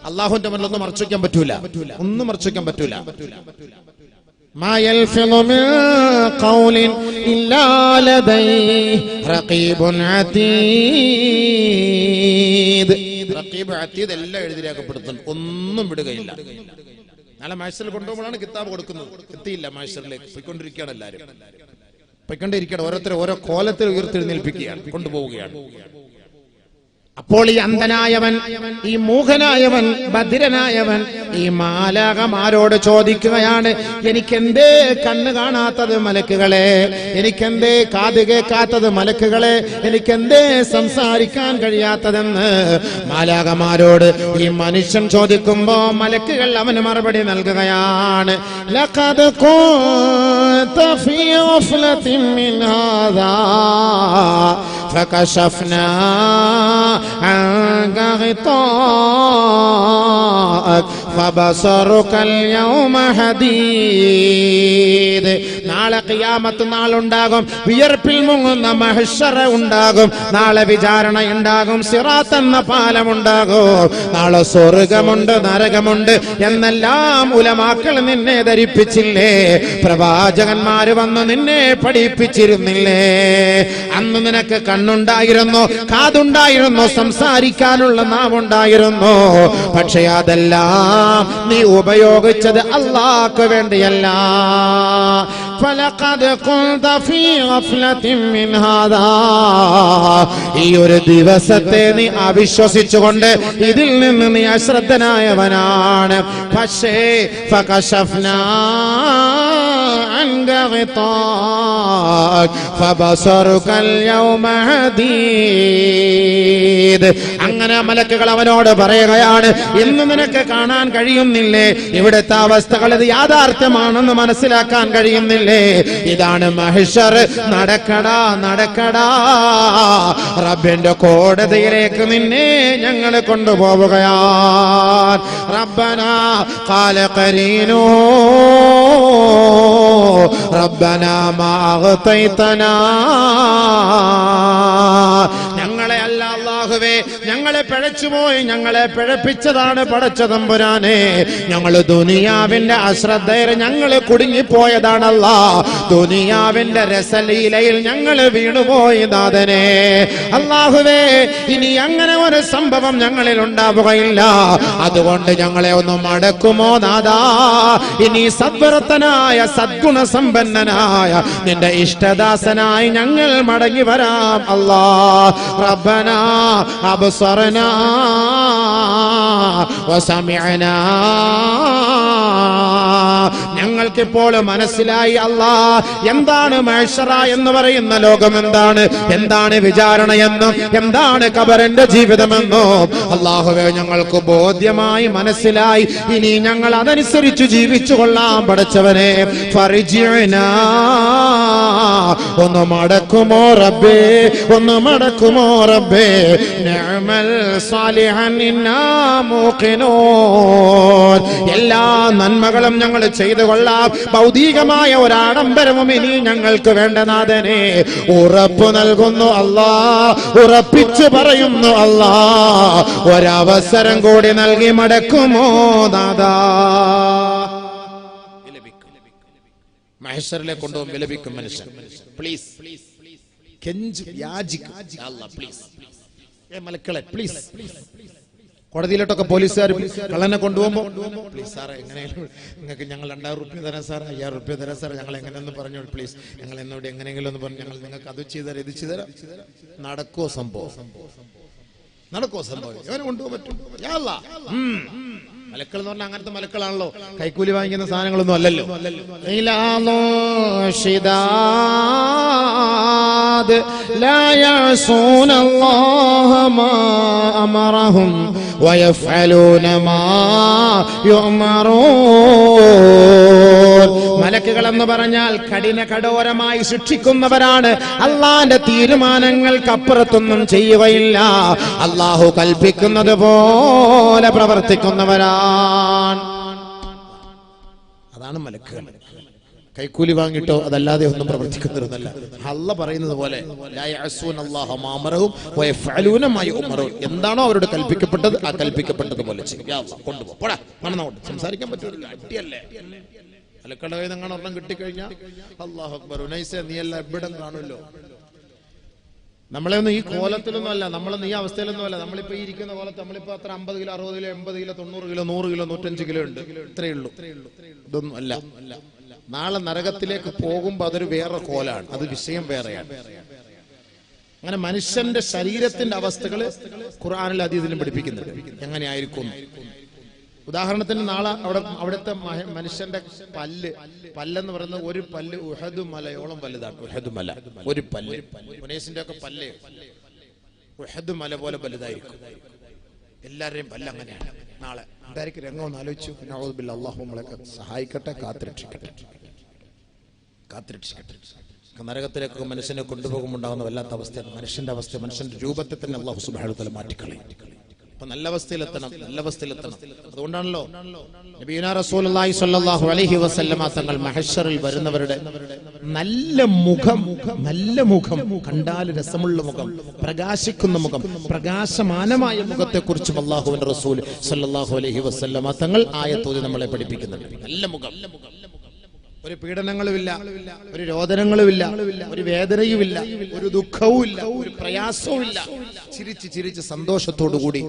അല്ലാഹുവിന്റെ മുന്നിൽ ഒന്നും മറച്ചു വെക്കാൻ പറ്റൂല, ഒന്നും മറച്ചു വെക്കാൻ പറ്റൂല. ما يلفظ من قول إلا لديه رقيب عتيد. റഖീബ് അതീദ് എല്ലാം എഴുതി രേഖപ്പെടുത്തുന്നു, ഒന്നും വിടുകയില്ല. നാളെ മഹ്ശറിൽ കൊണ്ടുപോകുമ്പോഴാണ് കിതാബ് കൊടുക്കുന്നത്. എത്തിയില്ല, മഹ്ശറിലേക്ക് പോയിക്കൊണ്ടിരിക്കുകയാണ്, എല്ലാവരും പോയിക്കൊണ്ടിരിക്കുകയാണ്. ഓരോരുത്തരെ ഓരോ കോലത്തിൽ ഉയർത്തെഴുന്നേൽപ്പിക്കുകയാണ്, കൊണ്ടുപോവുകയാണ്. അപ്പോൾ ഈ അന്ധനായവൻ, ഈ മൂഖനായവൻ, ബധിരനായവൻ ഈ മാലാഖമാരോട് ചോദിക്കുകയാണ്, എനിക്കെന്തേ കണ്ണ് കാണാത്തത് മലക്കുകളെ, എനിക്കെന്തേ കാത് കേൾക്കാത്തത് മലക്കുകളെ, എനിക്കെന്തേ സംസാരിക്കാൻ കഴിയാത്തതെന്ന് മാലാഖമാരോട് ഈ മനുഷ്യൻ ചോദിക്കുമ്പോ മലക്കുകൾ അവന് മറുപടി നൽകുകയാണ്. ലഖദ് കുൻത ഫീ ഗഫ്ലത്തിൻ മിൻ ഹാദാ ഫകശഫ്നാ عنك غطاءك فبصرك اليوم حديد. നാളെ ഖിയാമത്ത് നാളുണ്ടാകും, വിയർപ്പിൽ മുങ്ങുന്ന മഹ്ശറ ഉണ്ടാകും, നാളെ വിചാരണ ഉണ്ടാകും, സിറാത്ത് എന്ന പാലമുണ്ടാകും, നാളെ സ്വർഗമുണ്ട് നരകമുണ്ട് എന്നെല്ലാം ഉലമാക്കൾ നിന്നെ ധരിപ്പിച്ചില്ലേ, പ്രവാചകന്മാര് വന്ന് നിന്നെ പഠിപ്പിച്ചിരുന്നില്ലേ? അന്ന് നിനക്ക് കണ്ണുണ്ടായിരുന്നു, കാതുണ്ടായിരുന്നു, സംസാരിക്കാനുള്ള നാവുണ്ടായിരുന്നു, പക്ഷെ അതെല്ലാം നീ ഉപയോഗിച്ചത് അല്ലാഹ്ക്ക് വേണ്ടിയല്ല. فلقد كنت في غفلة من هذا. ഈ ഒരു ദിവസത്തെ നീ അവിശ്വസിച്ചുകൊണ്ട് ഇതിൽ നിന്ന് നീ അശ്രദ്ധനായവനാണ്. പക്ഷേ ഫകശഫ്നാ عنك غطاءك فبصرك اليوم حديد. അങ്ങനെ മലക്കുകൾ അവനോട് പറയുകയാണ്, ഇന്ന് നിനക്ക് കാണാൻ കഴിയുന്നില്ലേ? ഇവിടുത്തെ അവസ്ഥകൾ ഇത് യാഥാർത്ഥ്യമാണെന്ന് മനസ്സിലാക്കാൻ കഴിയുന്നില്ലേ? ഇതാണ് മഹ്ശർ. നടക്കടാ നടക്കടാ, റബ്ബിന്റെ കോടതിയിലേക്ക് നിന്നെ ഞങ്ങൾ കൊണ്ടുപോവുകയാണ്. റബ്ബനാ ഖാല ഖരീനോ റബ്ബനാ മാ അഗ്തൈതനാ. ഞങ്ങളെ അല്ല അല്ലാഹുവേ, ഞങ്ങളെ പിഴച്ചുപോയി, ഞങ്ങളെ പിഴപ്പിച്ചതാണ് പടച്ച തമ്പുരാനെ. ഞങ്ങൾ ദുനിയാവിന്റെ അശ്രദ്ധയിൽ ഞങ്ങൾ കുടുങ്ങിപ്പോയതാണല്ലാ, ദുനിയാവിന്റെ രസലീലയിൽ ഞങ്ങൾ വീണുപോയി നാഥനെ. അല്ലാഹുവേ, ഇനി അങ്ങനെ ഒരു സംഭവം ഞങ്ങളിൽ ഉണ്ടാവുകയില്ല, അതുകൊണ്ട് ഞങ്ങളെ ഒന്ന് മടക്കുമോ നാഥാ? ഇനി സദ്വരത്തനായ സദ്ഗുണസമ്പന്നനായ നിന്റെ ഇഷ്ടദാസനായി ഞങ്ങൾ മടങ്ങി വരാം അല്ലാ. റബ്ബനാ അബ്സറനാ വസമിഅനാ. ഞങ്ങൾക്കിപ്പോൾ മനസ്സിലായി അല്ലാ, എന്താണ് മഹ്ശറ എന്ന് പറയുന്ന ലോകം, എന്താണ് വിചാരണയെന്നും എന്താണ് ഖബറിന്റെ ജീവിതമെന്നും അല്ലാഹുവേ ഞങ്ങൾക്ക് ബോധ്യമായി മനസ്സിലായി. ഇനി ഞങ്ങൾ അതനുസരിച്ച് ജീവിച്ചു കൊള്ളാം പടച്ചവനെ. ഫർജിഅനാ, ഒന്ന് മടക്കുമോ റബ്ബേ, ഒന്ന് മടക്കുമോ റബ്ബേ. നിഅമൽ സാലിഹൻ ഇന്നാ മൂഖിനൂൻ. എല്ലാ നന്മകളും ഞങ്ങൾ ചെയ്തു കൊള്ളാം, ഭൗതികമായ ഒരാഡംബരവും ഇനി ഞങ്ങൾക്ക് വേണ്ട നാഥനെ. ഉറപ്പ് നൽകുന്നു അല്ലാ, ഉറപ്പിച്ചു പറയുന്നു അല്ലാ, ഒരവസരം കൂടി നൽകി മടക്കുമോ നാഥാ? മഹ്ശറിലേക്ക് കൊണ്ടുപോകും, വിലപിക്കും മനുഷ്യൻ. പ്ലീസ് കെഞ്ച് യാചിക്കും, പ്ലീസ് മലക്കളെ പ്ലീസ്. കോടതിയിലോട്ടൊക്കെ പോലീസുകാർ കള്ളനെ കൊണ്ടുപോകുമ്പോ, പ്ലീസ് സാറേ, എങ്ങനെയെങ്കിലും നിങ്ങൾക്ക് ഞങ്ങൾ 2000 റുപ്യ തരാം സാർ, 5000 റുപ്യ തരാം സാർ, ഞങ്ങൾ എങ്ങനെയൊന്ന് പറഞ്ഞു പ്ലീസ്, ഞങ്ങൾ എന്നോട് എങ്ങനെയെങ്കിലും ഒന്ന് പറഞ്ഞു, ഞങ്ങൾ നിങ്ങൾക്ക് അത് ചെയ്തുതരാം ഇത് ചെയ്തുതരാം. നടക്കോ സംഭവം? നടക്കോ സംഭവം? ഇവനെ കൊണ്ടുപോകാൻ പറ്റും? മലക്കൾ എന്ന് പറഞ്ഞാൽ അങ്ങനത്തെ മലക്കളാണല്ലോ, കൈക്കൂലി വാങ്ങിക്കുന്ന സാധനങ്ങളൊന്നും അല്ലല്ലോ. لا يعصون الله ما أمرهم ويفعلون ما يؤمرون. മലക്കുകൾ എന്ന് പറഞ്ഞാൽ കഠോരമായി ശിക്ഷിക്കുന്നവരാണ്. അള്ളാന്റെ തീരുമാനങ്ങൾക്കപ്പുറത്തൊന്നും ചെയ്യുകയില്ല, അള്ളാഹു കൽപ്പിക്കുന്നത് പോലെ പ്രവർത്തിക്കുന്നവരാണ്. അതാണ് മലക്കുകൾ. കൈക്കൂലി വാങ്ങിയിട്ടോ അതല്ലാതെ ഒന്നും പ്രവർത്തിക്കുന്നവരൊന്നല്ല. അല്ലാഹ് പറയുന്നത് പോലെ ലാ യഅസൂനല്ലാഹ മാ അമറഹും വയഫഅലൂന മാ യുഅമറൂൻ. എന്താണോ അവരോട് കൽപ്പിക്കപ്പെട്ടത് ആ കൽപ്പിക്കപ്പെട്ടതുപോലെ ചെയ്യും. യാ അല്ലാഹ് കൊണ്ടുപോ, പോടാ, നടന്നോട്ട്, സംസാരിക്കാൻ പറ്റില്ല, അടിയല്ലേ. അലക്കട കൈതങ്ങനെ ഒരെണ്ണം കിട്ടിക്കഴിഞ്ഞാൽ അല്ലാഹു അക്ബർ, ഉനൈസ നീ എല്ലാം എവിടം കാണുമല്ലോ. നമ്മളെ ഒന്നും ഈ കോലത്തിലൊന്നും അല്ല, നമ്മളൊന്നും ഈ അവസ്ഥയിലൊന്നും അല്ല. നമ്മളിപ്പോ ഈ ഇരിക്കുന്ന കോലത്ത് നമ്മളിപ്പോ അത്ര 50 kilo 60 kilo 80 kilo 90 kilo 100 kilo 105 kilo ഉണ്ട്. ഇത്രയേ ഉള്ളൂ. ഇതൊന്നും അല്ല. നാളെ നരകത്തിലേക്ക് പോകുമ്പോ അതൊരു വേറെ കോലാണ്, അത് വിഷയം വേറെയാണ്. അങ്ങനെ മനുഷ്യന്റെ ശരീരത്തിന്റെ അവസ്ഥകൾ ഖുർആനിൽ അതീതിലും പഠിപ്പിക്കുന്നുണ്ട് എങ്ങനെയായിരിക്കും. ഉദാഹരണത്തിന് നാളെ അവിടുത്തെ മനുഷ്യന്റെ പല്ലെന്ന് പറയുന്നത് ഒരു പല്ല് ഉഹദ് മലയോളം വലുതാണ്. ഉഹദ് മല ഒരു പല്ല്, മുനേസിന്റെ ഒക്കെ പല്ല് ഉഹദ് മല പോലെ വലുതായിരിക്കും. എല്ലാവരുടെയും പല്ല് അങ്ങനെയാണ്. നാളെ എന്തായിരിക്കും രംഗം ഒന്ന് ആലോചിച്ചു. നഊദു ബില്ലാഹ്, അല്ലാഹു നമ്മളെ സഹായിക്കട്ടെ, കാത്തിരക്ഷിക്കട്ടെ. നരകത്തിലേക്ക് മനുഷ്യനെ കൊണ്ടുപോകുമ്പോണ്ടാകുന്ന വല്ലാത്ത അവസ്ഥയാണ് മനുഷ്യന്റെ അവസ്ഥ. മനുഷ്യന്റെ രൂപത്തെ തന്നെ അല്ലാഹു സുബ്ഹാനഹു വ തആല മാറ്റിക്കളയും. അപ്പൊ നല്ല അവസ്ഥയിലെത്തണം, നല്ല അവസ്ഥയിലെത്തണം. അതുകൊണ്ടാണല്ലോ നബിയുനാ റസൂലുള്ളാഹി സ്വല്ലല്ലാഹു അലൈഹി വസല്ലമ തങ്ങൾ മഹ്ശറിൽ വരുന്നവരുടെ നല്ല മുഖം കണ്ടാൽ രസമുള്ള മുഖം, പ്രകാശിക്കുന്ന മുഖം, പ്രകാശമാനമായ മുഖത്തെ കുറിച്ചും അല്ലാഹുവിന്റെ റസൂൽ സ്വല്ലല്ലാഹു അലൈഹി വസല്ലമ തങ്ങൾ ആയത്തോതി നമ്മളെ പഠിപ്പിക്കുന്നുണ്ട്. നല്ല മുഖം, ഒരു പീഡനങ്ങളുമില്ല, ഒരു രോദനങ്ങളുമില്ല, ഒരു വേദനയുമില്ല, ഒരു ദുഃഖവുമില്ല, ഒരു പ്രയാസവുമില്ല. ചിരിച്ച് ചിരിച്ച് സന്തോഷത്തോടുകൂടി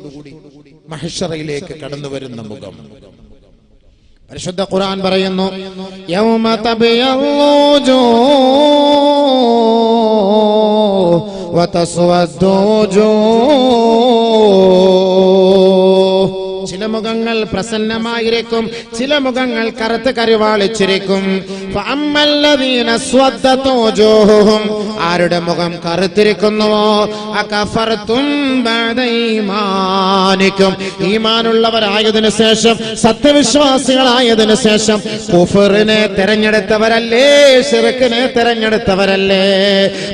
മഹ്ശറയിലേക്ക് കടന്നു വരുന്ന മുഖം. പരിശുദ്ധ ഖുർആൻ പറയുന്നു, യൗമ തബയല്ലു വജൂഹ് വതസ്വദ്ദു വജൂഹ്. ചില മുഖങ്ങൾ പ്രസന്നമായിരിക്കും, ചില മുഖങ്ങൾ കറുത്ത് കരുവാളിച്ചിരിക്കും. ആരുടെ മുഖം കറുത്തിരിക്കുന്നുവോ അകഫർതും ബഅദ ഈമാനിക്കും, ഈമാനുള്ളവരായതിനു ശേഷം, സത്യവിശ്വാസികളായതിനു ശേഷം കുഫറിനെ തെരഞ്ഞെടുത്തവരല്ലേ, ശിർക്കിനെ തെരഞ്ഞെടുത്തവരല്ലേ.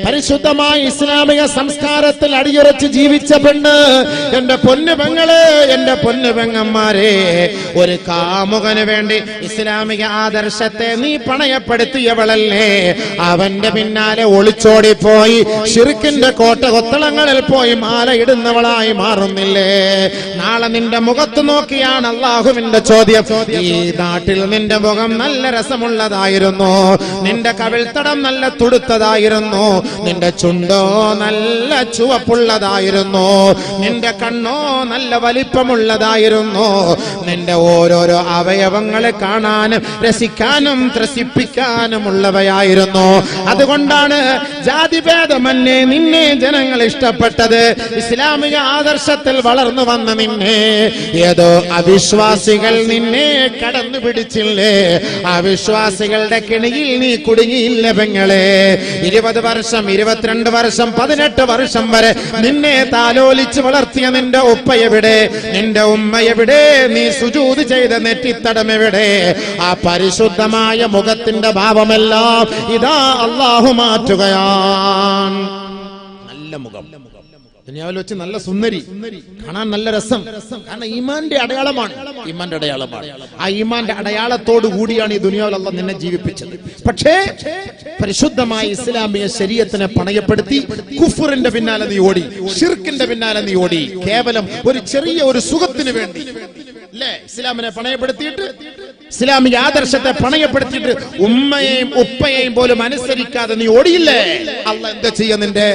പരിശുദ്ധമായ ഇസ്ലാമിക സംസ്കാരത്തിൽ അടിയുറച്ച് ജീവിച്ച പെണ്ണ്, എന്റെ പൊന്നു പെങ്ങളെ, എന്റെ പൊന്നു പെങ്ങന്മാരെ, ഒരു കാമുകന് വേണ്ടി ഇസ്ലാമിക ആദർശത്തെ നീ പണയപ്പെടുത്തിയവളല്ലേ. അവന്റെ പിന്നാലെ ഒളിച്ചോടിപ്പോയി ശിർക്കിന്റെ കോട്ടകൊത്തളങ്ങളിൽ പോയി മാലയിടുന്നവളായി മാറുന്നില്ലേ? നാളെ നിന്റെ മുഖത്ത് നോക്കിയാണ് അല്ലാഹുവിന്റെ ചോദ്യം. ഈ നാട്ടിൽ നിന്റെ മുഖം നല്ല രസമുള്ളതായിരുന്നു, നിന്റെ കവിൾത്തടം നല്ല തുടുത്തതായിരുന്നു, നിന്റെ ചുണ്ടോ നല്ല ചുവപ്പുള്ളതായിരുന്നു, നിന്റെ കണ്ണോ നല്ല വലിപ്പമുള്ളതായിരുന്നു, നിന്റെ ഓരോരോ അവയവങ്ങളെ കാണാനും രസിക്കാനും ത്രസിപ്പിക്കാനുമുള്ളവയായിരുന്നു. അതുകൊണ്ടാണ് ജാതിഭേദമന്യേ നിന്നെ ജനങ്ങൾ ഇഷ്ടപ്പെട്ടത്. ഇസ്ലാമിക ആദർശത്തിൽ വളർന്നു വന്ന നിന്നെ ഏതോ അവിശ്വാസികൾ നിന്നെ കടന്നു പിടിച്ചില്ലേ? അവിശ്വാസികളുടെ കിണിയിൽ നീ കുടുങ്ങിയില്ല പെങ്ങളെ. 20 വർഷം 22 വർഷം 18 വർഷം വരെ നിന്നെ താലോലിച്ച് വളർത്തിയ നിന്റെ ഉപ്പയെവിടെ? നിന്റെ ഉമ്മയെവിടെ? നീ സുജൂദ് ചെയ്ത നെറ്റിത്തടം എവിടെ? ആ പരിശുദ്ധമായ മുഖത്തിന്റെ ഭാവമെല്ലാം ഇതാ അല്ലാഹു മാറ്റുകയാണ്. നല്ല മുഖം ദുനിയാവിൽ വെച്ച് നല്ല സുന്ദരി, കാണാൻ നല്ല രസം. കാരണം ഈമാന്റെ അടയാളമാണ്, ഈമാന്റെ അടയാളമാണ്. ആ ഈമാന്റെ അടയാളത്തോടു കൂടിയാണ് ഈ ദുനിയാവിൽ അല്ലാഹു നിന്നെ ജീവിപ്പിച്ചത്. പക്ഷേ പരിശുദ്ധമായ ഇസ്ലാമിക ശരീഅത്തിനെ പണയപ്പെടുത്തി കുഫറിന്റെ പിന്നാലെ നീ ഓടി, ശിർക്കിന്റെ പിന്നാലെ നീ ഓടി, കേവലം ഒരു ചെറിയ ഒരു സുഖത്തിന് വേണ്ടി അല്ലേ? ഇസ്ലാമിനെ പണയപ്പെടുത്തിയിട്ട്, ഇസ്ലാമിക ആദർശത്തെ പണയപ്പെടുത്തിയിട്ട് ഉമ്മയെയും ഉപ്പയെയും പോലും അനുസരിക്കാതെ നീ ഓടിയില്ലേ? അല്ലാഹു എന്താ ചെയ്യാ? നിന്റെ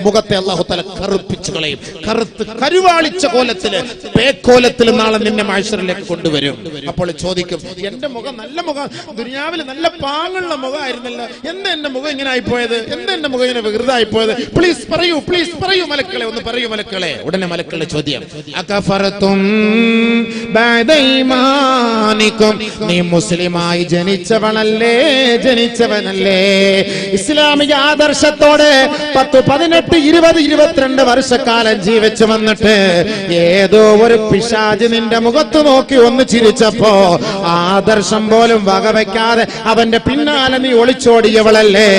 മുഖത്തെ അല്ലാഹു തആല കറുപ്പിച്ചു കളയും. കറുത്ത് കരുവാളിച്ച കോലത്തില്, പേക്കോലത്തില് നാളെ നിന്നെ മഹ്ശറിലേക്ക് കൊണ്ടുവരും. അപ്പോൾ ചോദിക്കും, എന്റെ മുഖം നല്ല മുഖം, ദുനിയാവിൽ നല്ല പാങ്ങുള്ള മുഖമായിരുന്നല്ലോ, എന്താ എന്റെ മുഖം ഇങ്ങനെ ആയിപ്പോയത്? എന്താ എന്റെ മുഖം ഇങ്ങനെ വികൃതമായി പോയത്? പ്ലീസ് പറയൂ, പ്ലീസ് പറയൂ മലക്കളെ, ഒന്ന് പറയൂ മലക്കളെ. ഉടനെ മലക്കളുടെ ചോദ്യം, അകഫറതും ബഅദ ഈമാനിക്കും, നീ മുസ്ലിമായി ജനിച്ചവളല്ലേ, ജനിച്ചവനല്ലേ? ഇസ്ലാമിക ആദർശത്തോടെ 10, 18, 20, 22 വർഷക്കാലം ജീവിച്ചു വന്നിട്ട് ഏതോ ഒരു പിശാച് നിന്റെ മുഖത്ത് നോക്കി ഒന്ന് ചിരിച്ചപ്പോ ആദർശം പോലും വകവയ്ക്കാതെ അവന്റെ പിന്നാലെ നീ ഒളിച്ചോടിയവളല്ലേ?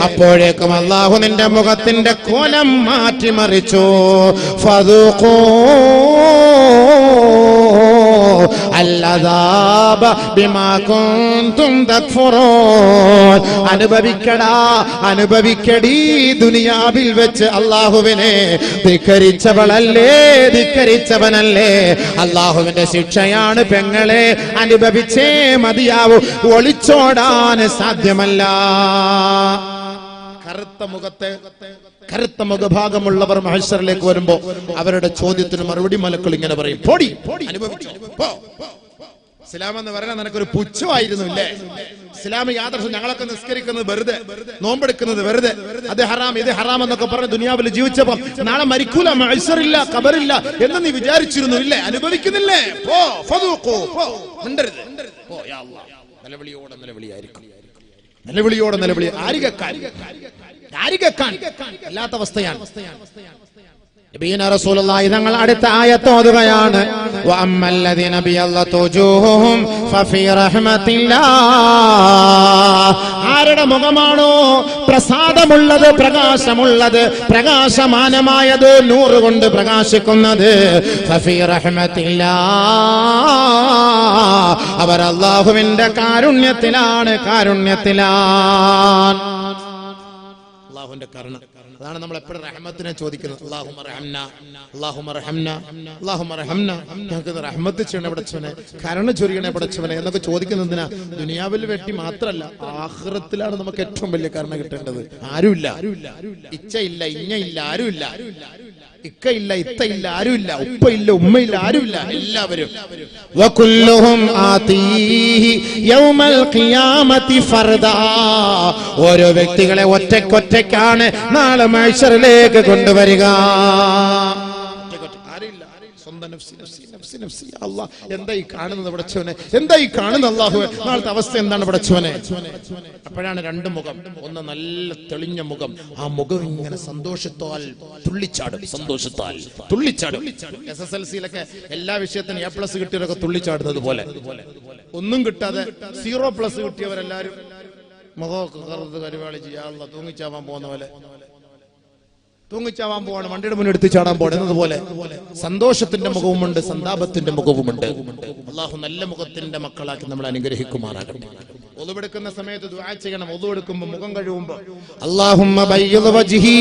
അപ്പോഴേക്കും അല്ലാഹു നിന്റെ മുഖത്തിന്റെ കോലം മാറ്റിമറിച്ചു. ഫദൂഖൂ അൽഅദാബ ബിമാ കുൻതും തക്ഫുറൂൻ. അനുഭവിക്കടാ, അനുഭവിക്കടി ദുനിയാവിൽ വെച്ച് അല്ലാഹുവിനെ ധിക്കരിച്ചവളല്ലേ, ധിക്കരിച്ചവനല്ലേ. അല്ലാഹുവിന്റെ ശിക്ഷയാണ് പെങ്ങളെ, അനുഭവിച്ചേ മതിയാവൂ, ഒളിച്ചോടാൻ സാധ്യമല്ല. കറുത്ത മുഖഭാഗമുള്ളവർ മഹ്ശറിലേക്ക് വരുമ്പോ അവരുടെ ചോദ്യത്തിന് മറുപടി മലക്കൾ ഇങ്ങനെ പറയും, പോടി, അനുഭവിച്ചോ, പോ. ഇസ്ലാം എന്ന് പറഞ്ഞാൽ നിനക്കൊരു പുച്ഛമായിരുന്നു ഇല്ലേ? ഇസ്ലാമിക ആദർശം ഞങ്ങളൊക്കെ നിസ്കരിക്കുന്നത് വെറുതെ, നോമ്പെടുക്കുന്നത് വെറുതെ, അത് ഹറാം ഇത് ഹറാം എന്നൊക്കെ പറഞ്ഞ് ദുനിയാവിൽ ജീവിച്ചപ്പം നാളെ മരിക്കൂല, മഹ്ശറില്ല, ഖബറില്ല എന്ന് നീ വിചാരിച്ചിരുന്നു ഇല്ലേ? അനുഭവിക്കുന്നില്ലേ? പോ, ഫദൂഖു, പോ, മിണ്ടരുത്, പോ. യാ അല്ലാഹ്, നിലവിളിയോടെ നിലവിളിയായിരിക്കും, നിലവിളിയോടെ നിലവിളി. ആര് കേൾക്കാൻ അല്ലാത്ത അവസ്ഥയാണ്. നബിയുനാ റസൂലുള്ളാഹി തങ്ങൾ അടുത്ത ആയത്ത് ഓതുകയാണ്, വഅമ്മല്ലദീന ബിയല്ലതു വജൂഹുഹും ഫഫീ റഹ്മത്തില്ലാഹ്. ആരുടെ മുഖമാണോ പ്രസാദമുള്ളത്, പ്രകാശമുള്ളത്, പ്രകാശമാനമായത്, നൂറ് കൊണ്ട് പ്രകാശിക്കുന്നത്, ഫഫീ റഹ്മത്തില്ലാഹ്, അവർ അല്ലാഹുവിന്റെ കാരുണ്യത്തിലാണ്, കാരുണ്യത്തിലാണ്. അല്ലാഹുവിന്റെ കരുണ, അതാണ് നമ്മൾ എപ്പോഴും റഹ്മത്തിനെ ചോദിക്കുന്നത്. അല്ലാഹുമ്മ റഹ്മനാ, അല്ലാഹുമ്മ റഹ്മനാ, അല്ലാഹുമ്മ റഹ്മനാ. ഞങ്ങൾക്ക് റഹ്മത്ത് ചെയ്യണേ പടച്ചവനെ, കരുണ ചൊരിയണേ പടച്ചവനെ എന്നൊക്കെ ചോദിക്കുന്നതിനാ. ദുനിയാവിൽ വെട്ടി മാത്രല്ല, ആഖിറത്തിലാണ് നമുക്ക് ഏറ്റവും വലിയ കരുണ കിട്ടേണ്ടത്. ആരുമില്ല, ഇച്ചയില്ല, ഇഞ്ഞയില്ല, ആരുമില്ല, ഇക്കയില്ല, ഇത്തയില്ല, ആരുമില്ല, ഉപ്പയില്ല, ഉമ്മയില്ല, ആരുമില്ല, എല്ലാവരും. വകുല്ലുഹും ആതീഹി യൗമൽ ഖിയാമത്തി ഫർദാ. ഓരോ വ്യക്തികളെ ഒറ്റയ്ക്കൊറ്റയ്ക്കാണ് നാളെ മഹ്ശറിലേക്ക് കൊണ്ടുവരിക. എന്തായി കാണുന്നത് പടച്ചവനെ, എന്തായി കാണുന്നത് അല്ലാഹുവേ, നാളത്തെ അവസ്ഥ എന്താണ് പടച്ചവനെ? അപ്പോഴാണ് രണ്ട് മുഖം, ഒന്ന് നല്ല തെളിഞ്ഞ മുഖം, ആ മുഖം ഇങ്ങനെ സന്തോഷത്താൽ തുള്ളിച്ചാടും, സന്തോഷത്താൽ തുള്ളിച്ചാടും. SSLC-യിലൊക്കെ എല്ലാ വിഷയത്തിനും A+ കിട്ടിയവരൊക്കെ തുള്ളിച്ചാടുന്നത് പോലെ, ഒന്നും കിട്ടാതെ 0+ കിട്ടിയവരെല്ലാരും മുഖമൊക്കെ കറുത്ത് കരുവാളി ചെയ്യാ തൂങ്ങിച്ചാവാൻ പോകുന്ന പോലെ, തൂങ്ങിച്ചാവാൻ പോവാണ്, വണ്ടിയുടെ മുന്നിൽ എടുത്ത് ചാടാൻ പോകുന്നത് പോലെ സന്തോഷത്തിന്റെ മുഖവുമുണ്ട്, സന്താപത്തിന്റെ മുഖവുമുണ്ട്. അല്ലാഹു നല്ല മുഖത്തിന്റെ മക്കളാക്കി നമ്മൾ അനുഗ്രഹിക്കുമാറാകട്ടെ. ഒളുവെടുക്കുന്ന സമയത്ത് ദുആ ചെയ്യണം. ഒളുവെടുക്കുമ്പോൾ, മുഖം കഴുകുമ്പോൾ, അല്ലാഹുമ്മ ബയ്യിദ് വജ്ഹി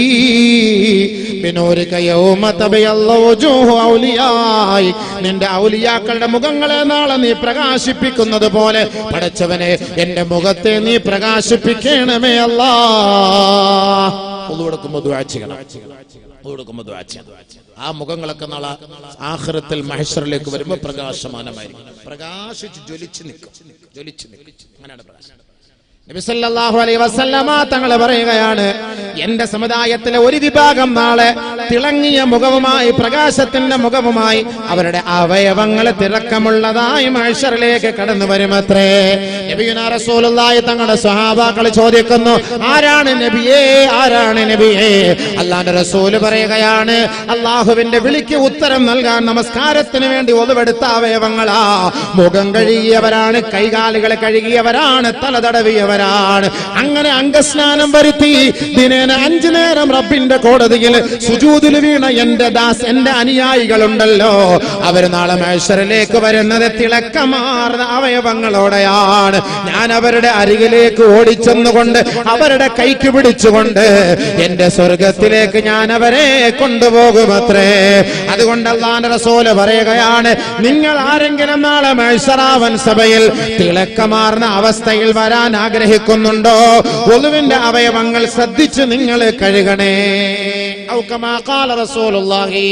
ബിനൂരിക യൗമ തബയല്ലു വജൂഹു ഔലിയായി. നിന്റെ ഔലിയാക്കളുടെ മുഖങ്ങളെ നാളെ നീ പ്രകാശിപ്പിക്കുന്നത് പോലെ പടച്ചവനെ എന്റെ മുഖത്തെ നീ പ്രകാശിപ്പിക്കണമേ അല്ലാഹ്. ഒളുവെടുക്കുമ്പോൾ ദുആ ചെയ്യണം, ഒളുവെടുക്കുമ്പോൾ ദുആ ചെയ്യണം. ആ മുഖങ്ങളൊക്കെ നാളെ ആഖിറത്തിൽ മഹ്ശറിലേക്ക് വരുമ്പോൾ പ്രകാശമാനമായിരിക്കും, പ്രകാശിച്ച് ജ്വലിച്ച് നിൽക്കും, ജ്വലിച്ച് നിൽക്കും. അങ്ങനെയാണ് പ്രകാശം. നബി സല്ലല്ലാഹു അലൈഹി വസല്ലമ തങ്ങൾ പറയുകയാണ്, എന്റെ സമുദായത്തിലെ ഒരു വിഭാഗം നാളെ തിളങ്ങിയ മുഖവുമായി, പ്രകാശത്തിന്റെ മുഖവുമായി, അവരുടെ അവയവങ്ങൾ തിളക്കമുള്ളതായി മഹ്ശറിലേക്ക് കടന്നു വരുമത്രേ. നബിയുനാ റസൂലുള്ളാഹി തങ്ങളുടെ സ്വഹാബാക്കൾ ചോദിക്കുന്നു, ആരാണ് നബിയേ, ആരാണ് നബിയേ? അല്ലാഹുവിന്റെ റസൂൽ പറയുകയാണ്, അല്ലാഹുവിന്റെ വിളിക്ക് ഉത്തരം നൽകാൻ നമസ്കാരത്തിന് വേണ്ടി ഒതുവെടുത്ത അവയവങ്ങളാ. മുഖം കഴുകിയവരാണ്, കൈകാലുകളെ കഴുകിയവരാണ്, തല തടവിയവരാണ്. അങ്ങനെ അംഗസ്നാനം വരുത്തി ദിനേന 5 നേരം റബ്ബിന്റെ കോടതിയിൽ സുജൂദിൽ വീണ എന്റെ അനുയായികളുണ്ടല്ലോ, അവർ നാളെ മഹ്ശറിലേക്ക് വരുന്നത് തിളക്കമാർന്ന അവയവങ്ങളോടെയാണ്. ഞാൻ അവരുടെ അരികിലേക്ക് ഓടിച്ചെന്നുകൊണ്ട് അവരുടെ കൈക്ക് പിടിച്ചുകൊണ്ട് എന്റെ സ്വർഗത്തിലേക്ക് ഞാൻ അവരെ കൊണ്ടുപോകുമത്രേ. അതുകൊണ്ട് അല്ലാഹുവിന്റെ റസൂൽ പറയുകയാണ്, നിങ്ങൾ ആരെങ്കിലും നാളെ മഹ്ശറാവൻ സഭയിൽ തിളക്കമാർന്ന അവസ്ഥയിൽ വരാൻ ആഗ്രഹിക്കുന്നുണ്ടോ, ഒളുവിന്റെ അവയവങ്ങൾ ശ്രദ്ധിച്ച് നിങ്ങൾ കഴുകണേ. ഔ കമാ ഖാല റസൂലുള്ളാഹി.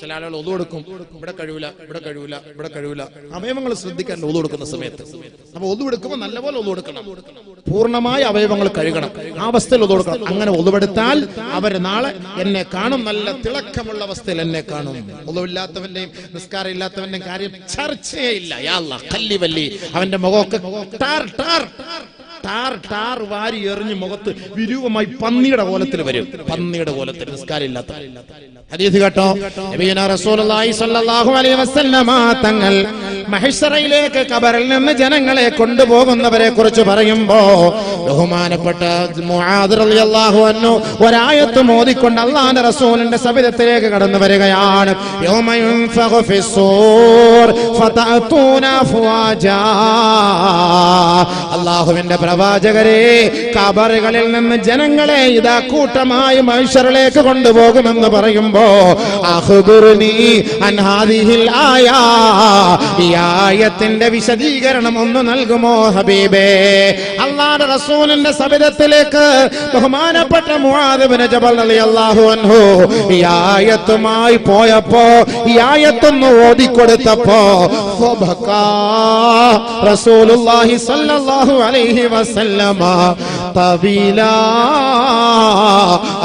ചില ആളുകൾ ഒളു കൊടുക്കും, ഇവിടെ കഴിവില്ല, ഇവിടെ കഴിവില്ല, ഇവിടെ കഴിവില്ല. അവയവങ്ങൾ ശ്രദ്ധിക്കാൻ ഒളു കൊടുക്കുന്ന സമയത്ത്. അപ്പൊ ഒളു എടുക്കുമ്പോൾ നല്ലപോലെ ഒളു കൊടുക്കണം, പൂർണ്ണമായ അവയവങ്ങൾ കഴുകണം, ആ അവസ്ഥയിൽ ഒളു കൊടുക്കണം. അങ്ങനെ ഒളുവെടുത്താൽ അവർ നാളെ എന്നെ കാണും, നല്ല തിളക്കമുള്ള അവസ്ഥയിൽ എന്നെ കാണും. ഒളുവില്ലാത്തവന്റെയും നിസ്കാരം ഇല്ലാത്തവന്റെയും കാര്യം ചർച്ചയേ ഇല്ല. യാ അല്ലാഹ്, കല്ലിവല്ലി, അവന്റെ മുഖമൊക്കെ ടാർ ടാർ ടാർ ടാർ വാരി എറിഞ്ഞ് മുഖത്ത് വിരൂപമായി പന്നിയുടെ കോലത്തിൽ വരും, പന്നിയുടെ കോലത്തിൽ, നിസ്കാരം ഇല്ലാത്ത. ഹദീസ് കേട്ടോ, നബിയുനാ റസൂലുള്ളാഹി സ്വല്ലല്ലാഹു അലൈഹി വസല്ലമ തങ്ങൾ മഹ്ശറയിലേക്ക് ഖബറിൽ നിന്ന് ജനങ്ങളെ കൊണ്ടുപോകുന്നവരെ കുറിച്ച് പറയുമ്പോ ബഹുമാനപ്പെട്ട മുആദ് റളിയല്ലാഹു അൻഹു ഒരായത്ത് മോദിക്കൊണ്ട് അല്ലാഹുവിന്റെ റസൂലിന്റെ സവിധത്തിലേക്ക് കടന്നു വരികയാണ്. യൗമ യുൻഫഖു ഫിസ്സൂർ ഫതഅതൂന അഫ്വാജാ. അല്ലാഹുവിന്റെ പ്രവാചകരെ, ഖബറുകളിൽ നിന്ന് ജനങ്ങളെ ഇതാ കൂട്ടമായി മഹ്ശറിലേക്ക് കൊണ്ടുപോകുമെന്ന് പറയുമ്പോ അഖ്ബിർനി അൻ ഹാദിഹിൽ ആയ, ഈ ആയത്തിന്റെ വിശദീകരണം ഒന്ന് നൽകുമോ ഹബീബേ? അല്ലാഹുവിന്റെ റസൂലിന്റെ സവിധത്തിലേക്ക് ബഹുമാനപ്പെട്ട മുആദ് ഇബ്നു ജബൽ റളിയല്ലാഹു അൻഹു ഈ ആയത്തുമായി പോയപ്പോ, ഈ ആയത്തൊന്ന് ഓതിക്കൊടുത്തപ്പോ ഫബകാ റസൂലുള്ളാഹി സ്വല്ലല്ലാഹു അലൈഹി വസല്ലമ തബീലാ.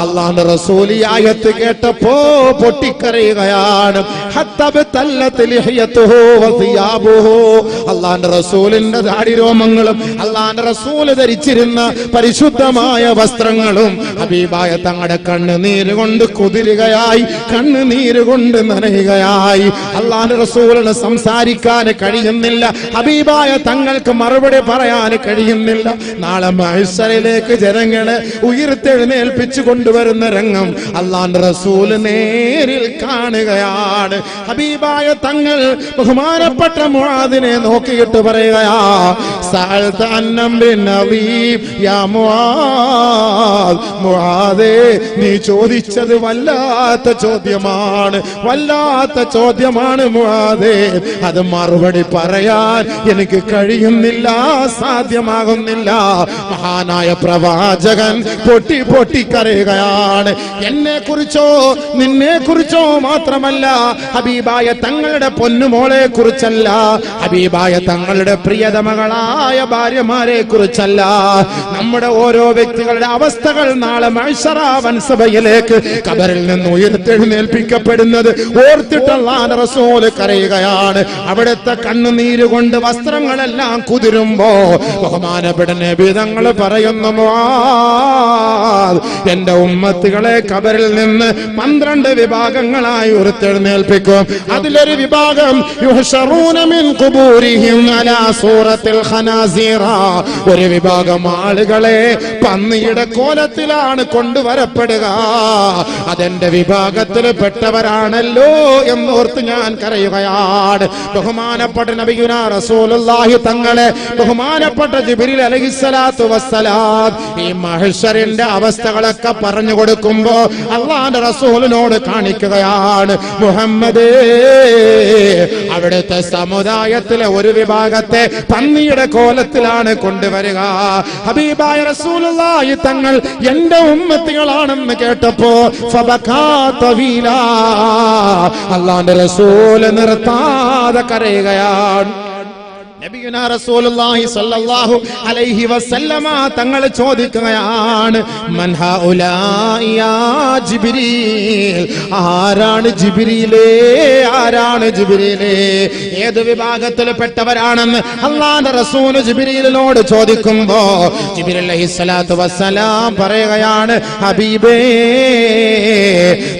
അല്ലാഹുവിന്റെ റസൂൽ ഈ ആയത്ത് കേട്ടപ്പോ പൊട്ടിക്കരയുകയാണ്. ഹത്തബതല്ലത് ലിഹ്യതുഹു വസിയാബുഹു. അല്ലാഹുവിന്റെ റസൂലിന്റെ ദാടിരോമങ്ങളും അല്ലാഹുവിന്റെ റസൂൽ ധരിച്ചിരുന്ന പരിശുദ്ധമായ വസ്ത്രങ്ങളും ഹബീബായ തങ്ങളുടെ കണ്ണുനീര് കൊണ്ട് കുതിരുകയായി, കണ്ണുനീര് കൊണ്ട് നനയുകയായി. അല്ലാഹുവിന്റെ റസൂലിന് സംസാരിക്കാൻ കഴിയുന്നില്ല, ഹബീബായ തങ്ങൾക്ക് മറുപടി പറയാൻ കഴിയുന്നില്ല. നാളെ മഹ്ശറിലേക്ക് ജനങ്ങളെ ഉയർത്തെഴുന്നേൽപ്പിച്ചു കൊണ്ടുവരുന്ന രംഗം അല്ലാഹുവിന്റെ റസൂൽ നേരിൽ കാണുകയാണ്. ഹബീബായ തങ്ങൾ ബഹുമാനപ്പെട്ട മുആദിനെ നോക്കിയിട്ട് പറയുകയാ, സഅൽത അന്നബിൻ നബീബ് യാ മുആദ്. മുആദേ, നീ ചോദിച്ചത് വല്ലാത്ത ചോദ്യമാണ്, വല്ലാത്ത ചോദ്യമാണ് മുആദേ. അത് മറുപടി പറയാൻ എനിക്ക് കഴിയുന്നില്ല, സാധ്യമാകുന്നില്ല. മഹാനായ പ്രവാചകൻ പൊട്ടി പൊട്ടി കരയുകയാണ്. എന്നെ കുറിച്ചോ നിന്നെ കുറിച്ചോ മാത്രമല്ല, ഹബീബായ തങ്ങളുടെ പൊന്നുമോളെ കുറിച്ചല്ല, ഹബീബായ തങ്ങളുടെ പ്രിയതമകളായ ഭാര്യമാരെ കുറിച്ചല്ല, നമ്മുടെ ഓരോ വ്യക്തികളുടെ അവസ്ഥകൾ നാളെ മഹ്ശറ വൻസഭയിലേക്ക് ഖബറിൽ നിന്ന് ഉയർത്തെഴുന്നേൽപ്പിക്കപ്പെടുന്നത് ഓർത്തിട്ട് അല്ലാഹുവിന്റെ റസൂൽ കരയുകയാണ്. അവിടുത്തെ കണ്ണുനീര് കൊണ്ട് വസ്ത്രങ്ങളെല്ലാം കുതിരുമ്പോ ബഹുമാനപ്പെട്ട നബി തങ്ങൾ പറയുന്നു, മുആദ്, എന്റെ ഉമ്മത്തുകളെ ഖബറിൽ നിന്ന് 12 വിഭാഗങ്ങളായി ഉയർത്തെഴുന്നേൽപ്പിക്കും. അതിലൊരു വിഭാഗം യുഹ്ശറൂന മിൻ ഖുബൂരിഹിം അലാ സൂറത്തിൽ ഖനാസീറ. ഒരു വിഭാഗം ആളുകളെ പന്നിയുടെ കോലത്തിലാണ് കൊണ്ടുവരപ്പെടുക. അതെന്റെ വിഭാഗത്തിൽ പെട്ടവരാണല്ലോ എന്നോർത്ത് ഞാൻ കരയുകയാണ്. ബഹുമാനപ്പെട്ട നബിയുനാ റസൂലുള്ളാഹി തങ്ങളെ ബഹുമാനപ്പെട്ട ജിബ്രീൽ അലൈഹിസ്സലാത്തു വസ്സലാം ഈ മഹ്ശറിന്റെ അവസ്ഥകളൊക്കെ പറഞ്ഞു കൊടുക്കുമ്പോ അല്ലാഹുവിന്റെ റസൂലിനോട് കാണിക്കുകയാണ്, മുഹമ്മദേ, അവിടുത്തെ സമുദായത്തിലെ ഒരു വിഭാഗത്തെ പന്നിയുടെ കോലത്തിലാണ് കൊണ്ടുവരിക. ഹബീബായ റസൂലുള്ളാഹി തങ്ങൾ എന്റെ ഉമ്മത്തികളാണെന്ന് കേട്ടപ്പോ ഫബകാ തവീലാ. അല്ലാഹുവിന്റെ റസൂൽ നിർത്താതെ കരയുകയാണ്. നബിയുനാ റസൂലുള്ളാഹി സ്വല്ലല്ലാഹു അലൈഹി വസല്ലമ തങ്ങൾ ചോദിക്കുകയാണ്, മൻ ഹൗലാഇ യാ ജിബ്രീൽ. ആരാണ് ജിബ്രീലേ, ആരാണ് ജിബ്രീലേ? ഏത് വിഭാഗത്തിൽപ്പെട്ടവരാണെന്ന് അല്ലാഹുവിന്റെ റസൂൽ ജിബ്രീലിനോട് ചോദിക്കുമ്പോ ജിബ്രീൽ അലൈഹിസ്സലാത്തു വസ്സലാം പറയുകയാണ്, ഹബീബേ,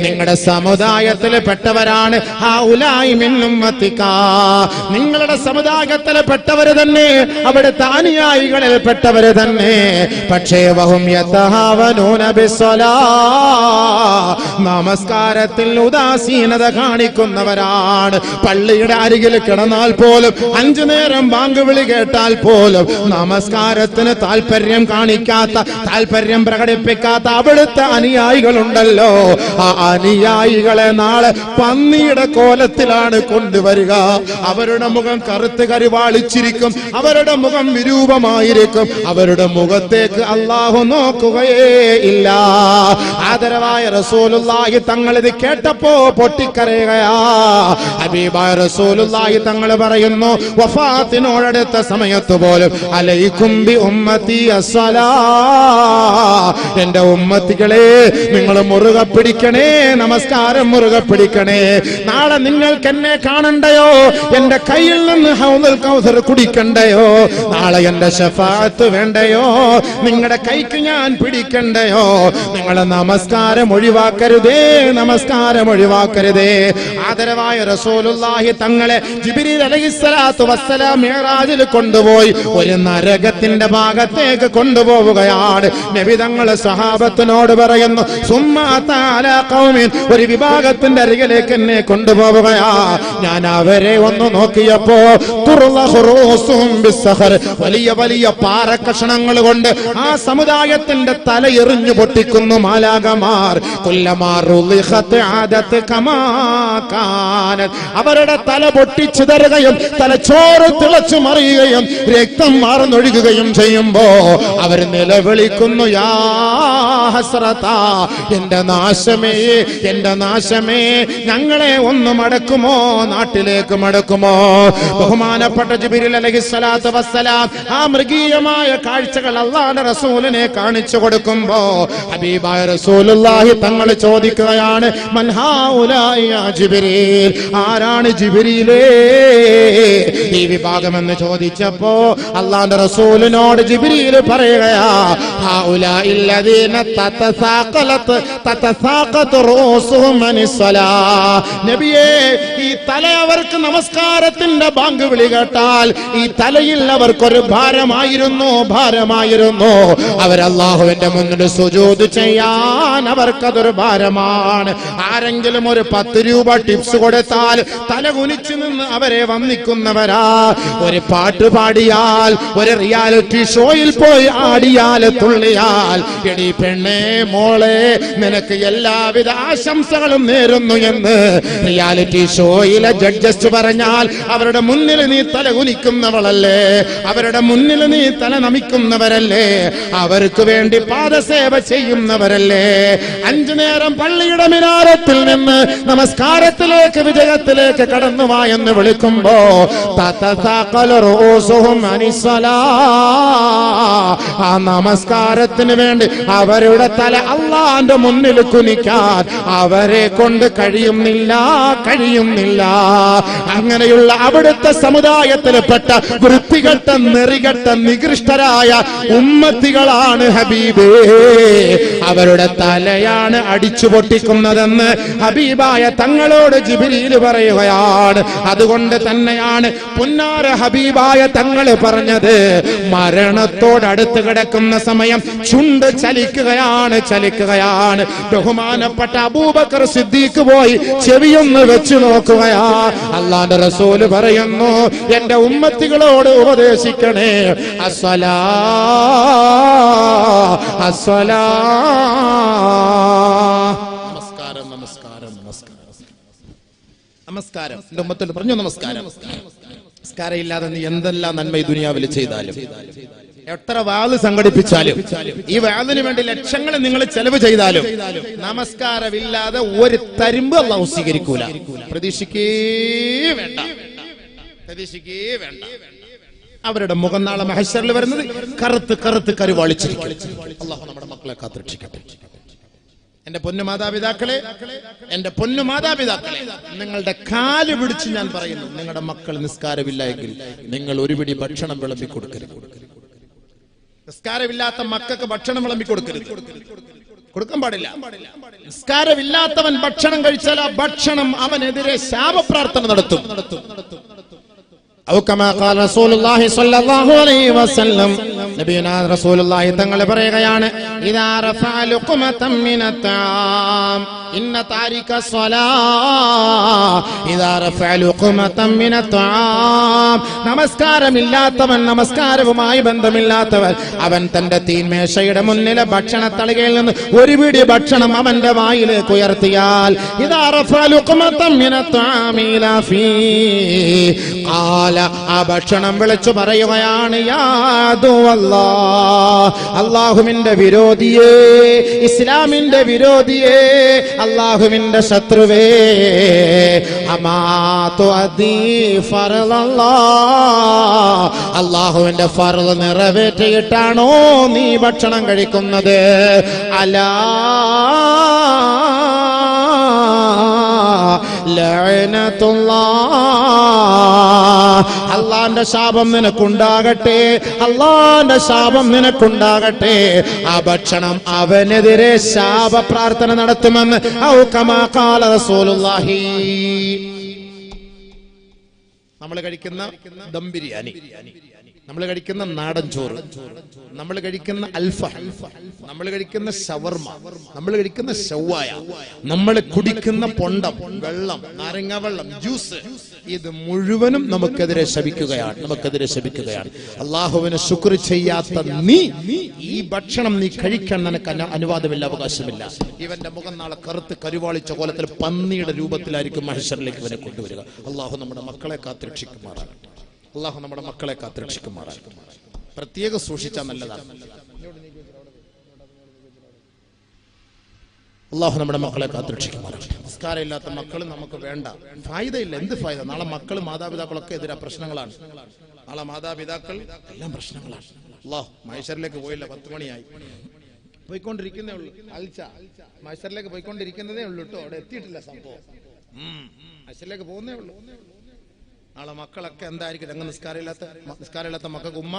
നിങ്ങളുടെ സമുദായത്തിൽപ്പെട്ടവരാണ്. ഹൗലാഇ മിൻ ഉമ്മത്തിക. നിങ്ങളുടെ സമുദായത്തിലെ പെട്ടവര് തന്നെ, അവിടുത്തെ അനുയായികളിൽ പെട്ടവര് തന്നെ. പക്ഷേ വഹും യതഹാവനൂന ബിസ്സലാ. നമസ്കാരത്തിൽ ഉദാസീനത കാണിക്കുന്നവരാണ്. പള്ളിയുടെ അരികിൽ കിടന്നാൽ പോലും 5 നേരം ബാങ്ക് വിളി കേട്ടാൽ പോലും നമസ്കാരത്തിന് താല്പര്യം കാണിക്കാത്ത, താല്പര്യം പ്രകടിപ്പിക്കാത്ത അവിടുത്തെ അനുയായികളുണ്ടല്ലോ, ആ അനുയായികളെ നാളെ പന്നിയുടെ കോലത്തിലാണ് കൊണ്ടുവരിക. അവരുടെ മുഖം കറുത്ത് കരിവാളിച്ചിരിക്കും, അവരുടെ മുഖം വിരൂപമായിരിക്കും, അവരുടെ മുഖത്തേക്ക് അല്ലാഹു നോക്കുകയേ ഇല്ല. ആദരവായ റസൂലുള്ളാഹി തങ്ങൾ ഇത് കേട്ടപ്പോ പൊട്ടിക്കരയുകയാ. ഹബീബായ റസൂലുള്ളാഹി തങ്ങൾ പറയുന്നു, വഫാത്തിനോടടുത്ത സമയത്ത് പോലും അലൈക്കും ബി ഉമ്മത്തി അസ്സലാ. എന്റെ ഉമ്മത്തികളെ, നിങ്ങൾ മുറുകെ പിടിക്കണേ, നമസ്കാരം മുറുകെ പിടിക്കണേ. നാളെ നിങ്ങൾക്ക് എന്നെ കാണണ്ടയോ? എന്റെ കയ്യിൽ നിന്ന് ഹൗദുൽ കൗസർ കൗസർ കുടിക്കണ്ടയോ? നാളെ എന്റെ ശഫാഅത്ത് വേണ്ടയോ? നിങ്ങളുടെ കൈക്ക് ഞാൻ പിടിക്കണ്ടയോ? നിങ്ങളെ നമസ്കാരം ഒഴിവാക്കരുതേ, നമസ്കാരം ഒഴിവാക്കരുതേ. ആദരവായ റസൂലുള്ളാഹി തങ്ങളെ ജിബ്രീൽ അലൈഹിസ്സലാത്തു വസ്സലാം മിഅ്റാജിൽ കൊണ്ടുപോയി ഒരു നരകത്തിന്റെ ഭാഗത്തേക്ക് കൊണ്ടുപോവുകയാണ്. നബി തങ്ങൾ സഹാബത്തിനോട് പറയുന്നു, സുമ്മാ തആല ഖൗമിൻ, ഒരു വിഭാഗത്തിന്റെ അരികിലേക്ക് എന്നെ കൊണ്ടുപോവുകയാ. ഞാൻ അവരെ ഒന്ന് നോക്കിയപ്പോ വലിയ വലിയ പാറക്കഷണങ്ങൾ കൊണ്ട് ആ സമുദായത്തിന്റെ തല എറിഞ്ഞു പൊട്ടിക്കുന്നു മാലാകമാർ. അവരുടെ തല പൊട്ടിച്ചിതറുകയും തലച്ചോറ് തിളച്ചു മറിയുകയും രക്തം മാർന്നൊഴുകുകയും ചെയ്യുമ്പോ അവർ നിലവിളിക്കുന്നു, യാ ഹസ്രതാ, എന്റെ നാശമേ, എന്റെ നാശമേ, ഞങ്ങളെ ഒന്ന് മടക്കുമോ, നാട്ടിലേക്ക് മടക്കുമോ? ബഹുമാനപ്പെട്ട ജിബ്രീൽ അലൈഹിസ്സലാത്തു വസ്സലാം ആ മൃഗീയമായ കാഴ്ചകൾ അല്ലാഹുവിന്റെ റസൂലിനെ കാണിച്ചു കൊടുക്കുമ്പോ ഹബീബായ റസൂലുള്ളാഹി തങ്ങൾ ചോദിക്കുകയാണ്, മൻ ഹൗലാഇ യാ ജിബ്രീൽ, ആരാണ് ജിബ്രീലേ ഈ വിഭാഗം എന്ന് ചോദിച്ചപ്പോ അല്ലാഹുവിന്റെ റസൂലിനോട് ജിബ്രീൽ പറയുകയാ, ഹൗലാഇ അല്ലദീന തതസാഖതു റൂസുഹും അനിസ്സലാ. നബിയേ, ഈ തല അവർക്ക് നമസ്കാരത്തിന്റെ ബാങ്ക് വിളി കേട്ടാൽ ഈ തലയിൽ അവർക്കൊരു ഭാരമായിരുന്നു, ഭാരമായിരുന്നു. അവർ അല്ലാഹുവിന്റെ മുന്നിൽ സുജൂദ് ചെയ്യാൻ അവർക്കതൊരു ഭാരമാണ്. ആരെങ്കിലും ഒരു 10 രൂപ ടിപ്സ് കൊടുത്താൽ തല കുനിച്ചു നിന്ന് അവരെ വന്ദിക്കുന്നവരാ. ഒരു പാട്ട് പാടിയാൽ, ഒരു റിയാലിറ്റി ഷോയിൽ പോയി ആടിയാൽ, തുള്ളിയാൽ, എടി പെണ്ണേ, മോളെ, നിനക്ക് എല്ലാവിധ ആശംസകളും നേരുന്നു എന്ന് റിയാലിറ്റി ഷോയിലെ ജഡ്ജസ് പറഞ്ഞാൽ അവരുടെ മുന്നിൽ നീ തല കുനിക്കുന്നവളല്ലേ, അവരുടെ മുന്നിൽ നീ തല നമിക്കുന്നവരല്ലേ, അവർക്ക് വേണ്ടി പാദസേവ ചെയ്യുന്നവരല്ലേ? 5 നേരം പള്ളിയുടെ മിനാരത്തിൽ നിന്ന് നമസ്കാരത്തിലേക്ക്, വിജയത്തിലേക്ക് കടന്നുവാ എന്ന് വിളിക്കുമ്പോ ആ നമസ്കാരത്തിന് വേണ്ടി അവരുടെ തല അല്ലാഹുവിന്റെ മുന്നിൽ കുനിക്കാൻ അവരെ കൊണ്ട് കഴിയുന്നില്ല, കഴിയുന്നില്ല. അങ്ങനെയുള്ള അവിടുത്തെ സമുദായത്തിൽപ്പെട്ട വൃത്തികെട്ട, നെറികെട്ട, നികൃഷ്ടരായ ഉമ്മത്തികളാണ് ഹബീബേ. അവരുടെ തലയാണ് അടിച്ചു പൊട്ടിക്കുന്നതെന്ന് ഹബീബായ തങ്ങളോട് ജിബ്രീൽ പറയുകയാണ്. അതുകൊണ്ട് തന്നെയാണ് പുന്നാര ഹബീബായ തങ്ങൾ പറഞ്ഞത്, മരണത്തോടടുത്ത് കിടക്കുന്ന സമയം ചുണ്ട് ചലിക്കുകയാണ്, ചലിക്കുകയാണ്. ബഹുമാനപ്പെട്ട അബൂബക്കർ സിദ്ദീഖ് പോയി ചെവിയൊന്ന് വെച്ചു നോക്കുകയാ. അല്ലാഹുവിന്റെ റസൂൽ പറയുന്നു, എന്റെ ഉമ്മത്തികളോട് ഉപദേശിക്കണേ, അസ്സലാ അസ്സലാ. നമസ്കാരം, നമസ്കാരം, നമസ്കാരം, നമസ്കാരം. എന്റെ ഉമ്മത്തിൽ പറഞ്ഞു നമസ്കാരം. നമസ്കാരം ഇല്ലാതെ നീ എന്തെല്ലാം നന്മ ഈ ദുനിയാവിൽ ചെയ്താലും, എത്ര വാള് സംഘടിപ്പിച്ചാലും, ഈ വാളിന് വേണ്ടി ലക്ഷങ്ങൾ നിങ്ങൾ ചെലവ് ചെയ്താലും, നമസ്കാരമില്ലാതെ ഒരു തരിമ്പ് അല്ലാഹു സ്വീകരിക്കൂല. പ്രതീക്ഷിക്കേ വേണ്ട, പ്രതീക്ഷിക്കേ വേണ്ട. അവരുടെ മുഖം നാളെ മഹ്ശറിൽ വരുന്നത് കറുത്ത് കറുത്ത് കരുവാളിച്ചിരിക്കും. അല്ലാഹു നമ്മുടെ മക്കളെ കാത്തുരക്ഷിക്കട്ടെ. എന്റെ പൊന്നു മാതാപിതാക്കളെ, എന്റെ പൊന്നു മാതാപിതാക്കളെ, നിങ്ങളുടെ കാല് പിടിച്ച് ഞാൻ പറയുന്നു, നിങ്ങളുടെ മക്കൾ നിസ്കാരമില്ല എങ്കിൽ നിങ്ങൾ ഒരു പിടി ഭക്ഷണം വിളമ്പി കൊടുക്കരുത്. നിസ്കാരമില്ലാത്ത മക്കൾക്ക് ഭക്ഷണം വിളമ്പി കൊടുക്കരുത്, കൊടുക്കാൻ പാടില്ല. നിസ്കാരമില്ലാത്തവൻ ഭക്ഷണം കഴിച്ചാൽ ആ ഭക്ഷണം അവനെതിരെ ശാപപ്രാർത്ഥന നടത്തും. ഔ കമാ ഖാല റസൂലുള്ളാഹി സ്വല്ലല്ലാഹു അലൈഹി വസല്ലം, നബിയുനാ റസൂലുള്ളാഹി തങ്ങൾ പറയുകയാണ്, ഇദാ റഫഅ ലുഖ്മതൻ മിനത് തആം ഇന്ന താരിക സ്വലാ. ഇദാ റഫഅ ലുഖ്മതൻ മിനത് തആം, നമസ്കാരമില്ലാത്തവൻ, നമസ്കാരവുമായി ബന്ധമില്ലാത്തവൻ, അവൻ തന്റെ തീൻമേശയുടെ മുന്നിലെ ഭക്ഷണത്തളികയിൽ നിന്ന് ഒരു പിടി ഭക്ഷണം അവന്റെ വായിലേക്ക് ഉയർത്തിയാൽ, ഇദാ റഫഅ ലുഖ്മതൻ മിനത് തആം ഇലാ ഫീ ഖാല, ആ ഭക്ഷണം വിളിച്ചു പറയുകയാണ്, യാ അല്ലാഹ്, അല്ലാഹുവിന്റെ വിരോധിയേ, ഇസ്ലാമിന്റെ വിരോധിയേ, അല്ലാഹുവിന്റെ ശത്രുവേ, അമാതു അദീ ഫർളല്ലാഹ്, അല്ലാഹുവിന്റെ ഫർള് നിറവേറ്റിയിട്ടാണോ നീ ഭക്ഷണം കഴിക്കുന്നത്? അലാ ലഅനത്തുല്ലാഹ്, അള്ളാന്റെ ശാപം നിനക്കുണ്ടാകട്ടെ, അള്ളാന്റെ ശാപം നിനക്കുണ്ടാകട്ടെ. ആ ഭക്ഷണം അവനെതിരെ ശാപ പ്രാർത്ഥന നടത്തുമെന്ന് ഔ കമാ ഖാല റസൂലുള്ളാഹി. നമ്മൾ കഴിക്കുന്ന ദം ബിരിയാണി, നമ്മൾ കഴിക്കുന്ന നാടൻ ചോറ്, നമ്മൾ കഴിക്കുന്ന അൽഫഹം, നമ്മൾ കഴിക്കുന്ന ഷവർമ, നമ്മൾ കഴിക്കുന്ന ഷവായ, നമ്മൾ കുടിക്കുന്ന പൊണ്ടം, വെള്ളം, നാരങ്ങ വെള്ളം, ജ്യൂസ്, ഇത് മുഴുവനും നമുക്കെതിരെ ശപിക്കുകയാണ്, നമുക്കെതിരെ ശപിക്കുകയാണ്. അള്ളാഹുവിന് ശുക്ർ ചെയ്യാത്ത നീ ഈ ഭക്ഷണം നീ കഴിക്കാൻ നിനക്ക് അനുവാദമില്ല, അവകാശമില്ല. ഇവന്റെ മുഖം നാളെ കറുത്ത് കരുവാളിച്ച കോലത്തിൽ പന്നിയുടെ രൂപത്തിലായിരിക്കും മഹ്ശറിലേക്ക് ഇവനെ കൊണ്ടുവരിക. അള്ളാഹു നമ്മുടെ മക്കളെ കാത്തുരക്ഷിക്കുമാറാകട്ടെ, അള്ളാഹു നമ്മുടെ മക്കളെ കാത്തുരക്ഷിക്കുമാറാകട്ടെ. പ്രത്യേകം സൂക്ഷിച്ചാൽ നല്ലതാണ്. അള്ളാഹു നമ്മുടെ മക്കളെ കാത്തുരക്ഷിക്കുമാറാകട്ടെ. സംസ്കാരമില്ലാത്ത മക്കൾ നമുക്ക് വേണ്ട, ഫായിദയില്ല. എന്ത് ഫായിദ? നാളെ മക്കൾ മാതാപിതാക്കളൊക്കെ എതിരാ പ്രശ്നങ്ങളാണ്. നാളെ മാതാപിതാക്കൾ എല്ലാം പ്രശ്നങ്ങളാണ്. അള്ളാഹു മഹ്ശറിലേക്ക് പോയില്ല, 10 മണിയായി, പോയിക്കൊണ്ടിരിക്കുന്നേ ഉള്ളൂ. മഹ്ശറിലേക്ക് പോയിക്കൊണ്ടിരിക്കുന്നതേ ഉള്ളൂ കേട്ടോ, അവിടെ എത്തിയിട്ടില്ല സംഭവം. മഹ്ശറിലേക്ക് പോകുന്നേ ഉള്ളൂ. നാളെ മക്കളൊക്കെ എന്തായിരിക്കും? അങ്ങ് നിസ്കാരമില്ലാത്ത മക്കൾക്ക് ഉമ്മ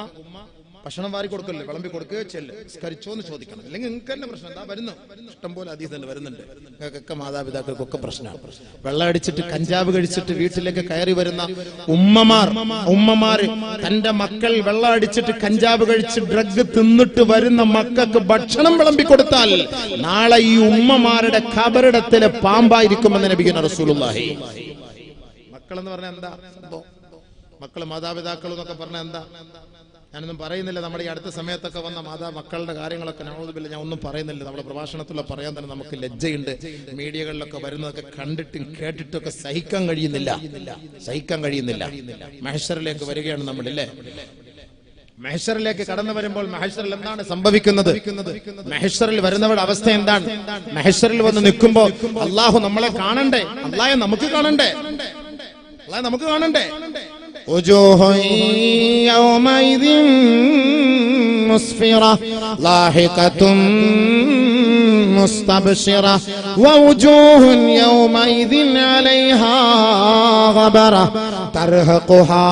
ഭക്ഷണം വാരി കൊടുക്കല്ലേ, വിളമ്പി കൊടുക്കുകയോ ചെല്ല്, നിസ്കരിച്ചോ എന്ന് ചോദിക്കണം. അല്ലെങ്കിൽ നിങ്ങൾക്ക് തന്നെ പ്രശ്നം. എന്താ വരുന്നു, ഇഷ്ടംപോലെ അതീതണ്ട് വരുന്നുണ്ട്. നിങ്ങൾക്കൊക്കെ മാതാപിതാക്കൾക്കൊക്കെ പ്രശ്നമാണ്. വെള്ളം അടിച്ചിട്ട് കഞ്ചാവ് കഴിച്ചിട്ട് വീട്ടിലേക്ക് കയറി വരുന്ന ഉമ്മമാർ തന്റെ മക്കൾ വെള്ളം അടിച്ചിട്ട് കഞ്ചാവ് കഴിച്ച് ഡ്രഗ് തിന്നിട്ട് വരുന്ന മക്കൾക്ക് ഭക്ഷണം വിളമ്പി കൊടുത്താൽ നാളെ ഈ ഉമ്മമാരുടെ ഖബറിടത്തിലെ പാമ്പായിരിക്കുമെന്ന് നബിയുനാ റസൂലുള്ളാഹി. മക്കളെന്ന് പറഞ്ഞാൽ എന്താ സംഭവം? മക്കള് മാതാപിതാക്കൾ എന്നൊക്കെ പറഞ്ഞാൽ എന്താ? ഞാനൊന്നും പറയുന്നില്ല. നമ്മുടെ ഈ അടുത്ത സമയത്തൊക്കെ വന്ന മക്കളുടെ കാര്യങ്ങളൊക്കെ നൗദുബില്ല, ഞാൻ ഒന്നും പറയുന്നില്ല. നമ്മുടെ പ്രഭാഷണത്തിലൂടെ പറയാൻ തന്നെ നമുക്ക് ലജ്ജയുണ്ട്. മീഡിയകളിലൊക്കെ വരുന്നതൊക്കെ കണ്ടിട്ടും കേട്ടിട്ടൊക്കെ സഹിക്കാൻ കഴിയുന്നില്ല. മഹ്ശറിലേക്ക് വരികയാണ് നമ്മളില്ലേ? മഹ്ശറിലേക്ക് കടന്നു വരുമ്പോൾ മഹ്ശറിൽ എന്താണ് സംഭവിക്കുന്നത്? മഹ്ശറിൽ വരുന്നവരുടെ അവസ്ഥ എന്താണ്? മഹ്ശറിൽ വന്ന് നിൽക്കുമ്പോ അള്ളാഹു നമ്മളെ കാണണ്ടേ? അള്ളാഹെ നമുക്ക് കാണണ്ടേ? وجوه يومئذ مسفرة ضاحكة مستبشرة ووجوه يومئذ عليها غبرة ترهقها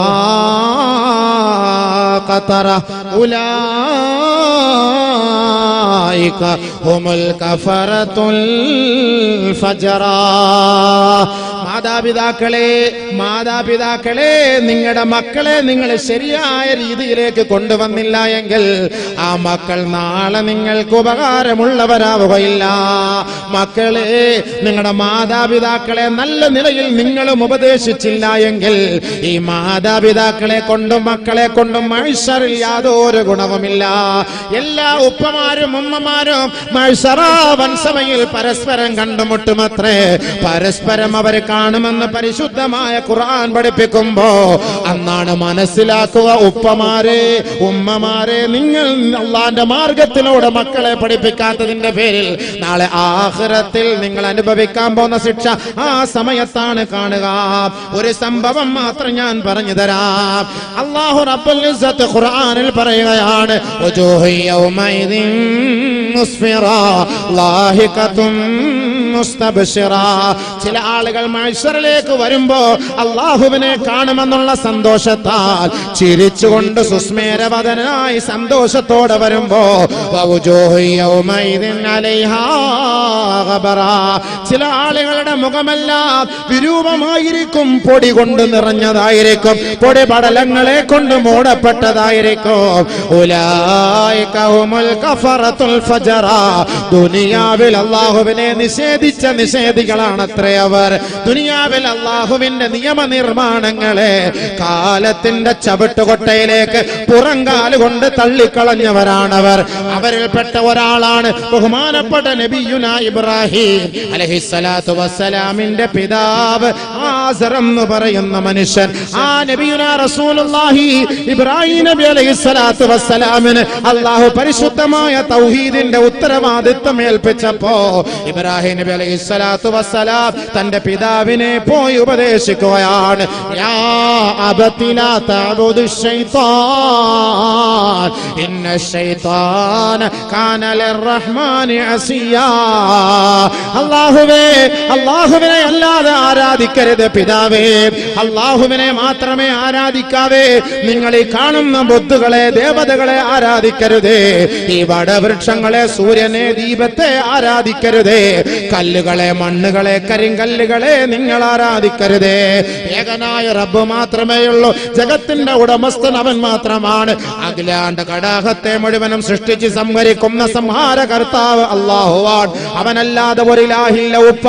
قترة أولئك هم الكفرة الفجرة. മാതാപിതാക്കളെ നിങ്ങളുടെ മക്കളെ നിങ്ങൾ ശരിയായ രീതിയിലേക്ക് കൊണ്ടുവന്നില്ല എങ്കിൽ ആ മക്കൾ നാളെ നിങ്ങൾക്ക് ഉപകാരമുള്ളവരാവുകയില്ല. മക്കളെ, നിങ്ങളുടെ മാതാപിതാക്കളെ നല്ല നിലയിൽ നിങ്ങളും ഉപദേശിച്ചില്ല എങ്കിൽ ഈ മാതാപിതാക്കളെ കൊണ്ടും മക്കളെ കൊണ്ടും മഹ്ശറിൽ യാതൊരു ഗുണവുമില്ല. എല്ലാ ഉപ്പമാരും ഉമ്മമാരും മഹ്ശറാ വൻസമയിൽ പരസ്പരം കണ്ടുമുട്ടുമത്രേ. പരസ്പരം അവർ കാണുമെന്ന് പരിശുദ്ധമായ ഖുർആൻ പഠിപ്പിക്കുമ്പോ അന്നാണ് മനസ്സിലാക്കുക, ഉപ്പമാരെ ഉമ്മമാരെ, നിങ്ങൾ അള്ളാന്റെ മാർഗത്തിലൂടെ മക്കളെ പഠിപ്പിക്കാത്തതിന്റെ പേരിൽ നാളെ ആഖിറത്തിൽ നിങ്ങൾ അനുഭവിക്കാൻ പോകുന്ന ശിക്ഷ ആ സമയത്താണ് കാണുക. ഒരു സംഭവം മാത്രം ഞാൻ പറഞ്ഞു തരാം. അല്ലാഹു റബ്ബുൽ ഇസ്സത്ത് ഖുർആനിൽ പറയുകയാണ്, വജൂഹു യൗമൈദിൻ മുസ്ഫിറ ലാഹിഖതുൻ മുസ്തബ്ശിറ. ചില ആളുകൾ മഹ്ശറിലേക്ക് വരുമ്പോ അള്ളാഹുവിനെ കാണുമെന്നുള്ള സന്തോഷത്താൽ ചിരിച്ചുകൊണ്ട് സുസ്മേരവദനായി സന്തോഷത്തോടെ വരുമ്പോ ചില ആളുകളുടെ മുഖമെല്ലാം വിരൂപമായിരിക്കും, പൊടി കൊണ്ട് നിറഞ്ഞതായിരിക്കും, പൊടി പടലങ്ങളെ കൊണ്ട് മൂടപ്പെട്ടതായിരിക്കും. ഉലൈക ഹുമുൽ കഫറത്തുൽ ഫജറ. ദുനിയാവിൽ അള്ളാഹുവിനെ നിഷേധിച്ച നിഷേധികളാണത്രേ അവർ. ദുനിയാവിൽ അള്ളാഹുവിന്റെ നിയമനിർമ്മാണങ്ങളെ കാലത്തിന്റെ ചവിട്ടുകൊട്ടയിലേക്ക് പുറങ്കാലുകൊണ്ട് തള്ളിക്കളഞ്ഞവരാണവർ. അവരിൽപ്പെട്ട ഒരാളാണ് ബഹുമാനപ്പെട്ട നബിയുനാ ഇബ്രാഹിം അലൈഹിസ്സലാത്തു വസ്സലാമിന്റെ പിതാവ് ആസർ എന്ന് പറയുന്ന മനുഷ്യൻ. ആ നബിയുനാ റസൂലുള്ളാഹി ഇബ്രാഹിം നബി അലൈഹിസ്സലാത്തു വസ്സലാമിന് അള്ളാഹു പരിശുദ്ധമായ തൗഹീദിന്റെ ഉത്തരവാദിത്വം ഏൽപ്പിച്ചപ്പോ ഇബ്രാഹിം നബി അലൈഹിസ്സലാത്തു വസ്സലാം തന്റെ പിതാവിനെ പോയി ഉപദേശിക്കുകയാണ്. യാ അബതി ലാ തഅബുദു ശൈത്താൻ ഇന്ന ശൈത്താന കാന ലിർറഹ്മാനി അസിയാ. അല്ലാഹുവിനെ അല്ലാതെ ആരാധിക്കരുത് പിതാവേ, അല്ലാഹുവിനെ മാത്രമേ ആരാധിക്കാവേ. നിങ്ങൾ ഈ കാണുന്ന ബുദ്ധുകളെ, ദേവതകളെ ആരാധിക്കരുതേ. ഈ വടവൃക്ഷങ്ങളെ, സൂര്യനെ, ദീപത്തെ ആരാധിക്കരുതേ. കല്ലുകളെ, മണ്ണുകളെ, കരിങ്കല്ലുകളെ നിങ്ങൾ ആരാധിക്കരുതേ. ഏകനായ റബ്ബ് മാത്രമേ ഉള്ളൂ. ജഗത്തിന്റെ ഉടമസ്ഥൻ അവൻ മാത്രമാണ്. അഖിലാണ്ട കടാഹത്തെ മുഴുവനും സൃഷ്ടിച്ച് സംഹരിക്കുന്ന സംഹാര കർത്താവ് അല്ലാഹുവാൻ. അവനല്ലാതെ ഒരു ഇലാഹില്ല ഉപ്പ.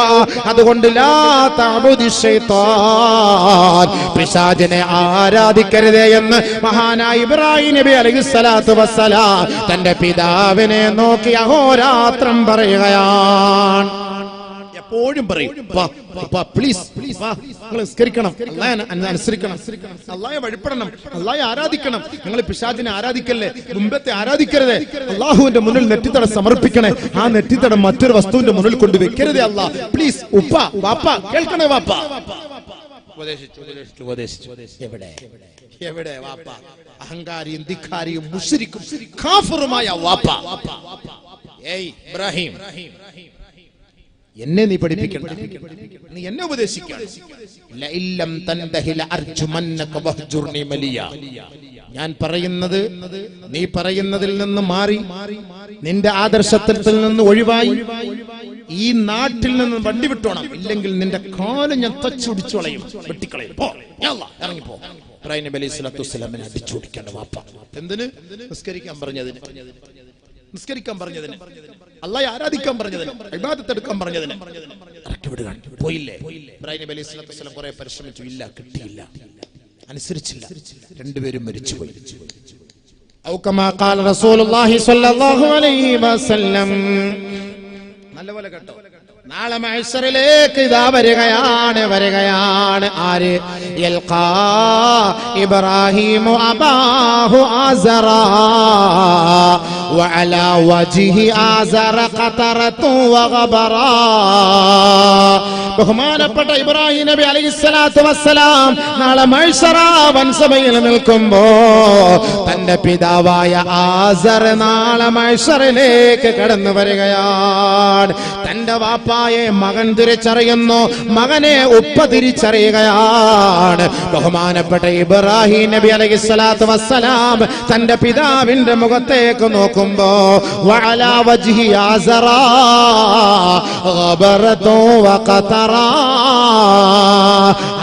അതുകൊണ്ട് ലാ തഅബുദി ശൈത്താൻ, പിശാചിനെ ആരാധിക്കരുതേ എന്ന് മഹാനായ ഇബ്രാഹിം നബി അലൈഹിസ്സലാത്തു വസ്സലാം തന്റെ പിതാവിനെ നോക്കി അഹോരാത്രം പറയുകയാണ്. എപ്പോഴും പറയും, പ്ലീസ് നിങ്ങൾ നിസ്കരിക്കണം, അല്ലാഹുവിനെ അനുസരിക്കണം, അല്ലാഹുവെ വഴിപ്പെടണം, അല്ലാഹുവെ ആരാധിക്കണം. നിങ്ങൾ പിശാചിനെ ആരാധിക്കല്ലേ, മുമ്പത്തെ ആരാധിക്കരുതേ. അല്ലാഹുവിന്റെ മുന്നിൽ നെറ്റിത്തട സമർപ്പിക്കണേ. ആ നെറ്റിത്തടം മറ്റൊരു വസ്തുവിന്റെ മുന്നിൽ കൊണ്ട് വെക്കരുതേ. അല്ലാഹ് പ്ലീസ് ഉപ്പ വാപ്പ കേൾക്കണേ. വാപ്പ ഉപദേശിച്ചു. എവിടെ വാപ്പ? അഹങ്കാരിയും ധിക്കാരിയും മുശ്രിക്കും കാഫിറുമായ വാപ്പ. ഏയ് ഇബ്രാഹിം, എന്നെ നീ പഠിപ്പിക്കണ്ട, നീ എന്നെ ഉപദേശിക്കണം. ഞാൻ പറയുന്നത് നീ പറയുന്നതിൽ നിന്ന് മാറി, നിന്റെ ആദർശത്തിൽ നിന്ന് ഒഴിവായി ഈ നാട്ടിൽ നിന്ന് വണ്ടി വിട്ടോണം. ഇല്ലെങ്കിൽ നിന്റെ കാല് ഞാൻ തച്ചുടിച്ചു കളയും, വെട്ടിക്കളയും. ഇറങ്ങിപ്പോ. ഇബ്രാഹിം നബി അലൈഹി സ്വലാത്തു വസ്സലാമിനെ അടിച്ചോടിക്കേണ്ട വാപ്പ. എന്തിന്? നിസ്കരിക്കാൻ പറഞ്ഞതിന്, അല്ലാഹുവെ ആരാധിക്കാൻ പറഞ്ഞതിന്, ഇബാദത്ത് എടുക്കാൻ പറഞ്ഞതിന് ഇറക്കി വിടുകയാണ്. പോയില്ലേ? ഇബ്രാഹിം നബി അലൈഹി സ്വലാത്തു വസ്സലാം കുറെ പരിശ്രമിച്ചു, ഇല്ല, കിട്ടിയില്ല, അനുസരിച്ചില്ല. രണ്ടുപേരും മരിച്ചുപോയി. ഔ കമാ ഖാല റസൂലുള്ളാഹി സ്വല്ലല്ലാഹു അലൈഹി വസല്ലം. നല്ലപോലെ കേട്ടോ. നാളെ മഹ്ശറിലേക്ക് ഇതാ വരികയാണ്. ആര്? യൽഖാ ഇബ്രാഹീമു അബാഹു ആസറ വഅലാ വജ്ഹി ആസറ ഖതറതു വഗബറാ. ബഹുമാനപ്പെട്ട ഇബ്രാഹിം നബി അലൈഹിസ്സലാത്തു വസ്സലാം നാളെ മഹ്ശറ വൻസഭയിൽ നിൽക്കുമ്പോ തന്റെ പിതാവായ ആസർ നാളെ മഹ്ശറിലേക്ക് കടന്നു വരികയാണ്. തന്റെ വാപ്പായെ മകൻ തിരിച്ചറിയുന്നു, മകനെ ഉപ്പ തിരിച്ചറിയുകയാണ്. ബഹുമാനപ്പെട്ട ഇബ്രാഹിം നബി അലൈഹിസ്സലാത്തു വസ്സലാം തന്റെ പിതാവിന്റെ മുഖത്തേക്ക് നോക്കുമ്പോ വഅലാ വജ്ഹി ആസറ ഗബറതു വഖതറ.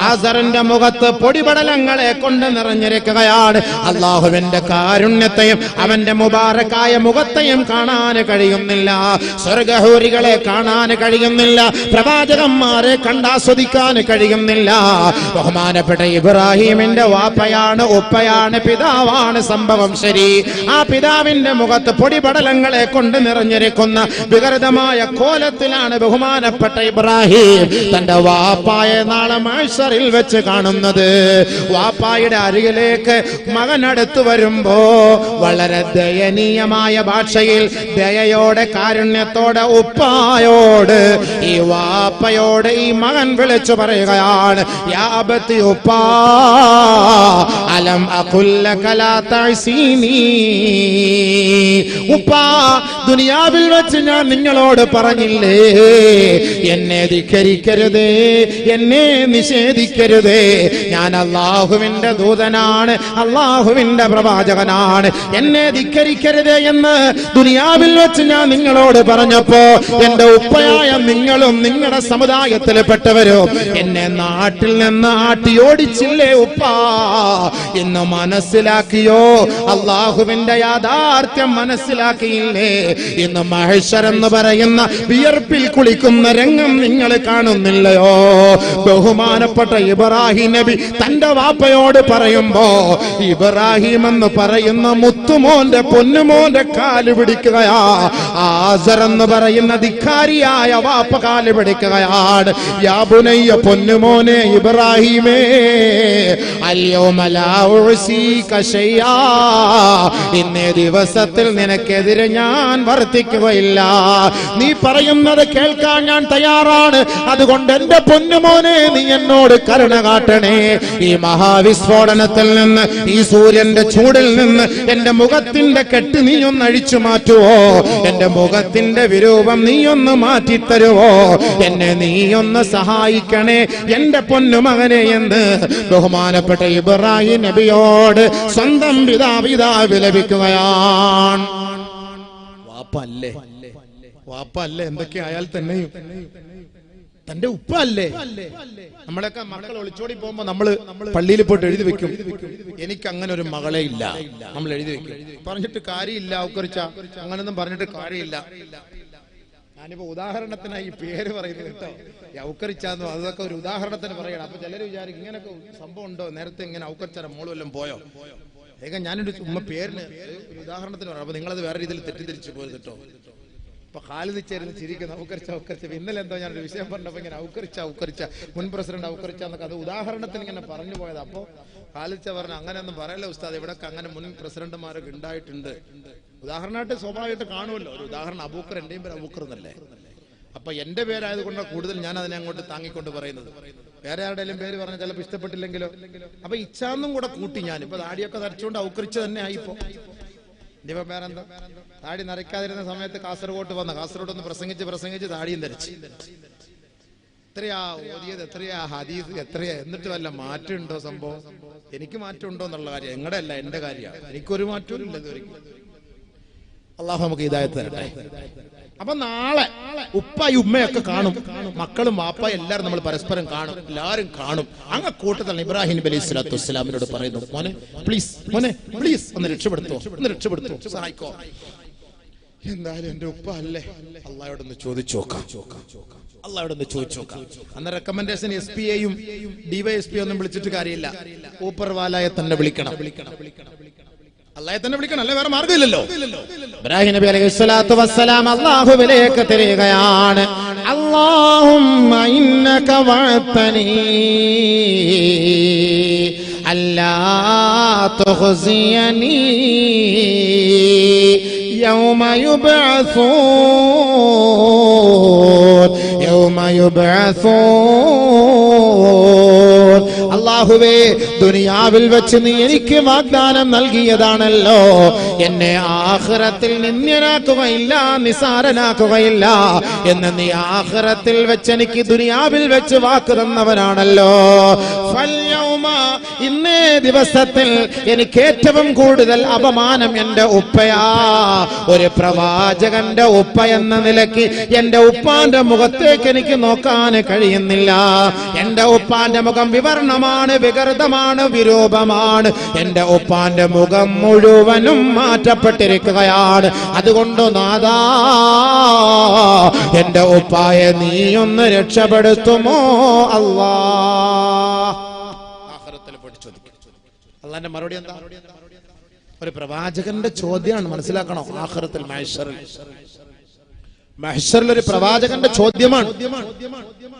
ആസറിന്റെ മുഖത്ത് പൊടിപടലങ്ങളെ കൊണ്ട് നിറഞ്ഞിരിക്കുകയാണ്. അല്ലാഹുവിന്റെ കാരുണ്യത്തെയും അവന്റെ മുബാറക്കായ മുഖത്തെയും കാണാൻ കഴിയുന്നില്ല. സ്വർഗ്ഗഹൂരികളെ കാണാൻ കഴിയുന്നില്ല. പ്രവാചകന്മാരെ കണ്ടാസ്വദിക്കാൻ കഴിയുന്നില്ല. ബഹുമാനപ്പെട്ട ഇബ്രാഹിമിന്റെ വാപ്പയാണ്, ഉപ്പയാണ്, പിതാവാണ് സംഭവം. ശരി, ആ പിതാവിന്റെ മുഖത്ത് പൊടിപടലങ്ങളെ കൊണ്ട് നിറഞ്ഞിരിക്കുന്ന വികൃതമായ കോലത്തിലാണ് ബഹുമാനപ്പെട്ട ഇബ്രാഹിം തന്റെ വാപ്പായെ നാളെ മഹ്ശറിൽ വെച്ച് കാണുന്നത്. വാപ്പായുടെ അരികിലേക്ക് മകൻ അടുത്തു വരുമ്പോ വളരെ ദയനീയമായ ഭാഷയിൽ ദയയോടെ, കാരുണ്യത്തോടെ ഉപ്പായോട്, ഈ വാപ്പയോട് ഈ മകൻ വിളിച്ചു പറയുകയാണ്, യാ അബതി ഉപ്പാ അലം അഖുൽ ലക ലാ തഅസീനി. ഉപ്പാ, ദുനിയാവിൽ വെച്ച് ഞാൻ നിങ്ങളോട് പറഞ്ഞില്ലേ എന്നെ ധിക്കരിക്കരുതേ, എന്നെ നിഷേധിക്കരുതേ. ഞാൻ അല്ലാഹുവിന്റെ ദൂതനാണ്, അല്ലാഹുവിന്റെ പ്രവാചകനാണ്. എന്നെ ധിക്കരിക്കരുതേ എന്ന് ദുനിയാവിൽ വെച്ച് ഞാൻ നിങ്ങളോട് പറഞ്ഞപ്പോ എന്റെ ഉപ്പയായ നിങ്ങളും നിങ്ങളുടെ സമുദായത്തിൽപ്പെട്ടവരും എന്നെ നാട്ടിൽ നിന്ന് ആട്ടിയോടിച്ചില്ലേ ഉപ്പാ? എന്ന് മനസ്സിലാക്കിയോ? അല്ലാഹുവിന്റെ യാഥാർത്ഥ്യം മനസ്സിലാക്കിയില്ലേ? ഇന്ന് മഹ്ശർ എന്ന് പറയുന്ന വിയർപ്പിൽ കുളിക്കുന്ന രംഗം നിങ്ങൾ കാണുന്നില്ലയോ? ബഹുമാനപ്പെട്ട ഇബ്രാഹിം നബി തന്റെ വാപ്പയോട് പറയുമ്പോ ഇബ്രാഹിം എന്ന് പറയുന്ന മുത്തുമോന്റെ, പൊന്നുമോന്റെ കാല് പിടിക്കുകയാ. ആസർ എന്ന് പറയുന്ന ധിക്കാരിയായ വാപ്പ കാല് പിടിക്കുകയാണ്. യാ ബുനയ്യ, പൊന്നുമോനെ ഇബ്രാഹിമേ, അൽയൗമ ലാ ഉസീക ശൈആ, ഇന്നേ ദിവസത്തിൽ നിനക്കെതിരെ ഞാൻ വർത്തിക്കുകയില്ല. നീ പറയുന്നത് കേൾക്കാൻ ഞാൻ തയ്യാറാണ്. അതുകൊണ്ട് എന്റെ പൊന്നുമോനെ നീ എന്നോട് കരുണ കാട്ടണേ. ഈ മഹാവിസ്ഫോടനത്തിൽ നിന്ന്, ഈ സൂര്യന്റെ ചൂടിൽ നിന്ന് എന്റെ മുഖത്തിന്റെ കെട്ട് നീ ഒന്ന് അഴിച്ചു മാറ്റുവോ? എന്റെ മുഖത്തിന്റെ വിരൂപം നീ ഒന്ന് മാറ്റിത്തരുവോ? എന്നെ നീ ഒന്ന് സഹായിക്കണേ എന്റെ പൊന്നുമകനെ എന്ന് ബഹുമാനപ്പെട്ട ഇബ്രാഹിം നബിയോട് സ്വന്തം പിതാവ് ലഭിക്കുകയാണ്. വാപ്പ അല്ലേ എന്തൊക്കെ ആയാൽ തന്നെയും തന്റെ ഉപ്പ അല്ലേ? നമ്മളൊക്കെ മക്കൾ ഒളിച്ചോടി പോകുമ്പോ നമ്മള് പള്ളിയിൽ പോയിട്ട് എഴുതി വെക്കും, എനിക്ക് അങ്ങനെ ഒരു മകളെ ഇല്ല. നമ്മൾ എഴുതി വെക്കും. പറഞ്ഞിട്ട് കാര്യമില്ല. ഔക്കറിച്ച അങ്ങനൊന്നും പറഞ്ഞിട്ട് കാര്യമില്ല. ഞാനിപ്പോ ഉദാഹരണത്തിനായി ഈ പേര് പറയുന്നത് കേട്ടോ, ഔക്കറിച്ചാന്നോ, അതൊക്കെ ഒരു ഉദാഹരണത്തിന് പറയണം. അപ്പൊ ചിലര് വിചാരിക്കും ഇങ്ങനൊക്കെ സംഭവം ഉണ്ടോ, നേരത്തെ ഇങ്ങനെ ഔക്കറിച്ചാര മോള് വല്ലതും പോയോ? ഞാനൊരു പേരിന് ഒരു ഉദാഹരണത്തിന് പറയാം. അപ്പൊ നിങ്ങളത് വേറെ രീതിയിൽ തെറ്റിദ്ധരിച്ചു പോയത് കേട്ടോ. ഇപ്പൊ ഖാലിദ് ചേരുന്ന ചിരിക്കുന്ന ഔക്കറിച്ച. ഇന്നലെ എന്തോ ഞാനൊരു വിഷയം പറഞ്ഞപ്പോ ഇങ്ങനെ ഔക്കറിച്ച മുൻ പ്രസിഡന്റ് ഔക്കറിച്ച എന്നൊക്കെ അത് ഉദാഹരണത്തിന് ഇങ്ങനെ പറഞ്ഞു പോയത്. അപ്പൊ ഖാലിദ് പറഞ്ഞു അങ്ങനെയൊന്നും പറയല്ല ഉസ്താദ്, ഇവിടൊക്കെ അങ്ങനെ മുൻ പ്രസിഡന്റുമാരൊക്കെ ഉണ്ടായിട്ടുണ്ട്. ഉദാഹരണമായിട്ട് സ്വാഭാവികമായിട്ട് കാണുമല്ലോ. ഒരു ഉദാഹരണം അബൂക്കർ, എന്റെയും പേര് അബൂക്കർ എന്നല്ലേ. അപ്പൊ എന്റെ പേരായതുകൊണ്ടാണ് കൂടുതൽ ഞാൻ അതിനെ അങ്ങോട്ട് താങ്ങിക്കൊണ്ട് പറയുന്നത്. വേറെ ആരുടെയും പേര് പറഞ്ഞാൽ ചിലപ്പോൾ ഇഷ്ടപ്പെട്ടില്ലെങ്കിലോ. അപ്പൊ ഇച്ഛാന്നും കൂടെ കൂട്ടി ഞാൻ ഇപ്പൊ താടിയൊക്കെ നരച്ചുകൊണ്ട് ഔക്കറിച്ച തന്നെ ആയിപ്പോ. ഇനിയിപ്പോ വേറെന്താ, താടി നരയ്ക്കാതിരുന്ന സമയത്ത് കാസർഗോഡ് ഒന്ന് പ്രസംഗിച്ച് താടിയും ധരിച്ച്. എത്രയാ ഓതിയത്, എത്രയാ ഹദീസ്, എത്രയാ, എന്നിട്ട് വല്ല മാറ്റമുണ്ടോ സംഭവം? എനിക്ക് മാറ്റമുണ്ടോ എന്നുള്ള കാര്യം എങ്ങടെ അല്ല, എന്റെ കാര്യമാണ്. എനിക്കൊരു മാറ്റവും ഇല്ല ഇതുവരെയും. അള്ളാഹു നമുക്ക് ഹിദായത്ത് തരട്ടെ. അപ്പൊ നാളെ ഉപ്പായി ഉമ്മയൊക്കെ കാണും, മക്കളും വാപ്പായും എല്ലാവരും നമ്മൾ പരസ്പരം കാണും, എല്ലാവരും കാണും. അങ്ങ് കൂട്ടത്തിൽ ഇബ്രാഹിം നബി അലൈഹി സ്വലാത്തു വസ്സലാമിനോട് പറയുന്നു, മോനെ പ്ലീസ് ഒന്ന് രക്ഷപ്പെടുത്തോ, സഹായിക്കോ. എന്തായാലും എന്റെ ഉപ്പ അല്ലേ, അള്ളാഹയോടൊന്ന് ചോദിച്ചു നോക്കാം. അന്ന് റെക്കമെൻഡേഷൻ SP യെയും DYSP ഒന്നും വിളിച്ചിട്ട് കാര്യമില്ല, ഊപ്പർവാലയെ തന്നെ വിളിക്കണം. അല്ലാഹയെ തന്നെ വിളിക്കണം, അല്ലേ വേറെ മാർഗ്ഗമില്ലല്ലോ. ഇബ്രാഹിം നബി അലൈഹിസ്സലാത്തു വസ്സലാം അല്ലാഹുവിലേക്ക് തിരിയുകയാണ്. അല്ലാഹുമ്മ ഇന്നക വഅതനി അല്ലാ തുഖ്സിയനി യൗമ യുബ്അസൂൻ. അല്ലാഹുവേ, ദുനിയാവിൽ വെച്ച് നീ എനിക്ക് വാഗ്ദാനം നൽകിയതാണല്ലോ, എന്നെ ആഖിറത്തിൽ നിന്ദ്യനാക്കുകയില്ല, നിസാരനാക്കുകയില്ല എന്ന് നീ ആഖിറത്തിൽ വെച്ച് എനിക്ക് ദുനിയാവിൽ വെച്ച് വാക്ക് തന്നവനാണല്ലോ. ഇന്നേ ദിവസത്തിൽ എനിക്ക് ഏറ്റവും കൂടുതൽ അപമാനം എന്റെ ഉപ്പയാ. ഒരു പ്രവാചകന്റെ ഉപ്പ എന്ന നിലയ്ക്ക് എന്റെ ഉപ്പാന്റെ മുഖത്തേക്ക് എനിക്ക് നോക്കാൻ കഴിയുന്നില്ല. എന്റെ ഉപ്പാന്റെ മുഖം വിവർണമാണ്, വികൃതമാണ്, വിരൂപമാണ്. എന്റെ ഉപ്പാന്റെ മുഖം മുഴുവനും മാറ്റപ്പെട്ടിരിക്കുകയാണ്. അതുകൊണ്ട് നാഥാ, എന്റെ ഉപ്പായെ നീ ഒന്ന് രക്ഷപ്പെടുത്തുമോ അല്ലാ. അള്ളാന്റെ മറുപടി എന്താ? ഒരു പ്രവാചകന്റെ ചോദ്യമാണ്, മനസ്സിലാക്കണോ? ആഖിറത്തിൽ മഹ്ശറിൽ ഒരു പ്രവാചകന്റെ ചോദ്യമാണ്.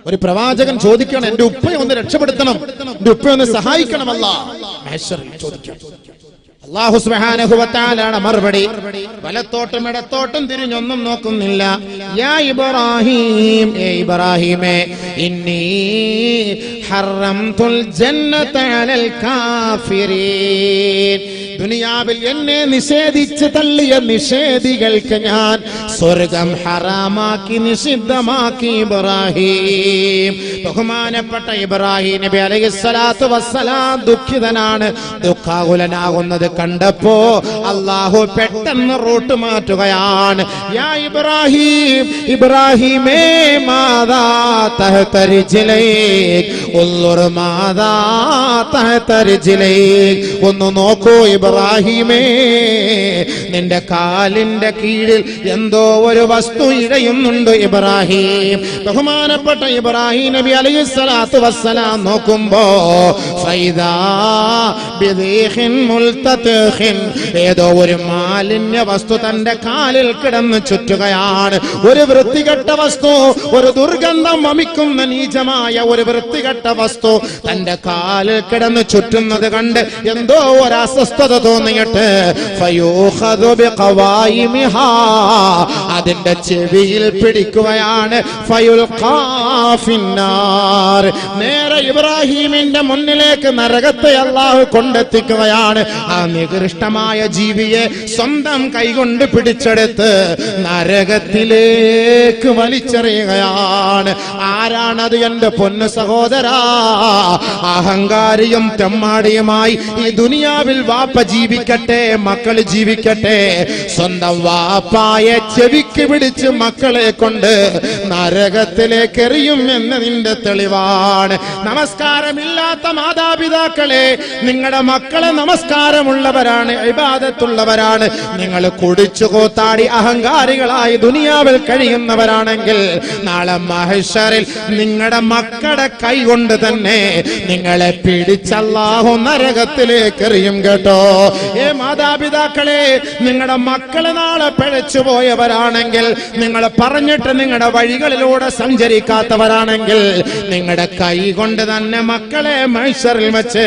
ഒരു പ്രവാചകൻ ചോദിക്കണം, എന്റെ ഉപ്പയെ ഒന്ന് രക്ഷപ്പെടുത്തണം, എന്റെ ഉപ്പയെ ഒന്ന് സഹായിക്കണം അല്ലാഹ്. മഹ്ശറിൽ ചോദിക്കണം. അല്ലാഹു സുബ്ഹാനഹു വ തആലയുടെ മറുപടി, വലത്തോട്ടും ഇടത്തോട്ടും തിരിഞ്ഞൊന്നും നോക്കുന്നില്ല. യാ ഇബ്രാഹിം, ഏ ഇബ്രാഹിമേ, ഇന്നി ഹറംതുൽ ജന്നത അലൽ കാഫിരീൻ. ദുനിയാവിൽ എന്നെ നിഷേധിച്ച് തള്ളിയ നിഷേധികൾക്ക് ഞാൻ സ്വർഗം ഹറാമാക്കി, നിഷിദ്ധമാക്കി. ഇബ്രാഹിം, ബഹുമാനപ്പെട്ട ഇബ്രാഹിം നബി അലൈഹിസ്സലാത്തു വസ്സലാം ദുഃഖിതനാണ്. ദുഃഖാകുലനാകുന്നത് കണ്ടപ്പോ അല്ലാഹു പെട്ടെന്ന് റൂട്ട് മാറ്റുകയാണ്. യാ ഇബ്രാഹിം, ഇബ്രാഹിമേ, മാദാ തഹ്ത റിജ്ലൈക്, ഉൻദുർ മാദാ തഹ്ത റിജ്ലൈക്. ഒന്ന് നോക്കൂ ഇബ്രാഹിമേ, നിന്റെ കാലിന്റെ കീഴിൽ എന്തോ ഒരു വസ്തു ഇഴയുന്നുണ്ട് ഇബ്രാഹിം. ബഹുമാനപ്പെട്ട ഇബ്രാഹിം നബി അലൈഹിസ്സലാത്തു വസ്സലാം നോക്കുമ്പോ ഫൈദാ ബിദീഖിൻ മുൽതതിഖിൻ, ഏതോ ഒരു മാലിന്യ വസ്തു തന്റെ കാലിൽ കിടന്ന് ചുറ്റുകയാണ്. ഒരു വൃത്തികെട്ട വസ്തു, ഒരു ദുർഗന്ധം വമിക്കുന്ന നീചമായ ഒരു വൃത്തികെട്ട വസ്തു തന്റെ കാലിൽ കിടന്ന് ചുറ്റുന്നത് കണ്ട് എന്തോ ഒരു അസ്വസ്ഥത തോന്നിയിട്ട് ഫയൂഖദു ബിഖവായിമിഹാ, അതിന്റെ ചെവിയിൽ പിടിക്കുകയാണ്. ഫയുൽഖാ ഫിന്നാർ, നേരെ ഇബ്രാഹിമിന്റെ മുന്നിലേക്ക് നരകത്തെ അല്ലാഹു കൊണ്ടെത്തിക്കുകയാണ്. ആ നികൃഷ്ടമായ ജീവിയെ സ്വന്തം കൈകൊണ്ട് പിടിച്ചെടുത്ത് നരകത്തിലേക്ക് വലിച്ചെറിയുകയാണ്. ആരാണത്? എന്റെ പൊന്നു സഹോദരാ, അഹങ്കാരിയും തെമ്മാടിയുമായി ഈ ദുനിയാവിൽ വാപ്പ ജീവിക്കട്ടെ, മക്കൾ ജീവിക്കട്ടെ, സ്വന്തം വാപ്പായെ ചെവിക്ക് പിടിച്ച് മക്കളെ കൊണ്ട് നരകത്തിലേക്ക് എറിയും എന്നതിന്റെ തെളിവാണ്. നമസ്കാരമില്ലാത്ത മാതാപിതാക്കളെ, നിങ്ങളുടെ മക്കളെ നമസ്കാരമുള്ളവരാണ്, ഇബാദത്തുള്ളവരാണ്. നിങ്ങൾ കുടിച്ചു കൂത്താടി അഹങ്കാരികളായി ദുനിയാവിൽ കഴിയുന്നവരാണെങ്കിൽ നാളെ മഹ്ശറിൽ നിങ്ങളുടെ മക്കളുടെ കൈ കൊണ്ട് തന്നെ നിങ്ങളെ പിടിച്ചല്ലാഹു നരകത്തിലേക്ക് എറിയും കേട്ടോ. മാതാപിതാക്കളെ, നിങ്ങളുടെ മക്കളെ നാളെ പിഴച്ചു പോയവരാണെങ്കിൽ, നിങ്ങൾ പറഞ്ഞിട്ട് നിങ്ങളുടെ വഴികളിലൂടെ സഞ്ചരിക്കാത്തവരാണെങ്കിൽ, നിങ്ങളുടെ കൈ കൊണ്ട് തന്നെ മക്കളെ മഹ്ശറിൽ വെച്ച്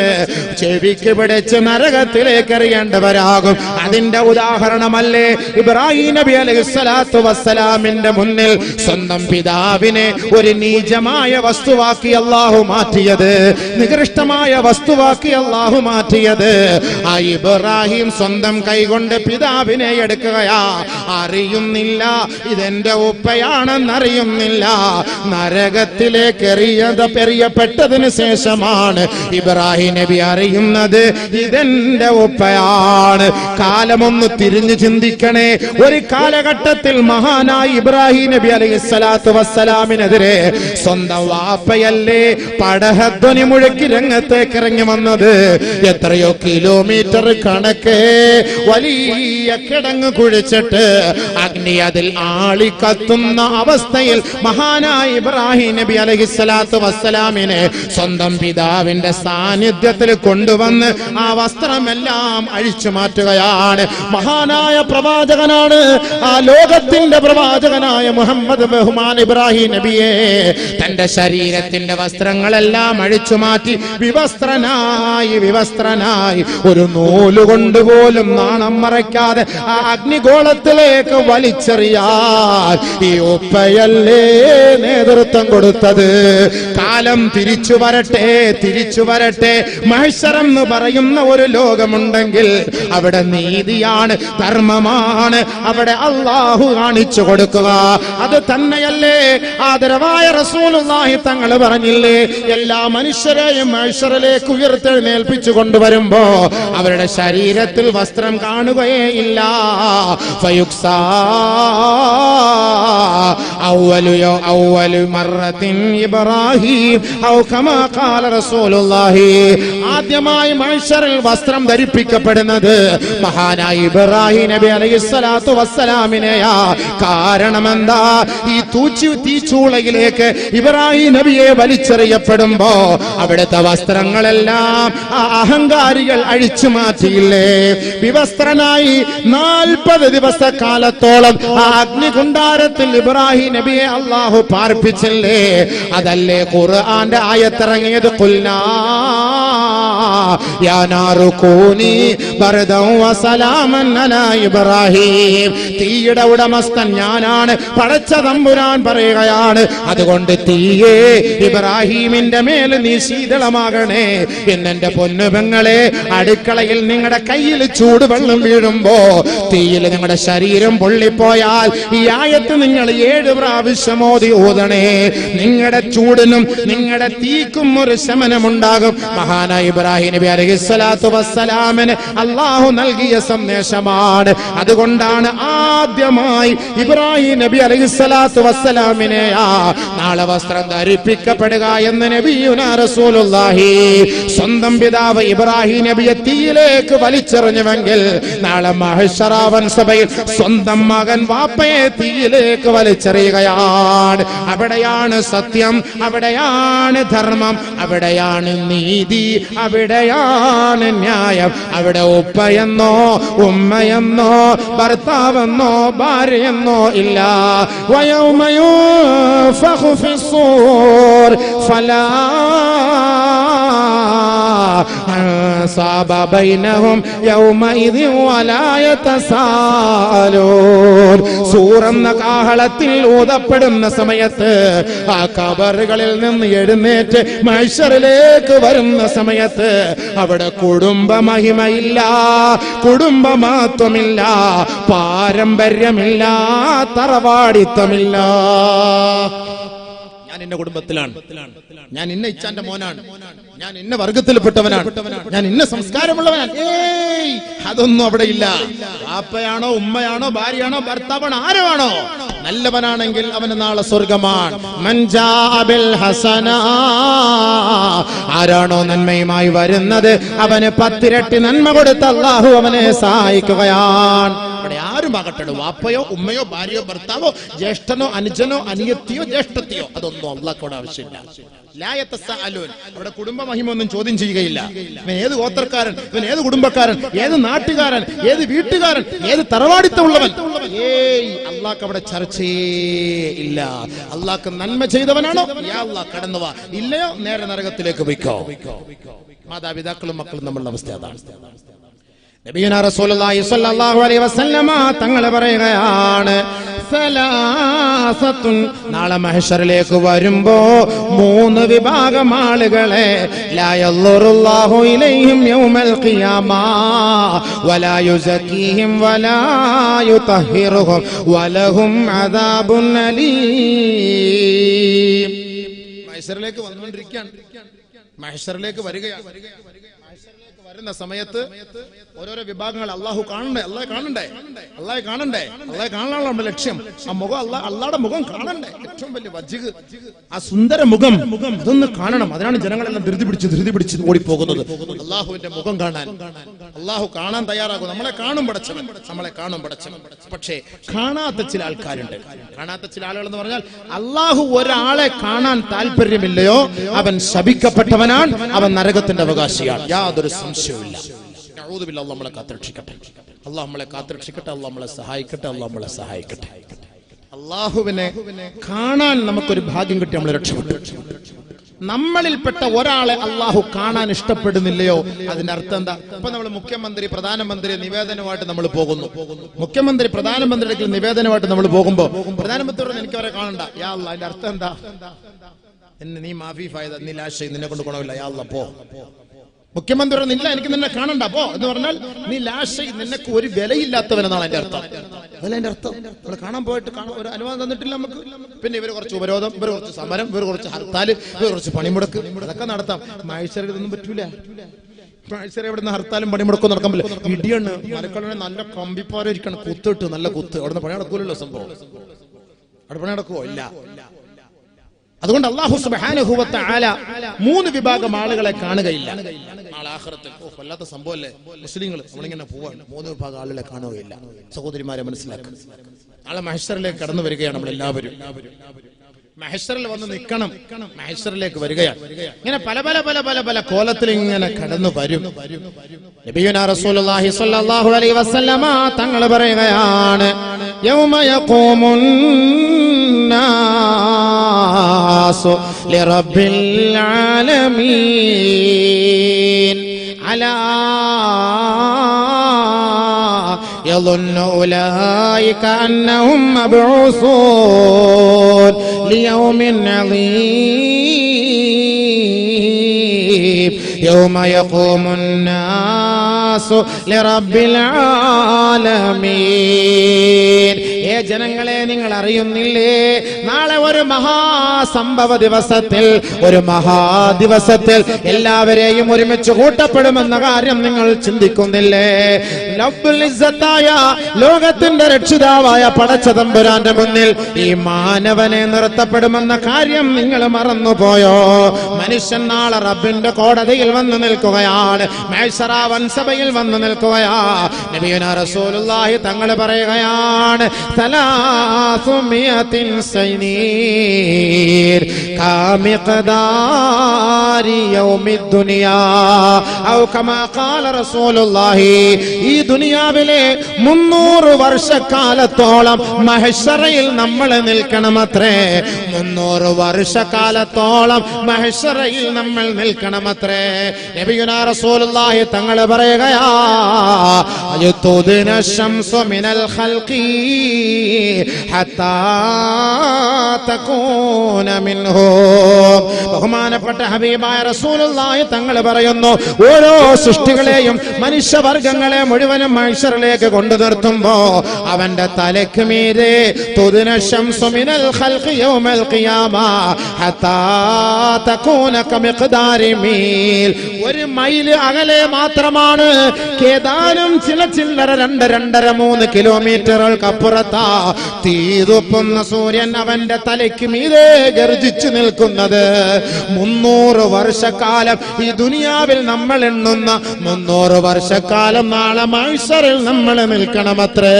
ചെവിക്ക് പിടിച്ച് നരകത്തിലേക്ക് എറിയേണ്ടവരാകും. അതിന്റെ ഉദാഹരണമല്ലേ ഇബ്രാഹിം നബി അലൈഹിസ്സലാത്തു വസ്സലാമിന്റെ മുന്നിൽ സ്വന്തം പിതാവിനെ ഒരു നീചമായ വസ്തുവാക്കി അല്ലാഹു മാറ്റിയത്, നികൃഷ്ടമായ വസ്തുവാക്കി അല്ലാഹു മാറ്റിയത്. ആ ഇബ്രാഹിം സ്വന്തം കൈകൊണ്ട് പിതാവിനെ എടുക്കുകയാ. അറിയുന്നില്ല ഇതെന്റെ ഉപ്പയാണെന്നറിയുന്നില്ല. നരകത്തിലേക്ക് എറിയപ്പെട്ടതിന് ശേഷമാണ് ഇബ്രാഹിം നബി അറിയുന്നത് ഇതെന്റെ ഉപ്പയാണ്. കാലമൊന്ന് തിരിഞ്ഞു ചിന്തിക്കണേ. ഒരു കാലഘട്ടത്തിൽ മഹാനായി ഇബ്രാഹിം നബി അലൈഹിസ്സലാത്തു വസ്സലാമിനെതിരെ സ്വന്തം വാപ്പയല്ലേ പടഹധ്വനി മുഴക്കി രംഗത്തേക്ക് ഇറങ്ങി വന്നത്. എത്രയോ കിലോമീറ്റർ കണക്കെ വലിയ കിടങ്ങ് കുഴിച്ചിട്ട് അഗ്നി അതിൽ ആളിക്കത്തുന്ന അവസ്ഥയിൽ മഹാനായ ഇബ്രാഹിം നബി അലൈഹിസ്സലാത്തു വസ്സലാമിനെ സ്വന്തം പിതാവിന്റെ സാന്നിധ്യത്തിൽ കൊണ്ടുവന്ന് ആ വസ്ത്രമെല്ലാം അഴിച്ചു മാറ്റുകയാണ്. മഹാനായ പ്രവാചകനാണ്, ആ ലോകത്തിന്റെ പ്രവാചകനായ മുഹമ്മദ് ബഹുമാൻ ഇബ്രാഹിം നബിയെ തന്റെ ശരീരത്തിന്റെ വസ്ത്രങ്ങളെല്ലാം അഴിച്ചു മാറ്റി വിവസ്ത്രനായി ഒരു നൂലുകൊണ്ട് പോലും നാണം മറയ്ക്കാതെ ആ അഗ്നിഗോളത്തിലേക്ക് വലിച്ചെറിയാൻ ഈ ഉപ്പയല്ലേ നേതൃത്വം കൊടുത്തത്. കാലം തിരിച്ചു വരട്ടെ. മഹ്ശർ എന്ന് പറയുന്ന ഒരു ലോകമുണ്ടെങ്കിൽ അവിടെ നീതിയാണ്, ധർമ്മമാണ് അവിടെ അല്ലാഹു കാണിച്ചു കൊടുക്കുക. അത് തന്നെയല്ലേ ആദരവായ റസൂലുള്ളാഹി തങ്ങൾ പറഞ്ഞില്ലേ, എല്ലാ മനുഷ്യരെയും മഹ്ശറിലേക്ക് ഉയർത്തെഴുന്നേൽപ്പിച്ചു കൊണ്ടുവരുമ്പോ അവരുടെ ശരീരത്തിൽ വസ്ത്രം കാണുകയേ ഇല്ല. ഫയുക്സാ അവ്വലു മർറത്തിൻ ഇബ്രാഹിം ഔ കമാ ഖാല റസൂലുള്ളാഹി, ആദ്യമായി മഹ്ശറിൽ വസ്ത്രം ധരിപ്പിക്കപ്പെടുന്നത് മഹാനായ ഇബ്രാഹിം നബി അലൈഹിസ്സലാത്തു വസ്സലാമിനെയാ. കാരണം എന്താ? ഈ തീച്ചൂളയിലേക്ക് ഇബ്രാഹിം നബിയെ വലിച്ചെറിയപ്പെടുമ്പോ അവിടുത്തെ വസ്ത്രങ്ങളെല്ലാം ആ അഹങ്കാരികൾ അഴിച്ചു മാറ്റിയില്ലേ. വിവസ്ത്രനായി 40 ദിവസക്കാലത്തോളം ആ അഗ്നികുണ്ടാരത്തിൽ ഇബ്രാഹിം നബിയെ അല്ലാഹു പാർപ്പിച്ചില്ലേ. അതല്ലേ ഖുർആന്റെ ആയത്തിറങ്ങിയത്, ഖുൽനാ യാ നാറു കൂനി ബർദൻ വസലാമൻ അലാ ഇബ്രാഹിം, തീയുടെ ഉടമസ്ഥൻ ഞാനാണ്, പടച്ച തമ്പുരാൻ പറയുകയാണ്. അതുകൊണ്ട് തീയേ ഇബ്രാഹിമിന്റെ മേൽ നീ ശീതളമാകണേ എന്നെന്റെ പൊന്നുപെങ്ങളെ. അടുക്കളയിൽ നിങ്ങളുടെ കയ്യിൽ ചൂടുവെള്ളം വീഴുമ്പോ തീയിൽ നിങ്ങളുടെ ശരീരം പൊള്ളിപ്പോയാൽ ഈ ആയത്ത് നിങ്ങൾ 7 പ്രാവശ്യം ഓതണേ. നിങ്ങളുടെ ചൂടിനും നിങ്ങളുടെ തീക്കും ഒരു ശമനമുണ്ടാകും. മഹാനായ ഇബ്രാഹിം നബി അലൈഹിസ്സലാത്തു വസ്സലാമിന് അല്ലാഹു നൽകിയ സന്ദേശമാണ്. അതുകൊണ്ടാണ് ആദ്യമായി ഇബ്രാഹിം നബി അലൈഹിസ്സലാത്തു വസ്സലാമിനെ നാളെ വസ്ത്രം ധരിപ്പിക്കപ്പെടുക എന്ന് നബിയുനാ റസൂലുള്ളാഹി. സ്വന്തം പിതാവ് ഇബ്രാഹിം നബിയെ തീയിലേക്ക് വലിച്ചെറിഞ്ഞുവെങ്കിൽ നാളെ മഹ്ശറാവൻ സഭയിൽ സ്വന്തം മകൻ വാപ്പയെ തീയിലേക്ക് വലിച്ചെറിയുകയാണ്. അവിടെയാണ് സത്യം, അവിടെയാണ് ധർമ്മം, അവിടെയാണ് നീതി, അവിടെയാണ് ന്യായം. അവിടെ ഉപ്പയെന്നോ ഉമ്മയെന്നോ ഭർത്താവെന്നോ ഭാര്യയെന്നോ ഇല്ല. വയൗമ യുൻഫഖു ഫിസ്സൂർ ഫലാ അൻസാബ ബൈനഹും യൗമഇദിൻ വലാ യതസാഅലൂൻ. സൂറെന്ന കാഹളത്തിൽ ഊതപ്പെടുന്ന സമയത്ത് ആ ഖബറുകളിൽ നിന്ന് എഴുന്നേറ്റ് മഹ്ശറിലേക്ക് വരുന്ന സമയത്ത് അവിടെ കുടുംബ മഹിമയില്ല, കുടുംബമാത്വമില്ല, പാരമ്പര്യമില്ല, തറവാടിത്തമില്ല. ഞാൻ ഇന്ന കുടുംബത്തിലാണ്, ഞാൻ ഇന്ന ഇച്ചാന്റെ മോനാണ്, ഞാൻ ഇന്ന വർഗത്തിൽപ്പെട്ടവനാണ്, ഞാൻ ഇന്ന സംസ്കാരമുള്ളവനാണ്. ഏയ്, അതൊന്നും അവിടെ ഇല്ല. വാപ്പയാണോ ഉമ്മയാണോ ഭാര്യയാണോ ഭർത്താവാണോ ആരോ നല്ലവനാണെങ്കിൽ അവന് നാളെ സ്വർഗമാണ്. ആരാണോ നന്മയുമായി വരുന്നത് അവന് 10 ഇരട്ടി നന്മ കൊടുത്ത് അല്ലാഹു അവനെ സഹായിക്കുകയാണ്. അവിടെ ആരും ആകട്ടെ, വാപ്പയോ ഉമ്മയോ ഭാര്യയോ ഭർത്താവോ ജ്യേഷ്ഠനോ അനുജനോ അനിയത്തിയോ ജ്യേഷ്ഠത്തിയോ, അതൊന്നും അല്ലാഹുവോട് ആവശ്യമില്ല. അവിടെ കുടുംബ മഹിമ ഒന്നും ചോദ്യം ചെയ്യുകയില്ല. ഇവൻ ഏത് ഗോത്രക്കാരൻ, ഇവൻ ഏത് കുടുംബക്കാരൻ, ഏത് നാട്ടുകാരൻ, ഏത് വീട്ടുകാരൻ, ഏത് തറവാടിത്തമുള്ളവൻ, ഏയ് അല്ലാഹ് അവിടെ ചർച്ചയേ ഇല്ല. അല്ലാഹ് നന്മ ചെയ്തവനാണോ യാ അല്ലാഹ് കടന്നു വാ, ഇല്ലയോ നേരെ നരകത്തിലേക്ക് പോയിക്കോ. മാതാപിതാക്കളും മക്കളും നമ്മളുടെ അവസ്ഥ അതാണ്. നബിയുനാ റസൂലുള്ളാഹി സ്വല്ലല്ലാഹു അലൈഹി വസല്ലമ തങ്ങൾ പറയുകയാണ്, സലാസത്തുൻ, നാളെ മഹ്ശറിലേക്ക് വരുമ്പോ 3 വിഭാഗം ആളുകളെ ലാ യൻളുറുല്ലാഹു ഇലൈഹിം യൗമൽ ഖിയാമ വലാ യുസക്കീഹിം വലാ യുതഹിറുഹും വലഹും അദാബുൻ അലീം. മഹ്ശറിലേക്ക് വന്നുകൊണ്ടിരിക്കുകയാണ്, മഹ്ശറിലേക്ക് വരികയാണ്. വരുന്ന സമയത്ത് ഓരോരോ വിഭാഗങ്ങൾ അള്ളാഹു കാണണ്ടേ, അള്ളാഹ് കാണണ്ടേ, അള്ളാഹ് കാണണ്ടേ, അള്ളാഹ് കാണാനുള്ള നമ്മുടെ ലക്ഷ്യം. ആ മുഖം അള്ളാഹുടെ മുഖം കാണണ്ടേ, ഏറ്റവും വലിയ വജ്ജ്, ആ സുന്ദര മുഖം അതൊന്ന് കാണണം. അതിനാണ് ജനങ്ങളെല്ലാം ധൃതി പിടിച്ച് ഓടിപ്പോകുന്നത്. അള്ളാഹുവിന്റെ മുഖം കാണാൻ അള്ളാഹു കാണാൻ തയ്യാറാകും. നമ്മളെ കാണും പടച്ചവൻ, നമ്മളെ കാണും പടച്ചവൻ. പക്ഷേ കാണാത്ത ചില ആൾക്കാരുണ്ട്. കാണാത്ത ചില ആളുകൾ എന്ന് പറഞ്ഞാൽ അള്ളാഹു ഒരാളെ കാണാൻ താല്പര്യമില്ലയോ അവൻ ശപിക്കപ്പെട്ടവനാണ്, അവൻ നരകത്തിന്റെ അവകാശിയാണ്, യാതൊരു സംശയവുമില്ല. അല്ലാഹു നമ്മളെ കാത്തുരക്ഷിക്കട്ടെ, അല്ലാഹു നമ്മളെ കാത്തുരക്ഷിക്കട്ടെ, അല്ലാഹു നമ്മളെ സഹായിക്കട്ടെ, അല്ലാഹു നമ്മളെ സഹായിക്കട്ടെ. അള്ളാഹുവിനെ കാണാൻ നമുക്കൊരു ഭാഗ്യം കിട്ടി, നമ്മൾ രക്ഷപ്പെട്ടു. നമ്മളിൽപ്പെട്ട ഒരാളെ അള്ളാഹു കാണാൻ ഇഷ്ടപ്പെടുന്നില്ലയോ അതിന്റെ അർത്ഥം എന്താ? ഇപ്പൊ നമ്മൾ മുഖ്യമന്ത്രി പ്രധാനമന്ത്രി നിവേദനമായിട്ട് നമ്മൾ പോകുന്നു. മുഖ്യമന്ത്രി പ്രധാനമന്ത്രിയുടെ നിവേദനമായിട്ട് നമ്മൾ പോകുമ്പോ പ്രധാനമന്ത്രിയോട് എനിക്ക് അവരെ കാണണ്ട, യാ അല്ലാഹ്, അതിന്റെ അർത്ഥം എന്താ? എന്നെ നീ മാഫി ഫായദ, നീ ലാശ, നിന്നെ കൊണ്ട് ഗുണമില്ല, യാ അല്ലാഹ് പോ. മുഖ്യമന്ത്രി ഇല്ല, എനിക്ക് നിന്നെ കാണണ്ട പോ എന്ന് പറഞ്ഞാൽ നീ ലാശ, നിനക്ക് ഒരു വിലയില്ലാത്തവനെന്നാണ് എന്റെ അർത്ഥം. അതല്ല അർത്ഥം. നമ്മൾ കാണാൻ പോയിട്ട് ഒരു അനുവാദം തന്നിട്ടില്ല നമുക്ക്. പിന്നെ ഇവര് കുറച്ച് ഉപരോധം, ഇവർ കുറച്ച് സമരം, ഇവർ കുറച്ച് ഹർത്താൽ, ഇവർ കുറച്ച് പണിമുടക്ക്, അതൊക്കെ നടത്താം. മഹ്ശറിൽ ഇതൊന്നും പറ്റൂല. മഹ്ശറിൽ എവിടെ നിന്ന് ഹർത്താലും പണിമുടക്കും നടക്കാൻ പറ്റില്ല. ഇടിയാണ്, മരക്കളെ നല്ല കമ്പിപ്പാരിക്കണം, കുത്തിട്ട് നല്ല കുത്ത്. അവിടെ നിന്ന് പണി നടക്കൂലല്ലോ സംഭവം. അവിടെ പണി നടക്കുവോ? ഇല്ല. അതുകൊണ്ട് അല്ലാഹു സുബ്ഹാനഹു വ തആല 3 വിഭാഗം ആളുകളെ കാണുകയില്ല. നാളെ ആഖിറത്തിൽ വല്ലാത്ത സംഭവമല്ലേ മുസ്ലിങ്ങൾ, നമ്മളിങ്ങനെ പോവാണ്. 3 വിഭാഗം ആളുകളെ കാണുകയില്ല. സഹോദരിമാരെ മനസ്സിലാക്കുക, നാളെ മഹ്ശറിലേക്ക് കടന്നു വരികയാണ് നമ്മൾ എല്ലാവരും. മഹ്ശറിൽ വന്ന് നിൽക്കണം, മഹ്ശറിലേക്ക് വരികയാണ്. ഇങ്ങനെ പല പല പല പല പല കോലത്തിൽ ഇങ്ങനെ കടന്നു വരും. നബിയുനാ റസൂലുള്ളാഹി സ്വല്ലല്ലാഹു അലൈഹി വസല്ലമ തങ്ങൾ പറയുകയാണ്, യൗമ യഖൂമുൻ നാസു ലിറബ്ബിൽ ആലമീൻ അലാ يظن أولئك أنهم مبعوثون ليوم عظيم യൗമ യഖൂമുന്നാസു ലിറബ്ബിൽ ആലമീൻ. ജനങ്ങളെ, നിങ്ങൾ അറിയുന്നില്ലേ, നാളെ ഒരു മഹാസംഭവ ദിവസത്തിൽ, ഒരു മഹാദിവസത്തിൽ എല്ലാവരെയും ഒരുമിച്ച് കൂട്ടപ്പെടുമെന്ന കാര്യം നിങ്ങൾ ചിന്തിക്കുന്നില്ലേ? റബ്ബുൽ ഇസ്സത്തായ ലോകത്തിന്റെ രക്ഷിതാവായ പടച്ചതമ്പുരാന്റെ മുന്നിൽ ഈ മാനവനെ നിർത്തപ്പെടുമെന്ന കാര്യം നിങ്ങൾ മറന്നുപോയോ? മനുഷ്യൻ നാളെ റബ്ബിന്റെ കോടതിയിൽ വന്നു നിൽക്കുകയാണ്, മഹ്ശറ വൻസഭയിൽ വന്നു നിൽക്കുകയാ. നബിയുനാ റസൂലുള്ളാഹി തങ്ങൾ പറയുകയാണ്, സലാസുമിയത്തിൻ സനീർ കാമിഖദാരി യൗമിദ് ദുനിയാ ഔ കമാ ഖാല റസൂലുള്ളാഹി. ഈ ദുനിയാവിലെ 300 വർഷക്കാലത്തോളം മഹ്ശറയിൽ നമ്മൾ നിൽക്കണമത്രേ. 300 വർഷക്കാലത്തോളം മഹ്ശറയിൽ നമ്മൾ നിൽക്കണമത്രേ. നബിയുനാ റസൂലുള്ളാഹി തങ്ങൾ പറയുകയാ, അയതുദിന ശംസു മിനൽ ഖൽഖി ഹത്താ തകൂന മിൻഹു. ബഹുമാനപ്പെട്ട ഹബീബായ റസൂലുള്ളാഹി തങ്ങൾ പറയുന്നു, ഓരോ സൃഷ്ടികളെയും മനുഷ്യവർഗങ്ങളെ മുഴുവനും മഹ്ശറിലേക്ക് കൊണ്ടു നിർത്തുമ്പോ അവന്റെ തലയ്ക്ക് മീതെ തുദിന ശംസു മിനൽ ഖൽഖി യൗമൽ ഖിയാമ ഹത്താ തകൂന കമിഖ്ദാരി മീൽ. 1 മൈൽ അകലെ മാത്രമാണ്, ഏതാനും ചില്ലറ 2-2.5-3 കിലോമീറ്ററുകൾക്കപ്പുറത്താ തീതുപ്പുന്ന സൂര്യൻ അവന്റെ തലയ്ക്ക് മീതെ ഗർജിച്ചു നിൽക്കുന്നത്. 300 വർഷക്കാലം ഈ ദുനിയാവിൽ നമ്മൾ എണ്ണുന്ന 300 വർഷക്കാലം നാളെ മഹ്ശറിൽ നമ്മൾ നിൽക്കണമത്രേ.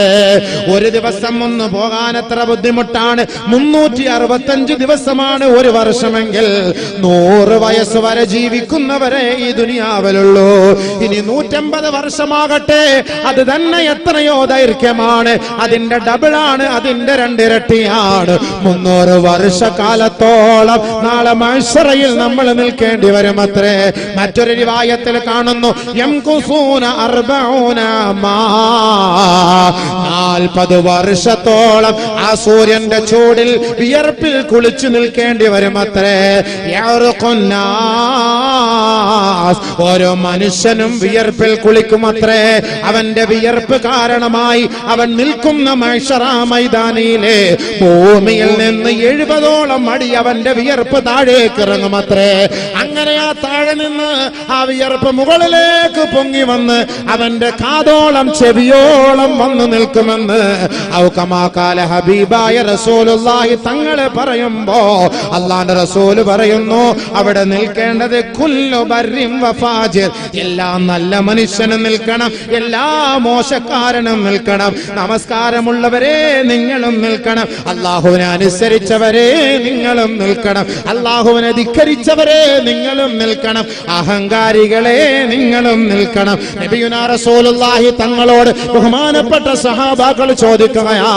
ഒരു ദിവസം ഒന്ന് പോകാൻ എത്ര ബുദ്ധിമുട്ടാണ്. 365 ദിവസമാണ് ഒരു വർഷമെങ്കിൽ 100 വയസ്സ് വരെ ജീവിക്കുന്നവരെ ഈ ദുനിയാവിലുള്ളൂ. ഇനി 150 വർഷമാകട്ടെ, അത് തന്നെ എത്രയോ ദൈർഘ്യമാണ്, അതിന്റെ ഡബിളാണ്, അതിന്റെ 2 ഇരട്ടിയാണ്. 300 വർഷക്കാലത്തോളം നാളെ മഹ്ശറയിൽ നമ്മൾ നിൽക്കേണ്ടി വരും അത്രേ. മറ്റൊരു റിവായത്തിൽ കാണുന്നു, യംകുസൂന 40 40 വർഷത്തോളം ആ സൂര്യന്റെ ചൂടിൽ വിയർപ്പിൽ കുളിച്ചു നിൽക്കേണ്ടി വരും അത്രേ. ഓരോ മനുഷ്യനും വിയർപ്പിൽ കുളിക്കുമത്രേ. അവന്റെ വിയർപ്പ് കാരണമായി അവൻ നിൽക്കുന്ന മഹ്ശറ മൈതാനിയിലെ ഭൂമിയിൽ നിന്ന് 70ഓളം അടി അവന്റെ വിയർപ്പ് താഴേക്ക് ഇറങ്ങുമത്രേ. അങ്ങനെ ആ താഴെ നിന്ന് ആ വിയർപ്പ് മുകളിലേക്ക് പൊങ്ങി വന്ന് അവന്റെ കാതോളം ചെവിയോളം വന്നു നിൽക്കുമെന്ന് ഔകമാകാല ഹബീബായ റസൂലുള്ളാഹി തങ്ങളെ പറയുമ്പോ അല്ലാഹുവിന്റെ റസൂൽ പറയുന്നു, അവിടെ നിൽക്കേണ്ടത് കുല്ലു ബർരിൻ വഫാജിർ, എല്ലാ നല്ല മനുഷ്യനും നിൽക്കണം, എല്ലാ മോശക്കാരനും നിൽക്കണം. നമസ്കാരമുള്ളവരെ നിങ്ങളും നിൽക്കണം, അല്ലാഹുവിനെ അനുസരിച്ചവരെ നിങ്ങളും നിൽക്കണം, അല്ലാഹുവിനെ ധിക്കരിച്ചവരെ നിങ്ങളും നിൽക്കണം, അഹങ്കാരികളെ നിങ്ങളും നിൽക്കണം. നബിയുനാ റസൂലുള്ളാഹി തങ്ങളോട് ബഹുമാനപ്പെട്ട സഹാബാക്കൾ ചോദിക്കുകയാ,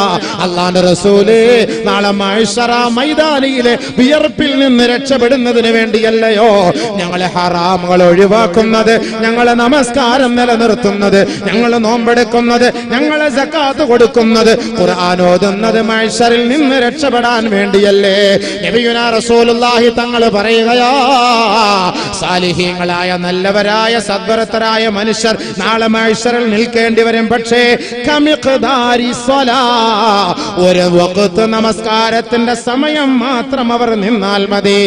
അല്ലാഹുവിന്റെ റസൂലേ, നാളെ മഹ്ശറ മൈതാനിയിലെ വിയർപ്പിൽ നിന്ന് രക്ഷപ്പെടുന്നതിന് വേണ്ടിയല്ലയോ ഞങ്ങളെ ഹറാമുകൾ ഒഴിവാക്കുന്നത്, ഞങ്ങളെ നമസ്കാരം നിലനിർത്തുന്നത്, ഞങ്ങൾ നോമ്പെടുക്കുന്നത്, ഞങ്ങളെ സക്കാത്ത് കൊടുക്കുന്നത്, ഖുർആൻ ഓതുന്നത് മഹ്ശറിൽ നിന്ന് രക്ഷപ്പെടാൻ വേണ്ടിയല്ലേ? നബിയുനാ റസൂലുള്ളാഹി തങ്ങൾ പറയുകയാ, സാലിഹീങ്ങളായ നല്ലവരായ സദ്വരത്തരായ മനുഷ്യർ നാളെ മഹ്ശറിൽ നിൽക്കേണ്ടി വരും. പക്ഷേ കമിഖ്ദാരി സ്വലാ, ഒരു വഖ്ത് നമസ്കാരത്തിന്റെ സമയം മാത്രം അവർ നിന്നാൽ മതി.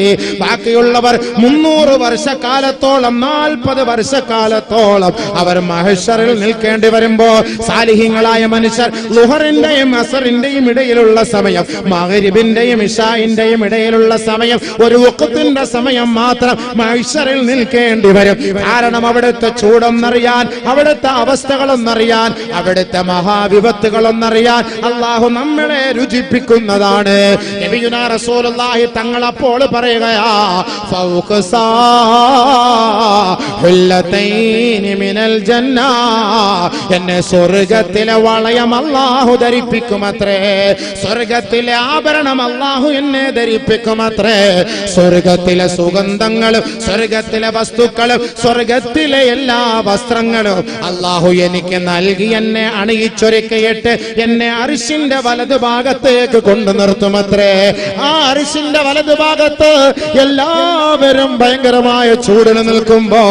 ബാക്കിയുള്ളവർ 300 വർഷക്കാലത്തോളം 40 വർഷക്കാലത്തോളം അവർ മഹ്ശറിൽ നിൽക്കേണ്ടി വരുമ്പോ സാലിഹീങ്ങളായ മനുഷ്യർ ളുഹറിന്റെയും അസറിന്റെയും ഇടയിലുള്ള സമയം, മഗ്രിബിന്റെയും ഇശാഇന്റെയും ഇടയിലുള്ള സമയം, ഒരു വഖ്തിന്റെ സമയം മാത്രം മഹ്ശറിൽ നിൽക്കേണ്ടി വരും. കാരണം അവിടുത്തെ ചൂടൊന്നറിയാൻ, അവിടുത്തെ അവസ്ഥകളൊന്നറിയാൻ, അവിടുത്തെ മഹാവിപത്തുകളൊന്നറിയാൻ അല്ലാഹു നമ്മളെ രുചിപ്പിക്കുന്നതാണ്. നബിയുനാ റസൂലുള്ളാഹി തങ്ങൾ അപ്പോൾ പറയുകയാ, ഫൗഖസാ ഹുല്ലതൈനി മിനൽ ജന്ന, എന്നെ സ്വർഗ്ഗത്തിലെ വളയം അല്ലാഹു ധരിപ്പിക്കുമത്രേ, സ്വർഗ്ഗത്തിലെ ആഭരണം അല്ലാഹു എന്നെ ധരിപ്പിക്കുമത്രേ, സ്വർഗ്ഗത്തിലെ സുഗന്ധങ്ങളും സ്വർഗ്ഗത്തിലെ വസ്തുക്കളും സ്വർഗ്ഗത്തിലെ എല്ലാ വസ്ത്രങ്ങളും അല്ലാഹു എനിക്ക് നൽകി എന്നെ അണിയിച്ചൊരുക്കിയിട്ട് എന്നെ അർശിന്റെ വലതു ഭാഗത്തേക്ക് കൊണ്ടു നിർത്തുമത്രേ. ആ അർശിന്റെ വലതു ഭാഗത്ത് എല്ലാവരും ഭയങ്കരമായ ചൂടിൽ നിൽക്കുമ്പോ,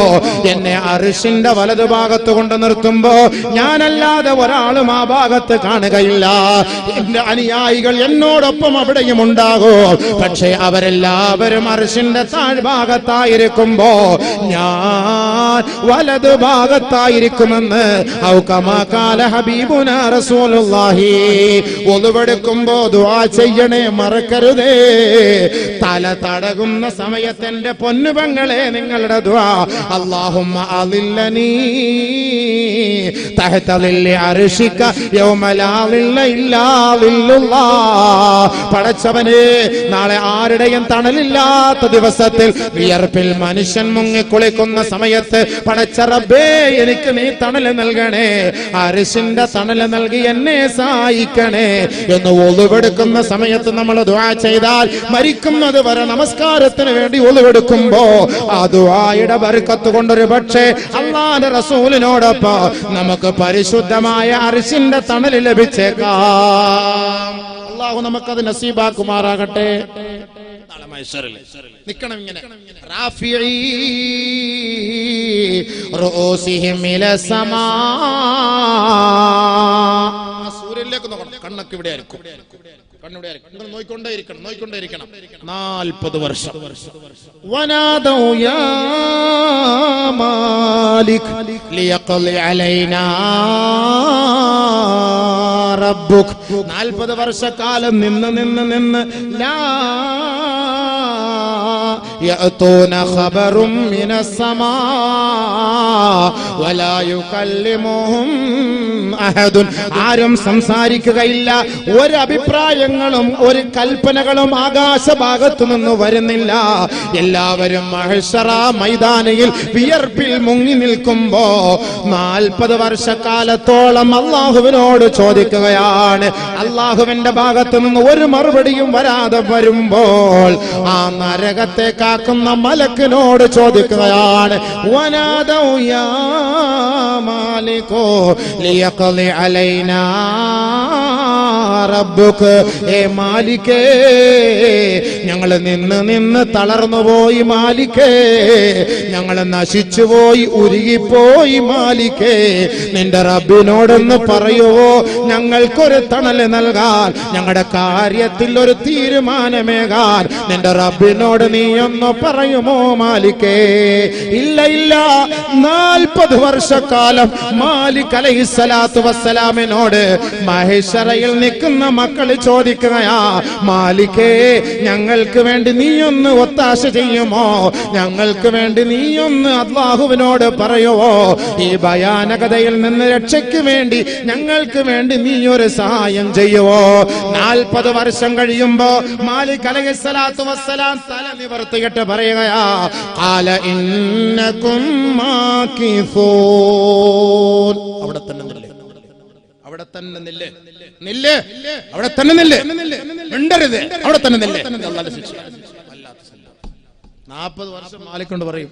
എന്നെ അർശിന്റെ വലതുഭാഗത്ത് കൊണ്ട് നിർത്തുമ്പോ ഞാനല്ലാതെ ഒരാളും ആ ഭാഗത്ത് കാണുകയില്ല. എന്റെ അനുയായികൾ എന്നോടൊപ്പം അവിടെയും ഉണ്ടാകും. പക്ഷേ അവരെല്ലാവരും അർശിന്റെ താഴ്ഭാഗത്തായിരിക്കുമ്പോ ഞാൻ വലതുഭാഗത്തായിരിക്കുമെന്ന് ഔകമാകാല ഹബീബുനാ റസൂലുള്ളാഹി. ഒളുവെടുക്കുമ്പോ ദുആ ചെയ്യണേ, മറക്കരുതേ. തല തടകുന്ന സമയത്ത് എന്റെ പൊന്നുപെങ്ങളെ നിങ്ങളുടെ ദുആ, അല്ലാഹുമ്മ അളില്ലനീ തഹത ളില്ലി അർശിക യൗമ ലാ ളില്ല ഇല്ലാ ളില്ലുല്ലാഹ്. പടച്ചവനെ, നാളെ ആരുടെയും തണലില്ലാത്ത ദിവസത്തിൽ വിയർപ്പിൽ മനുഷ്യൻ മുങ്ങിക്കുളിക്കുന്ന സമയത്ത് പടച്ച റബ്ബേ, എനിക്ക് നീ തണൽ നൽകണേ, അർശിന്റെ തണൽ നൽകി എന്നെ സഹായിക്കണേ എന്ന് ഒളുവെടുക്കുന്ന സമയത്ത് നമ്മൾ ദുആ ചെയ്താൽ മരിക്കുന്നത് വരെ നമസ്കാരത്തിന് വേണ്ടി ഒളുവെടുക്കുമ്പോ ആ ദുആയുടെ ബർക്കത്ത് കൊണ്ടൊരു പക്ഷേ അല്ലാഹുവിന്റെ റസൂലിനോടൊപ്പം നമുക്ക് പരിശുദ്ധമായ അർശിന്റെ തണൽ ലഭിച്ചേക്കാം. അല്ലാഹു നമുക്കത് നസീബാക്കുമാറാകട്ടെ. നാളെ മഹ്ശറിൽ നിൽക്കണം ഇങ്ങനെ, റാഫിഈ റൂസിഹിം ഇലസ്സമാ. സൂര്യനിലേക്ക് നോക്കണം, കണ്ണൊക്കെ ഇവിടെ ആയിരിക്കും, കണ്ണിവിടെ ആയിരിക്കും. നിങ്ങൾ നോയിക്കൊണ്ടേയിരിക്കണം, നോയിക്കൊണ്ടേയിരിക്കണം. 40 വർഷം. വനാദൗ യാ മാലിക് ലിയഖ്ലി അലൈനാ റബ്ബുക്. 40 വർഷക്കാലം നിന്ന് ലാ يأتون خبر من السماء ولا يكلمهم أحد. ആരും സംസാരിക്കുകയില്ല, ഒരു അഭിപ്രായങ്ങളും ഒരു കൽപ്പനകളും ആകാശഭാഗത്തു നിന്ന് വരുന്നില്ല. എല്ലാവരും മഹ്ശറ മൈതാനിയിൽ വിയർപ്പിൽ മുങ്ങി നിൽക്കുമ്പോ 40 വർഷക്കാലത്തോളം അള്ളാഹുവിനോട് ചോദിക്കുകയാണ്. അള്ളാഹുവിന്റെ ഭാഗത്തു നിന്ന് ഒരു മറുപടിയും വരാതെ വരുമ്പോൾ ആ നരകത്തെ കാക്കുന്ന മലക്കിനോട് ചോദിക്കുകയാണ്, വനാദൗ യാ മാലികോ ലിയഖ്ലി അലൈനാ റബ്ബുക്. ഏ മാലിക്കേ, ഞങ്ങൾ നിന്ന് തളർന്നുപോയി മാലിക്കേ, ഞങ്ങൾ നശിച്ചുപോയി, ഉരുകിപ്പോയി മാലിക്കേ. നിന്റെ റബ്ബിനോടൊന്ന് പറയുവോ, ഞങ്ങൾക്കൊരു തണൽ നൽകാൻ, ഞങ്ങളുടെ കാര്യത്തിൽ ഒരു തീരുമാനമേകാൻ നിന്റെ റബ്ബിനോട് നീ ഒന്ന് പറയുമോ മാലിക്കേ? ഇല്ല, 40 വർഷക്കാലം മാലിക് അലൈഹിസ്സലാത്തു വസ്സലാമിനോട് മഹ്ശറയിൽ നിൽക്കുന്ന മക്കൾ ചോദിക്കുകയാ, മാലിക്കേ, ഞങ്ങൾക്ക് വേണ്ടി നീയൊന്ന് ഒത്താശ ചെയ്യുമോ? ഞങ്ങൾക്ക് വേണ്ടി നീയൊന്ന് അല്ലാഹുവിനോട് പറയുവോ? ഈ ഭയാനകതയിൽ നിന്ന് രക്ഷയ്ക്ക് വേണ്ടി ഞങ്ങൾക്ക് വേണ്ടി നീയൊരു സഹായം ചെയ്യുവോ? 40 വർഷം കഴിയുമ്പോ മാലിക് അലൈഹിസ്സലാത്തു വസ്സലാം തല നിവർത്തിയിട്ട് പറയുകയാ, ഖാല ഇന്നകും മാകിഫൂൻ. അവിടെ തന്നെ നില്ല്, അവിടെ തന്നെ നില്ല്, നില്ല്, അവിടെ തന്നെ നില്ല്, മിണ്ടരുത്, അവിടെ തന്നെ നില്ല്. അല്ലാഹുവിന്റെ ശിക്ഷ. 40 വർഷം മാലിക്കൊണ്ട് പറയും,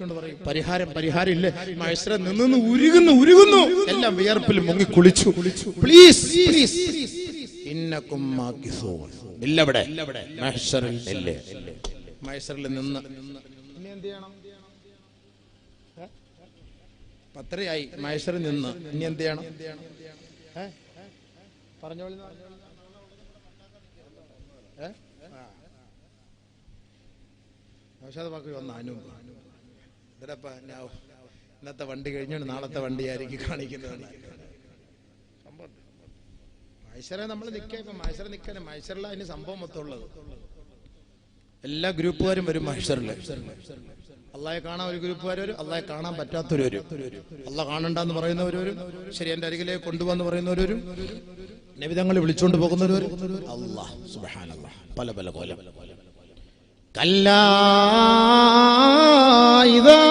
പരിഹാരം ഇല്ലേ? മഹ്ശറ നിന്ന് ഉരുകുന്നു, എല്ലാം വിയർപ്പിൽ മുങ്ങി കുളിച്ചു. പ്ലീസ് ഇന്നകും മാകിഫൂൻ. ഇല്ല, അവിടെ മഹ്ശറിൽ ഇല്ലേ? മഹ്ശറിൽ നിന്ന് ഇനി എന്ത് ചെയ്യണം? 10 മഹ്ശറിൽ നിന്ന് ഇനി എന്ത് ചെയ്യണം? പറഞ്ഞോളൂ. ഇന്നത്തെ വണ്ടി കഴിഞ്ഞാണ് നാളത്തെ വണ്ടി ആയിരിക്കും കാണിക്കുന്നത്. മഹ്ശറ നമ്മൾ നിൽക്കാൻ, മഹ്ശറ നിൽക്കാൻ, മഹ്ശറിൽ അതിന് സംഭവം മൊത്തമുള്ളത്. എല്ലാ ഗ്രൂപ്പുകാരും വരും മഹ്ശറില്. അള്ളാഹെ കാണാൻ ഒരു ഗ്രൂപ്പുകാർ വരും, അള്ളാഹെ കാണാൻ പറ്റാത്തവര് വരും, അള്ളാഹ് കാണണ്ടെന്ന് പറയുന്നവര് വരും, ശരി എന്റെ അരികിലേക്ക് കൊണ്ടുവന്ന് പറയുന്നവര് വരും, നബിതങ്ങൾ വിളിച്ചുകൊണ്ട് പോകുന്നവര് വരും. അല്ലാഹ് സുബ്ഹാനല്ലാഹ്, പല കോലം. കല്ലാ ഇദാ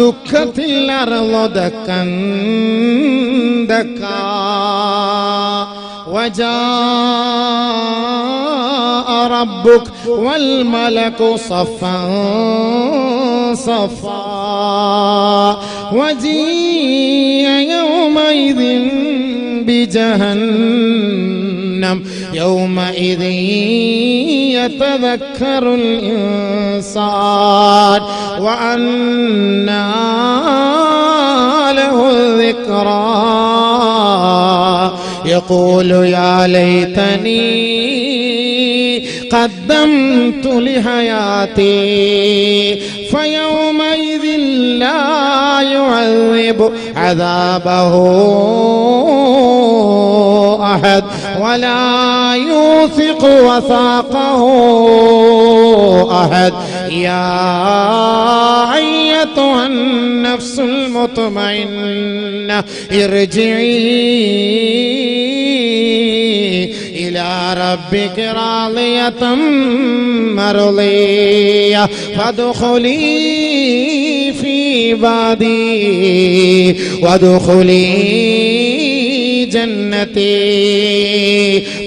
ദുഃഖത്തിൽ അർളു ദക്കൻ ദക്കാ وجاء ربك والملك صفا صفا وجيء يومئذ بجهنم ജഹന്നം യൗമഇദിൻ യതദക്കറുൽ ഇൻസാൻ വഅന്നാ ലഹു ദിക്റാ യഖൂലു യാ ലൈതനീ قدمت لحياتي فيومئذ لا يعذب عذابه أحد ولا يوثق وثاقه أحد يا أيتها النفس المطمئنة ارجعي إلى ربك راضية مرضية فادخلي في عبادي وادخلي ജന്നതി.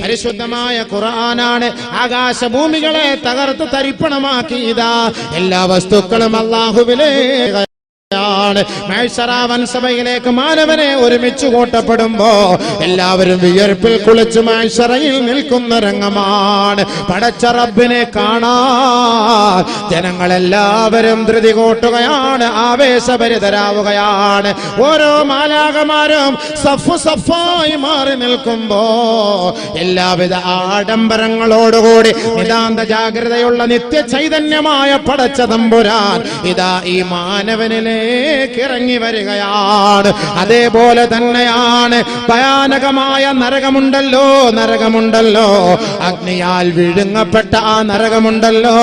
പരിശുദ്ധമായ ഖുർആനാണ് ആകാശഭൂമികളെ തകർത്ത് തരിപ്പണമാക്കിയതാ. എല്ലാ വസ്തുക്കളും അല്ലാഹുവിലേക്ക് സഭയിലേക്ക് മാനവനെ ഒരുമിച്ച് കൂട്ടപ്പെടുമ്പോ എല്ലാവരും വിയർപ്പിൽ കുളിച്ച് മഹ്ശറയിൽ നിൽക്കുന്ന രംഗമാണ്. പടച്ച റബ്ബിനെ കാണാൻ ജനങ്ങളെല്ലാവരും ധൃതി കൂട്ടുകയാണ്, ആവേശഭരിതരാവുകയാണ്. ഓരോ മാലാഖമാരും സഫ് സഫായി മാറി നിൽക്കുമ്പോ എല്ലാവിധ ആഡംബരങ്ങളോടുകൂടി നിതാന്ത ജാഗ്രതയുള്ള നിത്യ ചൈതന്യമായ പടച്ച തമ്പുരാൻ ഇതാ ഈ മാനവനിലെ ഇറങ്ങി വരികയാണ്. അതേപോലെ തന്നെയാണ് ഭയാനകമായ നരകമുണ്ടല്ലോ, നരകമുണ്ടല്ലോ, അഗ്നിയാൽ വിഴുങ്ങപ്പെട്ട ആ നരകമുണ്ടല്ലോ.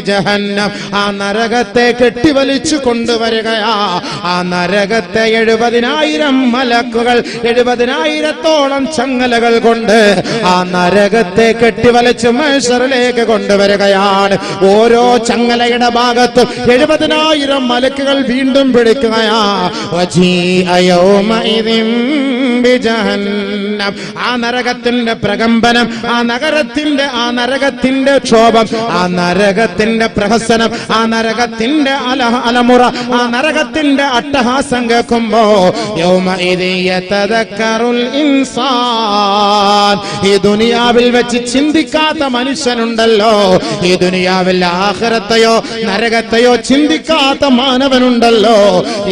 ജഹന്നം, ആ നരകത്തെ കെട്ടിവലിച്ചു കൊണ്ടുവരികയാ. ആ നരകത്തെ 70,000 മലക്കുകൾ 70,000-ഓളം ചങ്ങലകൾ കൊണ്ട് ആ നരകത്തെ കെട്ടിവലിച്ച് മഹ്ശറിലേക്ക് കൊണ്ടുവരികയാണ്. ഓരോ ചങ്ങലയുടെ ഭാഗത്ത് 70,000 മലക്കുകൾ വീണ്ടും പിടിക്കുകയാ. ആ നരകത്തിന്റെ പ്രകമ്പനം, ആ നരകത്തിന്റെ ക്ഷോഭം, ആ നരകത്തിന്റെ പ്രഹസനം, ആ നരകത്തിന്റെ അലമുറ, ആ നരകത്തിന്റെ അട്ടഹാസം കേൾക്കുമ്പോ ഈ ദുനിയാവിൽ വെച്ച് ചിന്തിക്കാത്ത മനുഷ്യനുണ്ടല്ലോ, ഈ ദുനിയാവിൽ ആഖിറത്തെയോ നരകത്തെയോ ചിന്തിക്കാത്ത മാനവനുണ്ടല്ലോ.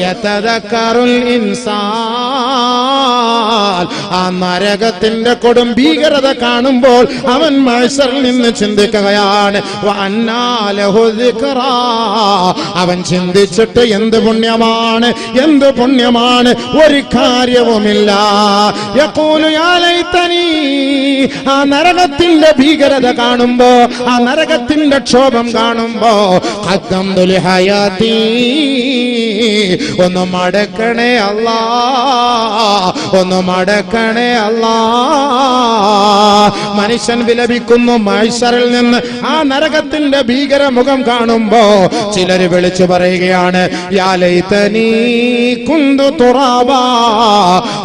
യതദക്കറുൽ ഇൻസാൻ, ആ നരകത്തിന്റെ കൊടും ഭീകരത കാണുമ്പോൾ അവൻ മഹ്ശറിൽ നിന്ന് ചിന്തിക്കുകയാണ്. വഅന്നാ ലഹു ദിക്റാ, അവൻ ചിന്തിച്ചിട്ട് എന്ത് പുണ്യമാണ്, എന്ത് പുണ്യമാണ്, ഒരു കാര്യവുമില്ല. യഖൂലു യാ ലൈതനീ, ആ നരകത്തിന്റെ ഭീകരത കാണുമ്പോ, ആ നരകത്തിന്റെ ക്ഷോഭം കാണുമ്പോ ഖദ്ദംതു ലിഹയാതി, ഒന്ന് മടക്കണേ അല്ലാ, ഒന്ന് മടക്കണേ അല്ലാ. മനുഷ്യൻ വിലപിക്കുന്നു മഹ്ശറിൽ നിന്ന് ആ നരകത്തിന്റെ ഭീകരമുഖം കാണുമ്പോ ചിലര് വിളിച്ചു പറയുകയാണ്, യാ ലൈതനീ കുന്തു തുറാബാ,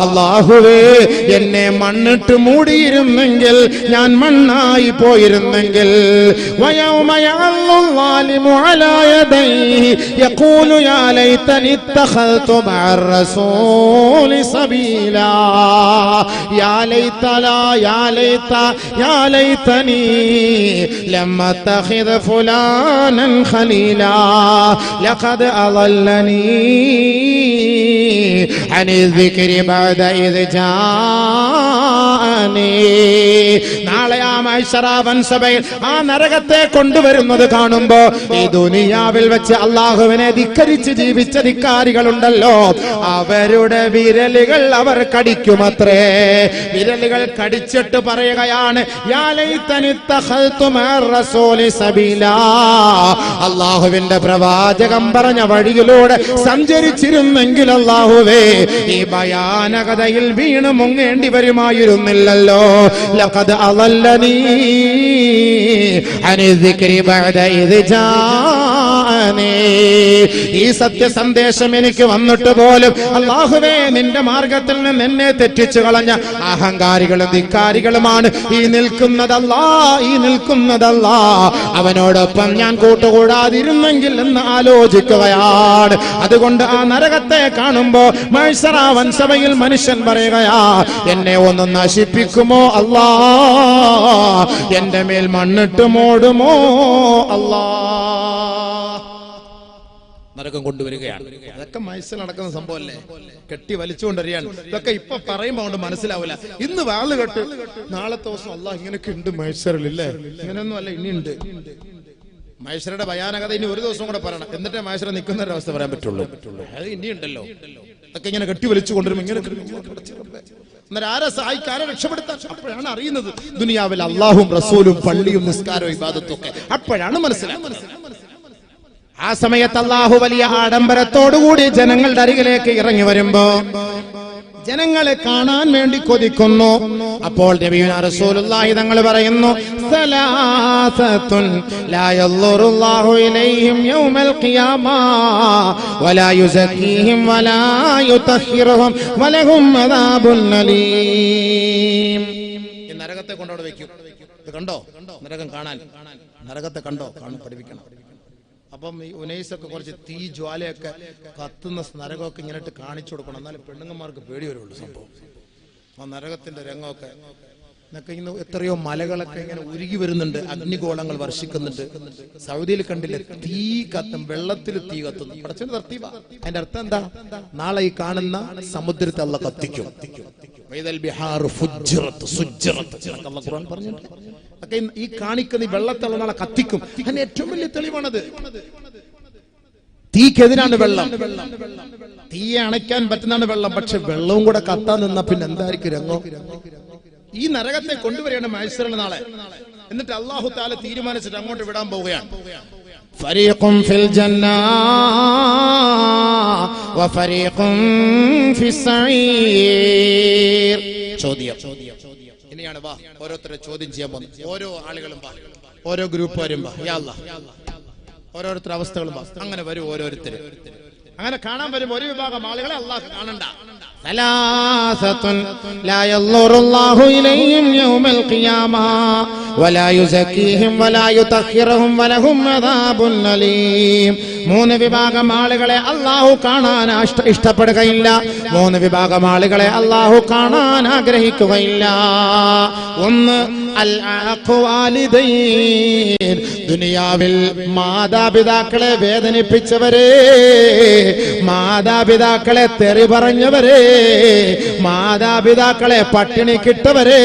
അല്ലാഹുവേ എന്നെ മണ്ണിട്ട് മൂടിയിരുന്നെങ്കിൽ, ഞാൻ മണ്ണായി പോയിരുന്നെങ്കിൽ. വയൗമ യഅല്ലു ളാലിമു അലാ യദൈഹി യഖൂലു യാ ലൈതനി ഇത്തഖൽതു മഅർ റസൂലി സബീലാ. യാ ലൈതലാ യാ ലൈത യാ ലൈതനി ലം അത്തഖിദ് ഫുലാനൻ ഖലീലാ ലഖദ് അളല്ലനി അനി ദിക്രി ബഅദ ഇദ് ജാഅനി. നാളെ ആ മഹ്ശറാവൻ സഭയിൽ ആ നരകത്തെ കൊണ്ടുവരുന്നത് കാണുമ്പോ ഈ ദുനിയാവിൽ വെച്ച് അള്ളാഹുവിനെ ധിക്കരിച്ച് ജീവിച്ച ധിക്കാരികളുണ്ടല്ലോ, അവരുടെ വിരലുകൾ അവർ കടിക്കുമത്രേ. വിരലുകൾ കടിച്ചിട്ട് പറയുകയാണ്, യാ ലൈതനി ഇത്തഖൽതു മഅർ റസൂലി സബീലാ, അള്ളാഹുവിന്റെ പ്രവാചകം പറഞ്ഞ വഴിയിലൂടെ സഞ്ചരിച്ചിരുന്നെങ്കിൽ അള്ളാഹുവേ ഈ ഭയാനകതയിൽ വീണ് മുങ്ങേണ്ടി വരുമായിരുന്നില്ലല്ലോ. ലഖദ് അളല്ലനി അനി ദിക്രി ബഅദ ഇദ് ജാഅനി. ഈ സത്യസന്ദേശം എനിക്ക് വന്നിട്ട് പോലും അല്ലാഹുവേ നിന്റെ മാർഗത്തിൽ നിന്ന് എന്നെ തെറ്റിച്ചു കളഞ്ഞ അഹങ്കാരികളും ധിക്കാരികളുമാണ് ഈ നിൽക്കുന്നതല്ലാ. അവനോടൊപ്പം ഞാൻ കൂട്ടുകൂടാതിരുന്നെങ്കിൽ എന്ന് ആലോചിക്കുകയാണ്. അതുകൊണ്ട് ആ നരകത്തെ കാണുമ്പോ മഹ്ശറ വൻസഭയിൽ മനുഷ്യൻ പറയുകയാ, എന്നെ ഒന്ന് നശിപ്പിക്കുമോ അല്ലാ, എന്റെ മേൽ മണ്ണിട്ട് മൂടുമോ അല്ലാ. നരകം കൊണ്ടുവരികയാണ്. അതൊക്കെ മഹ്ശറ നടക്കുന്ന സംഭവമല്ലേ, കെട്ടി വലിച്ചുകൊണ്ടറിയാണ്. ഇതൊക്കെ ഇപ്പൊ പറയുമ്പോ കൊണ്ട് മനസ്സിലാവില്ല. ഇന്ന് വാള് കെട്ട് നാളത്തെ ദിവസം അല്ലാഹ് ഇങ്ങനെയൊക്കെ ഉണ്ട് മഹ്ശറിലില്ലേ. ഇങ്ങനെയൊന്നും അല്ല, ഇനിയുണ്ട്. മഹ്ശറയുടെ ഭയാനകത ഇനി ഒരു ദിവസം കൂടെ പറയണം, എന്നിട്ടേ മഹ്ശറ നിൽക്കുന്ന ഒരു അവസ്ഥ പറയാൻ പറ്റുള്ളൂ. അത് ഇനിയുണ്ടല്ലോ. അതൊക്കെ ഇങ്ങനെ കെട്ടി വലിച്ചു കൊണ്ടുവരും. ഇങ്ങനെ അന്നേരം ആരെ സഹായിക്കാൻ, ആരെ രക്ഷപ്പെടുത്താൻ? അപ്പോഴാണ് അറിയുന്നത് ദുനിയാവിൽ അള്ളാഹും റസൂലും പള്ളിയും നിസ്കാരവും ഇബാദത്തും ഒക്കെ. അപ്പോഴാണ് മനസ്സിലാക്കുന്നത്. ആ സമയത്ത് അല്ലാഹു വലിയ ആഡംബരത്തോടുകൂടി ജനങ്ങളുടെ അരികിലേക്ക് ഇറങ്ങി വരുമ്പോ ജനങ്ങളെ കാണാൻ വേണ്ടി കൊതിക്കുന്നു. അപ്പോൾ നബിയുനാ റസൂലുള്ളാഹി തങ്ങൾ പറയുന്നു, സലാസത്തുൻ ലാ യൻളുറുല്ലാഹു ഇലൈഹിം യൗമൽ ഖിയാമ വലാ യുസക്കീഹിം വലാ യുതഹിറുഹും വലഹും അദാബുൻ അലീം. ഈ നരകത്തെ കൊണ്ടോടെ വെക്കും. ഇത് കണ്ടോ നരകം കാണാൻ? നരകത്തെ കണ്ടോ? കാണാൻ പഠിപ്പിക്കണം. അപ്പം ഈ ഉനൈസൊക്കെ കുറച്ച് തീ ജ്വാലയൊക്കെ കത്തുന്ന നരകമൊക്കെ ഇങ്ങനെ കാണിച്ചു കൊടുക്കണം, എന്നാലും പെണ്ണുങ്ങന്മാർക്ക് പേടി വരുള്ളൂ സംഭവം. ആ നരകത്തിന്റെ രംഗമൊക്കെ എന്നൊക്കെ ഇന്ന് എത്രയോ മലകളൊക്കെ ഇങ്ങനെ ഉരുകി വരുന്നുണ്ട്, അഗ്നിഗോളങ്ങൾ വർഷിക്കുന്നുണ്ട്. സൗദിയിൽ കണ്ടില്ലേ തീ കത്തും, വെള്ളത്തിൽ തീ കത്തുന്നു. പടച്ചവന്റെ തർത്തീബാ. അതിന്റെ അർത്ഥം എന്താ? നാളെ ഈ കാണുന്ന സമുദ്രത്തെ അല്ലാഹ് കത്തിക്കും. ഈ കാണിക്കുന്ന ഈ വെള്ളത്തുള്ള നാളെ കത്തിക്കും. അതിന് ഏറ്റവും വലിയ തെളിവാണത്. തീക്കെതിരാണ് വെള്ളം. തീയെ അണയ്ക്കാൻ പറ്റുന്നതാണ് വെള്ളം. പക്ഷെ വെള്ളവും കൂടെ കത്താൻ നിന്നാ പിന്നെ എന്തായിരിക്കും രംഗം? ഈ നരകത്തെ കൊണ്ടുവരികയാണ് മഹ്ശറിൽ നാളെ. എന്നിട്ട് അല്ലാഹു തആല തീരുമാനിച്ചിട്ട് അങ്ങോട്ട് വിടാൻ പോവുകയാണ്. ഫരീഖുൻ ഫിൽ ജന്ന വഫരീഖുൻ ഫിസ്സഈർ. ചോദ്യം ഇനിയാണ്. വാ, ഓരോരുത്തരെ ചോദ്യം ചെയ്യാൻ പോകുന്നു. ഓരോ ആളുകളും വാ, ഓരോ ഗ്രൂപ്പുകാരും വാ. യാ അല്ലാഹ്, ഓരോരുത്തരുടെ അവസ്ഥകളും വാ. അങ്ങനെ വരും ഓരോരുത്തരും. അങ്ങനെ കാണാൻ വരും ഒരു വിഭാഗം ആളുകളെ അല്ലാഹ് കാണണ്ട. സലാസത്തുൻ ലാ യൻളുറുല്ലാഹു ഇലൈഹിം യൗമൽ ഖിയാമ വലാ യുസക്കീഹിം വലാ യുതഹിറുഹും വലഹും അദാബുൻ അലീം. മൂന്ന് വിഭാഗം ആളുകളെ അല്ലാഹു കാണാൻ ഇഷ്ടപ്പെടുകയില്ല. മൂന്ന് വിഭാഗം ആളുകളെ അല്ലാഹു കാണാൻ ആഗ്രഹിക്കുകയില്ല. ഒന്ന് അൽ അഖ്വാലിദൈൻ, ദുനിയാവിൽ മാതാപിതാക്കളെ വേദനിപ്പിച്ചവരെ, മാതാപിതാക്കളെ തെറി പറഞ്ഞവരെ, മാതാപിതാക്കളെ പട്ടിണി കിട്ടവരെ,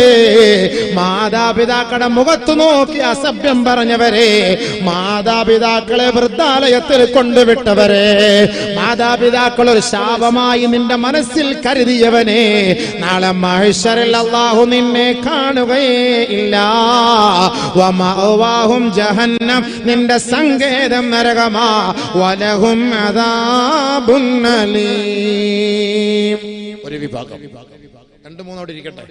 മാതാപിതാക്കളുടെ മുഖത്ത് നോക്കി അസഭ്യം പറഞ്ഞവരെ, മാതാപിതാക്കളെ വൃദ്ധാലയത്തിൽ കൊണ്ടുവിട്ടവരെ, മാതാപിതാക്കൾ ഒരു ശാപമായി നിന്റെ മനസ്സിൽ കരുതിയവനെ, നാളെ മഹ്ശറിൽ അല്ലാഹു നിന്നെ കാണുകയേ ഇല്ല. വമഅവാഹും ജഹന്നം, നിന്റെ സങ്കേതം നരകമാ. വലഹും അദാബുൻ അലീം. ഒരു വിഭാഗം, രണ്ടു മൂന്നോട് ഇരിക്കട്ടെ,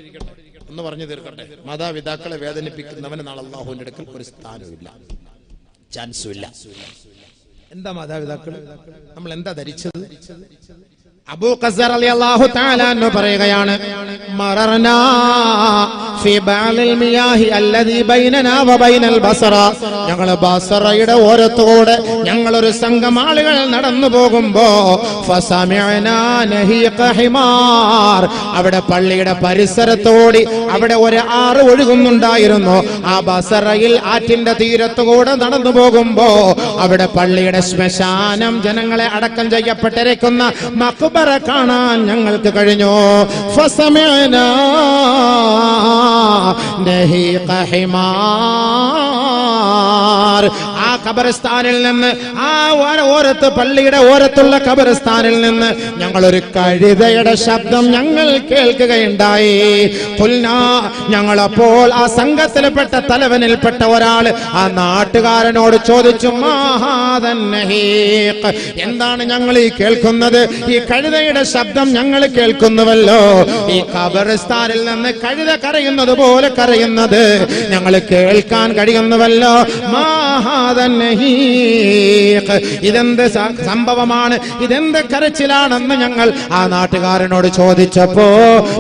ഒന്ന് പറഞ്ഞു തീർക്കട്ടെ. മാതാപിതാക്കളെ വേദനിപ്പിക്കുന്നവന് നാളെ അല്ലാഹുവിന്റെ അടുക്കൽ ഒരു സ്ഥാനവുമില്ല, ചാൻസും ഇല്ല. എന്താ മാതാപിതാക്കൾ? നമ്മൾ എന്താ ധരിച്ചത്? അബൂ ഖസ്സർ റളിയല്ലാഹു തആല അൻഹു പറയുകയാണ്, മറർനാ ഫി ബഅലിൽ മിയാഹി അല്ലദീ ബൈനനാ വബൈനൽ ബസറ. ഞങ്ങൾ ബസറയുടെ ഓരത്തോടെ ഞങ്ങൾ ഒരു സംഘം ആളുകൾ നടന്നു പോകുമ്പോ ഫസമിഅനാ നഹീഖ ഹിമാർ, അവിടെ പള്ളിയുടെ പരിസരത്തോടി അവിടെ ഒരു ആറ് ഒഴുകുന്നുണ്ടായിരുന്നു. ആ ബസറയിൽ ആറ്റിന്റെ തീരത്തുകൂടെ നടന്നു പോകുമ്പോ അവിടെ പള്ളിയുടെ ശ്മശാനം, ജനങ്ങളെ അടക്കം ചെയ്യപ്പെട്ടിരിക്കുന്ന മഖ്ബറ കാണാൻ ഞങ്ങൾക്ക് കഴിഞ്ഞു. ഫസമിഅനാ നഹീഖ ഹിമാർ, ആ ഖബർസ്ഥാനിൽ നിന്ന്, ആ ഓരത്ത് പള്ളിയുടെ ഓരത്തുള്ള ഖബർസ്ഥാനിൽ നിന്ന് ഞങ്ങൾ ഒരു കഴുതയുടെ ശബ്ദം ഞങ്ങൾ കേൾക്കുകയുണ്ടായി. ഖുൽനാ, ഞങ്ങളപ്പോൾ ആ സംഘത്തിൽപ്പെട്ട തലവനിൽപ്പെട്ട ഒരാൾ ആ നാട്ടുകാരനോട് ചോദിച്ചു, മാ ഹാദൻ നഹീഖ്, എന്താണ് ഞങ്ങൾ ഈ കേൾക്കുന്നത്? ഈ കഴുതയുടെ ശബ്ദം ഞങ്ങൾ കേൾക്കുന്നുവല്ലോ. ഈ ഖബർസ്ഥാനിൽ നിന്ന് കഴുത കരയുന്നത് പോലെ കരയുന്നത് ഞങ്ങൾ കേൾക്കാൻ കഴിയുന്നുവല്ലോ. മാ ഹാദൻ നഹീഖ്, ഇതെന്ത് സംഭവമാണ്, ഇതെന്ത് കരച്ചിലാണെന്ന് ഞങ്ങൾ ആ നാട്ടുകാരനോട് ചോദിച്ചപ്പോ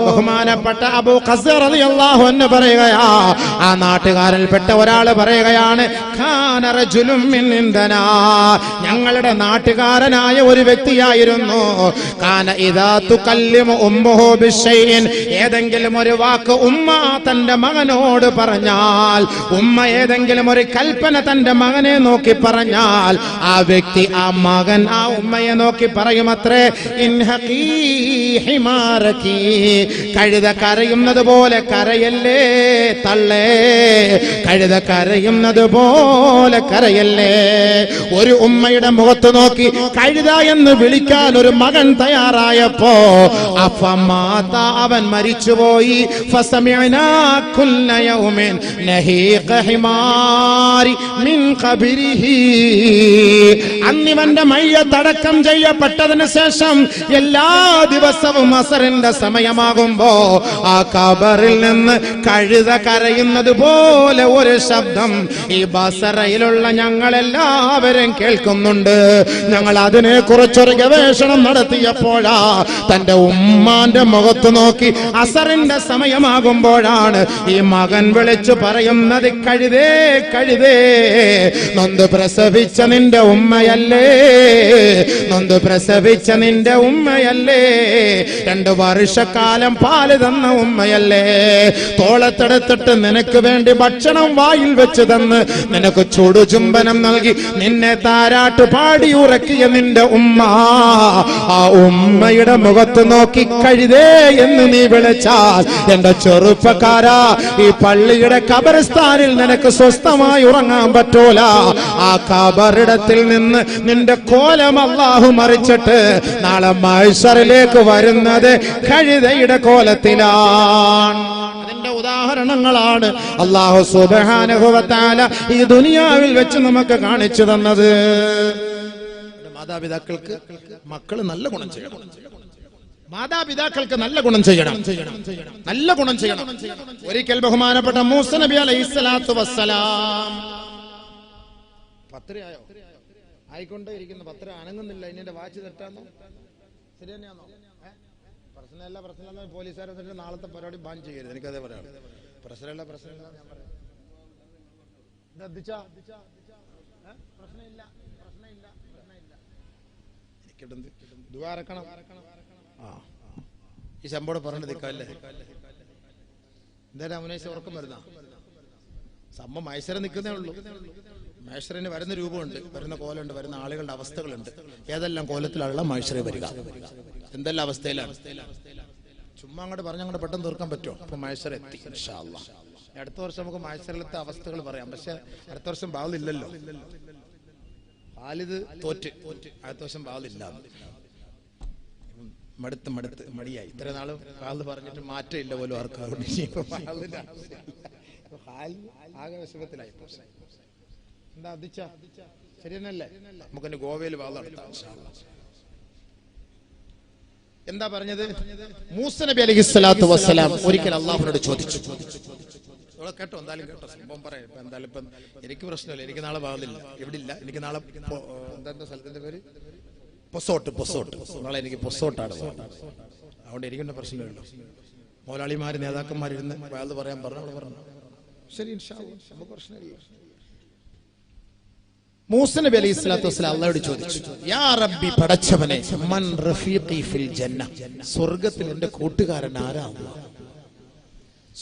ബഹുമാനപ്പെട്ട അബൂ ഖസ്ർ റളിയല്ലാഹു അൻഹു പറയുകയാ, ആ നാട്ടുകാരനിൽപ്പെട്ട ഒരാള് പറയുകയാണ്, ഖാന റജുലുൻ മിൻ ഇൻദനാ, ഞങ്ങളുടെ നാട്ടുകാരനായ ഒരു വ്യക്തിയായിരുന്നു. ഖാന ഇദാ തുകല്ലിമു ഉമ്മുഹു ബിശൈഇൻ, ഏതെങ്കിലും ഒരു വാക്ക് ഉമ്മ തന്റെ മകനോട് പറഞ്ഞാൽ, ഉമ്മ ഏതെങ്കിലും ഒരു കൽപ്പന തന്റെ മകനെ നോക്കി പറഞ്ഞാൽ, ആ വ്യക്തി, ആ മകൻ ആ ഉമ്മയെ നോക്കി പറയുമത്രേ, ഇൻഹഖീ ഹിമാരകീ, കഴുത കരയുന്നത് പോലെ കരയല്ലേ തള്ളേ, കഴുത കരയുന്നത് പോലെ കരയല്ലേ. ഒരു ഉമ്മയുടെ മുഖത്ത് നോക്കി കഴുത എന്ന് വിളിക്കാൻ ഒരു മകൻ തയ്യാറായപ്പോ അഫമാത, അവൻ മരിച്ചുപോയി. ഫസമിഅനാ കുല്ല യൗമിൻ നഹീഖ ഹിമാരി മിൻ ഖബരിഹി, അന്നിവന്റെ മയ്യത്തടക്കം ചെയ്യപ്പെട്ടതിന് ശേഷം എല്ലാ ദിവസവും അസറിന്റെ സമയമാകുമ്പോ ആ ഖബറിൽ നിന്ന് കഴുത കരയുന്നത് പോലെ ഒരു ശബ്ദം ഈ ബസറയിലുള്ള ഞങ്ങളെല്ലാവരും കേൾക്കുന്നുണ്ട്. ഞങ്ങൾ അതിനെ കുറിച്ചൊരു ഗവേഷണം നടത്തിയപ്പോഴാ തന്റെ ഉമ്മാന്റെ മുഖത്ത് നോക്കി അസറിന്റെ സമയമാകുമ്പോഴാണ് ഈ മകൻ വിളിച്ചു പറയുന്നത്, കഴുതേ കഴുതേ, നൊന്ത് പ്രസവിച്ച നിന്റെ ഉമ്മയല്ലേ, നൊന്ത് പ്രസവിച്ച നിന്റെ ഉമ്മയല്ലേ, 2 വർഷക്കാലം പാല് തന്ന ഉമ്മയല്ലേ, തോളത്തെടുത്തിട്ട് നിനക്ക് വേണ്ടി ഭക്ഷണം വായിൽ വെച്ച് തന്ന് നിനക്ക് ചുടുചുംബനം നൽകി നിന്നെ താരാട്ട് പാടി ഉറക്കിയ നിന്റെ ഉമ്മ, ആ ഉമ്മയുടെ മുഖത്ത് നോക്കി കഴുതേ എന്ന് നീ വിളിച്ചാൽ എന്റെ ചെറുപ്പക്കാരാ, ഈ പള്ളിയുടെ ഖബർസ്ഥാനിൽ നിനക്ക് സ്വസ്ഥമായി ഉറങ്ങാൻ പറ്റൂല. ആ ഖബറിടത്തിൽ നിന്ന് നിന്റെ കോലം അല്ലാഹു മറിച്ചിട്ട് നാളെ മഹ്ശറിലേക്ക് വരുന്നത് കഴുതയുടെ കോലത്തിലാണ്. അതിന്റെ ഉദാഹരണങ്ങളാണ് അല്ലാഹു സുബ്ഹാനഹു വ തആല ഈ ദുനിയാവിൽ വെച്ച് നമുക്ക് കാണിച്ചു തന്നത്. മാതാപിതാക്കൾക്ക് മക്കൾ നല്ല ഗുണം ചെയ്യണം, മാതാപിതാക്കൾക്ക് നല്ല ഗുണം ചെയ്യണം, നല്ല ഗുണം ചെയ്യണം. ഒരിക്കൽ ബഹുമാനപ്പെട്ട മൂസ നബി അലൈഹിസ്സലാത്തു വസ്സലാം, പത്രയായോ ആയിക്കൊണ്ടേ ഇരിക്കുന്നു, പത്ര അനങ്ങുന്നില്ല, ഇനി വാച്ച് തെറ്റാന്നോ ശരി തന്നെയാണോ? പ്രശ്നമല്ല, പ്രശ്നമല്ല, പോലീസുകാർ വന്നിട്ട് നാളത്തെ പരിപാടി ബാൻ ചെയ്യരുത്, എനിക്കതേ പറയാം. പ്രശ്നമല്ല, പ്രശ്നമില്ല, ഞാൻ പറയാം. പ്രശ്നമില്ല, പ്രശ്നമില്ല, പ്രശ്നമില്ല, എനിക്കിടുന്നു ദുആ ഇറക്കണം. ആ ഈ ശമ്പോട് പറഞ്ഞത് നിൽക്കാല്ലേ, എന്തായാലും അമുനേശ ഉറക്കം വരുന്ന സംഭവം മൈസരം നിൽക്കുന്നേ ഉള്ളൂ. മൈസറിന് വരുന്ന രൂപമുണ്ട്, വരുന്ന കോലുണ്ട്, വരുന്ന ആളുകളുടെ അവസ്ഥകളുണ്ട്. ഏതെല്ലാം കോലത്തിലുള്ള മൈസറി വരിക, എന്തെല്ലാം അവസ്ഥയിലാണ്. ചുമ്മാ അങ്ങോട്ട് പറഞ്ഞങ്ങോട്ട് പെട്ടെന്ന് തീർക്കാൻ പറ്റുമോ? അപ്പൊ മൈസർ എത്തി. ഇൻഷാ അല്ലാഹ് അടുത്ത വർഷം നമുക്ക് മൈസറിലത്തെ അവസ്ഥകൾ പറയാം. പക്ഷെ അടുത്ത വർഷം ബാധില്ലല്ലോ, ഖാലിദ് തോറ്റ്, അടുത്ത വർഷം ബാധില്ല. മടുത്ത് മടിയായി. ഇത്ര നാളും ഖാലിദ് പറഞ്ഞിട്ട് മാറ്റമില്ല പോലും ആർക്കും. ആകെ വിഷമത്തിലായി. എന്താ അധിച്ച ശരിയെന്നല്ലേ? നമുക്കെന്നെ ഗോവയിൽ വാദം നടത്താം. എന്താ പറഞ്ഞത്? മൂസ നബി അലൈഹിസ്സലാത്തു വസ്സലാം ഒരിക്കൽ അല്ലാഹുവിനോട് ചോദിച്ചു. കേട്ടോ, എന്തായാലും കേട്ടോ, സംഭവം പറയാം. ഇപ്പൊ എന്തായാലും ഇപ്പം എനിക്ക് പ്രശ്നമില്ല, എനിക്ക് നാളെ വാദില്ല, ഇവിടെ ഇല്ല, എനിക്ക് നാളെ എന്താ സ്ഥലത്തിന്റെ പേര് പൊസോട്ട്, നാളെ എനിക്ക് പൊസോട്ടാണ്. അതുകൊണ്ട് എനിക്കെന്നെ പ്രശ്നമില്ല. മോലാളിമാര് നേതാക്കന്മാരിരുന്ന് വാദം പറയാൻ പറഞ്ഞു, പറഞ്ഞു ശരി, ഇൻഷാ അല്ലാഹ് നമുക്ക് പ്രശ്നമില്ല. മൂസ നബി അലൈഹിസ്സലാത്തു വസ്സലാം അല്ലാഹുവോട് ചോദിച്ചു, യാ റബ്ബി, പടച്ചവനെ, മൻ റഫീഖി ഫിൽ ജന്ന, സ്വർഗ്ഗത്തിൽ എന്റെ കൂട്ടുകാരൻ ആരാണ്?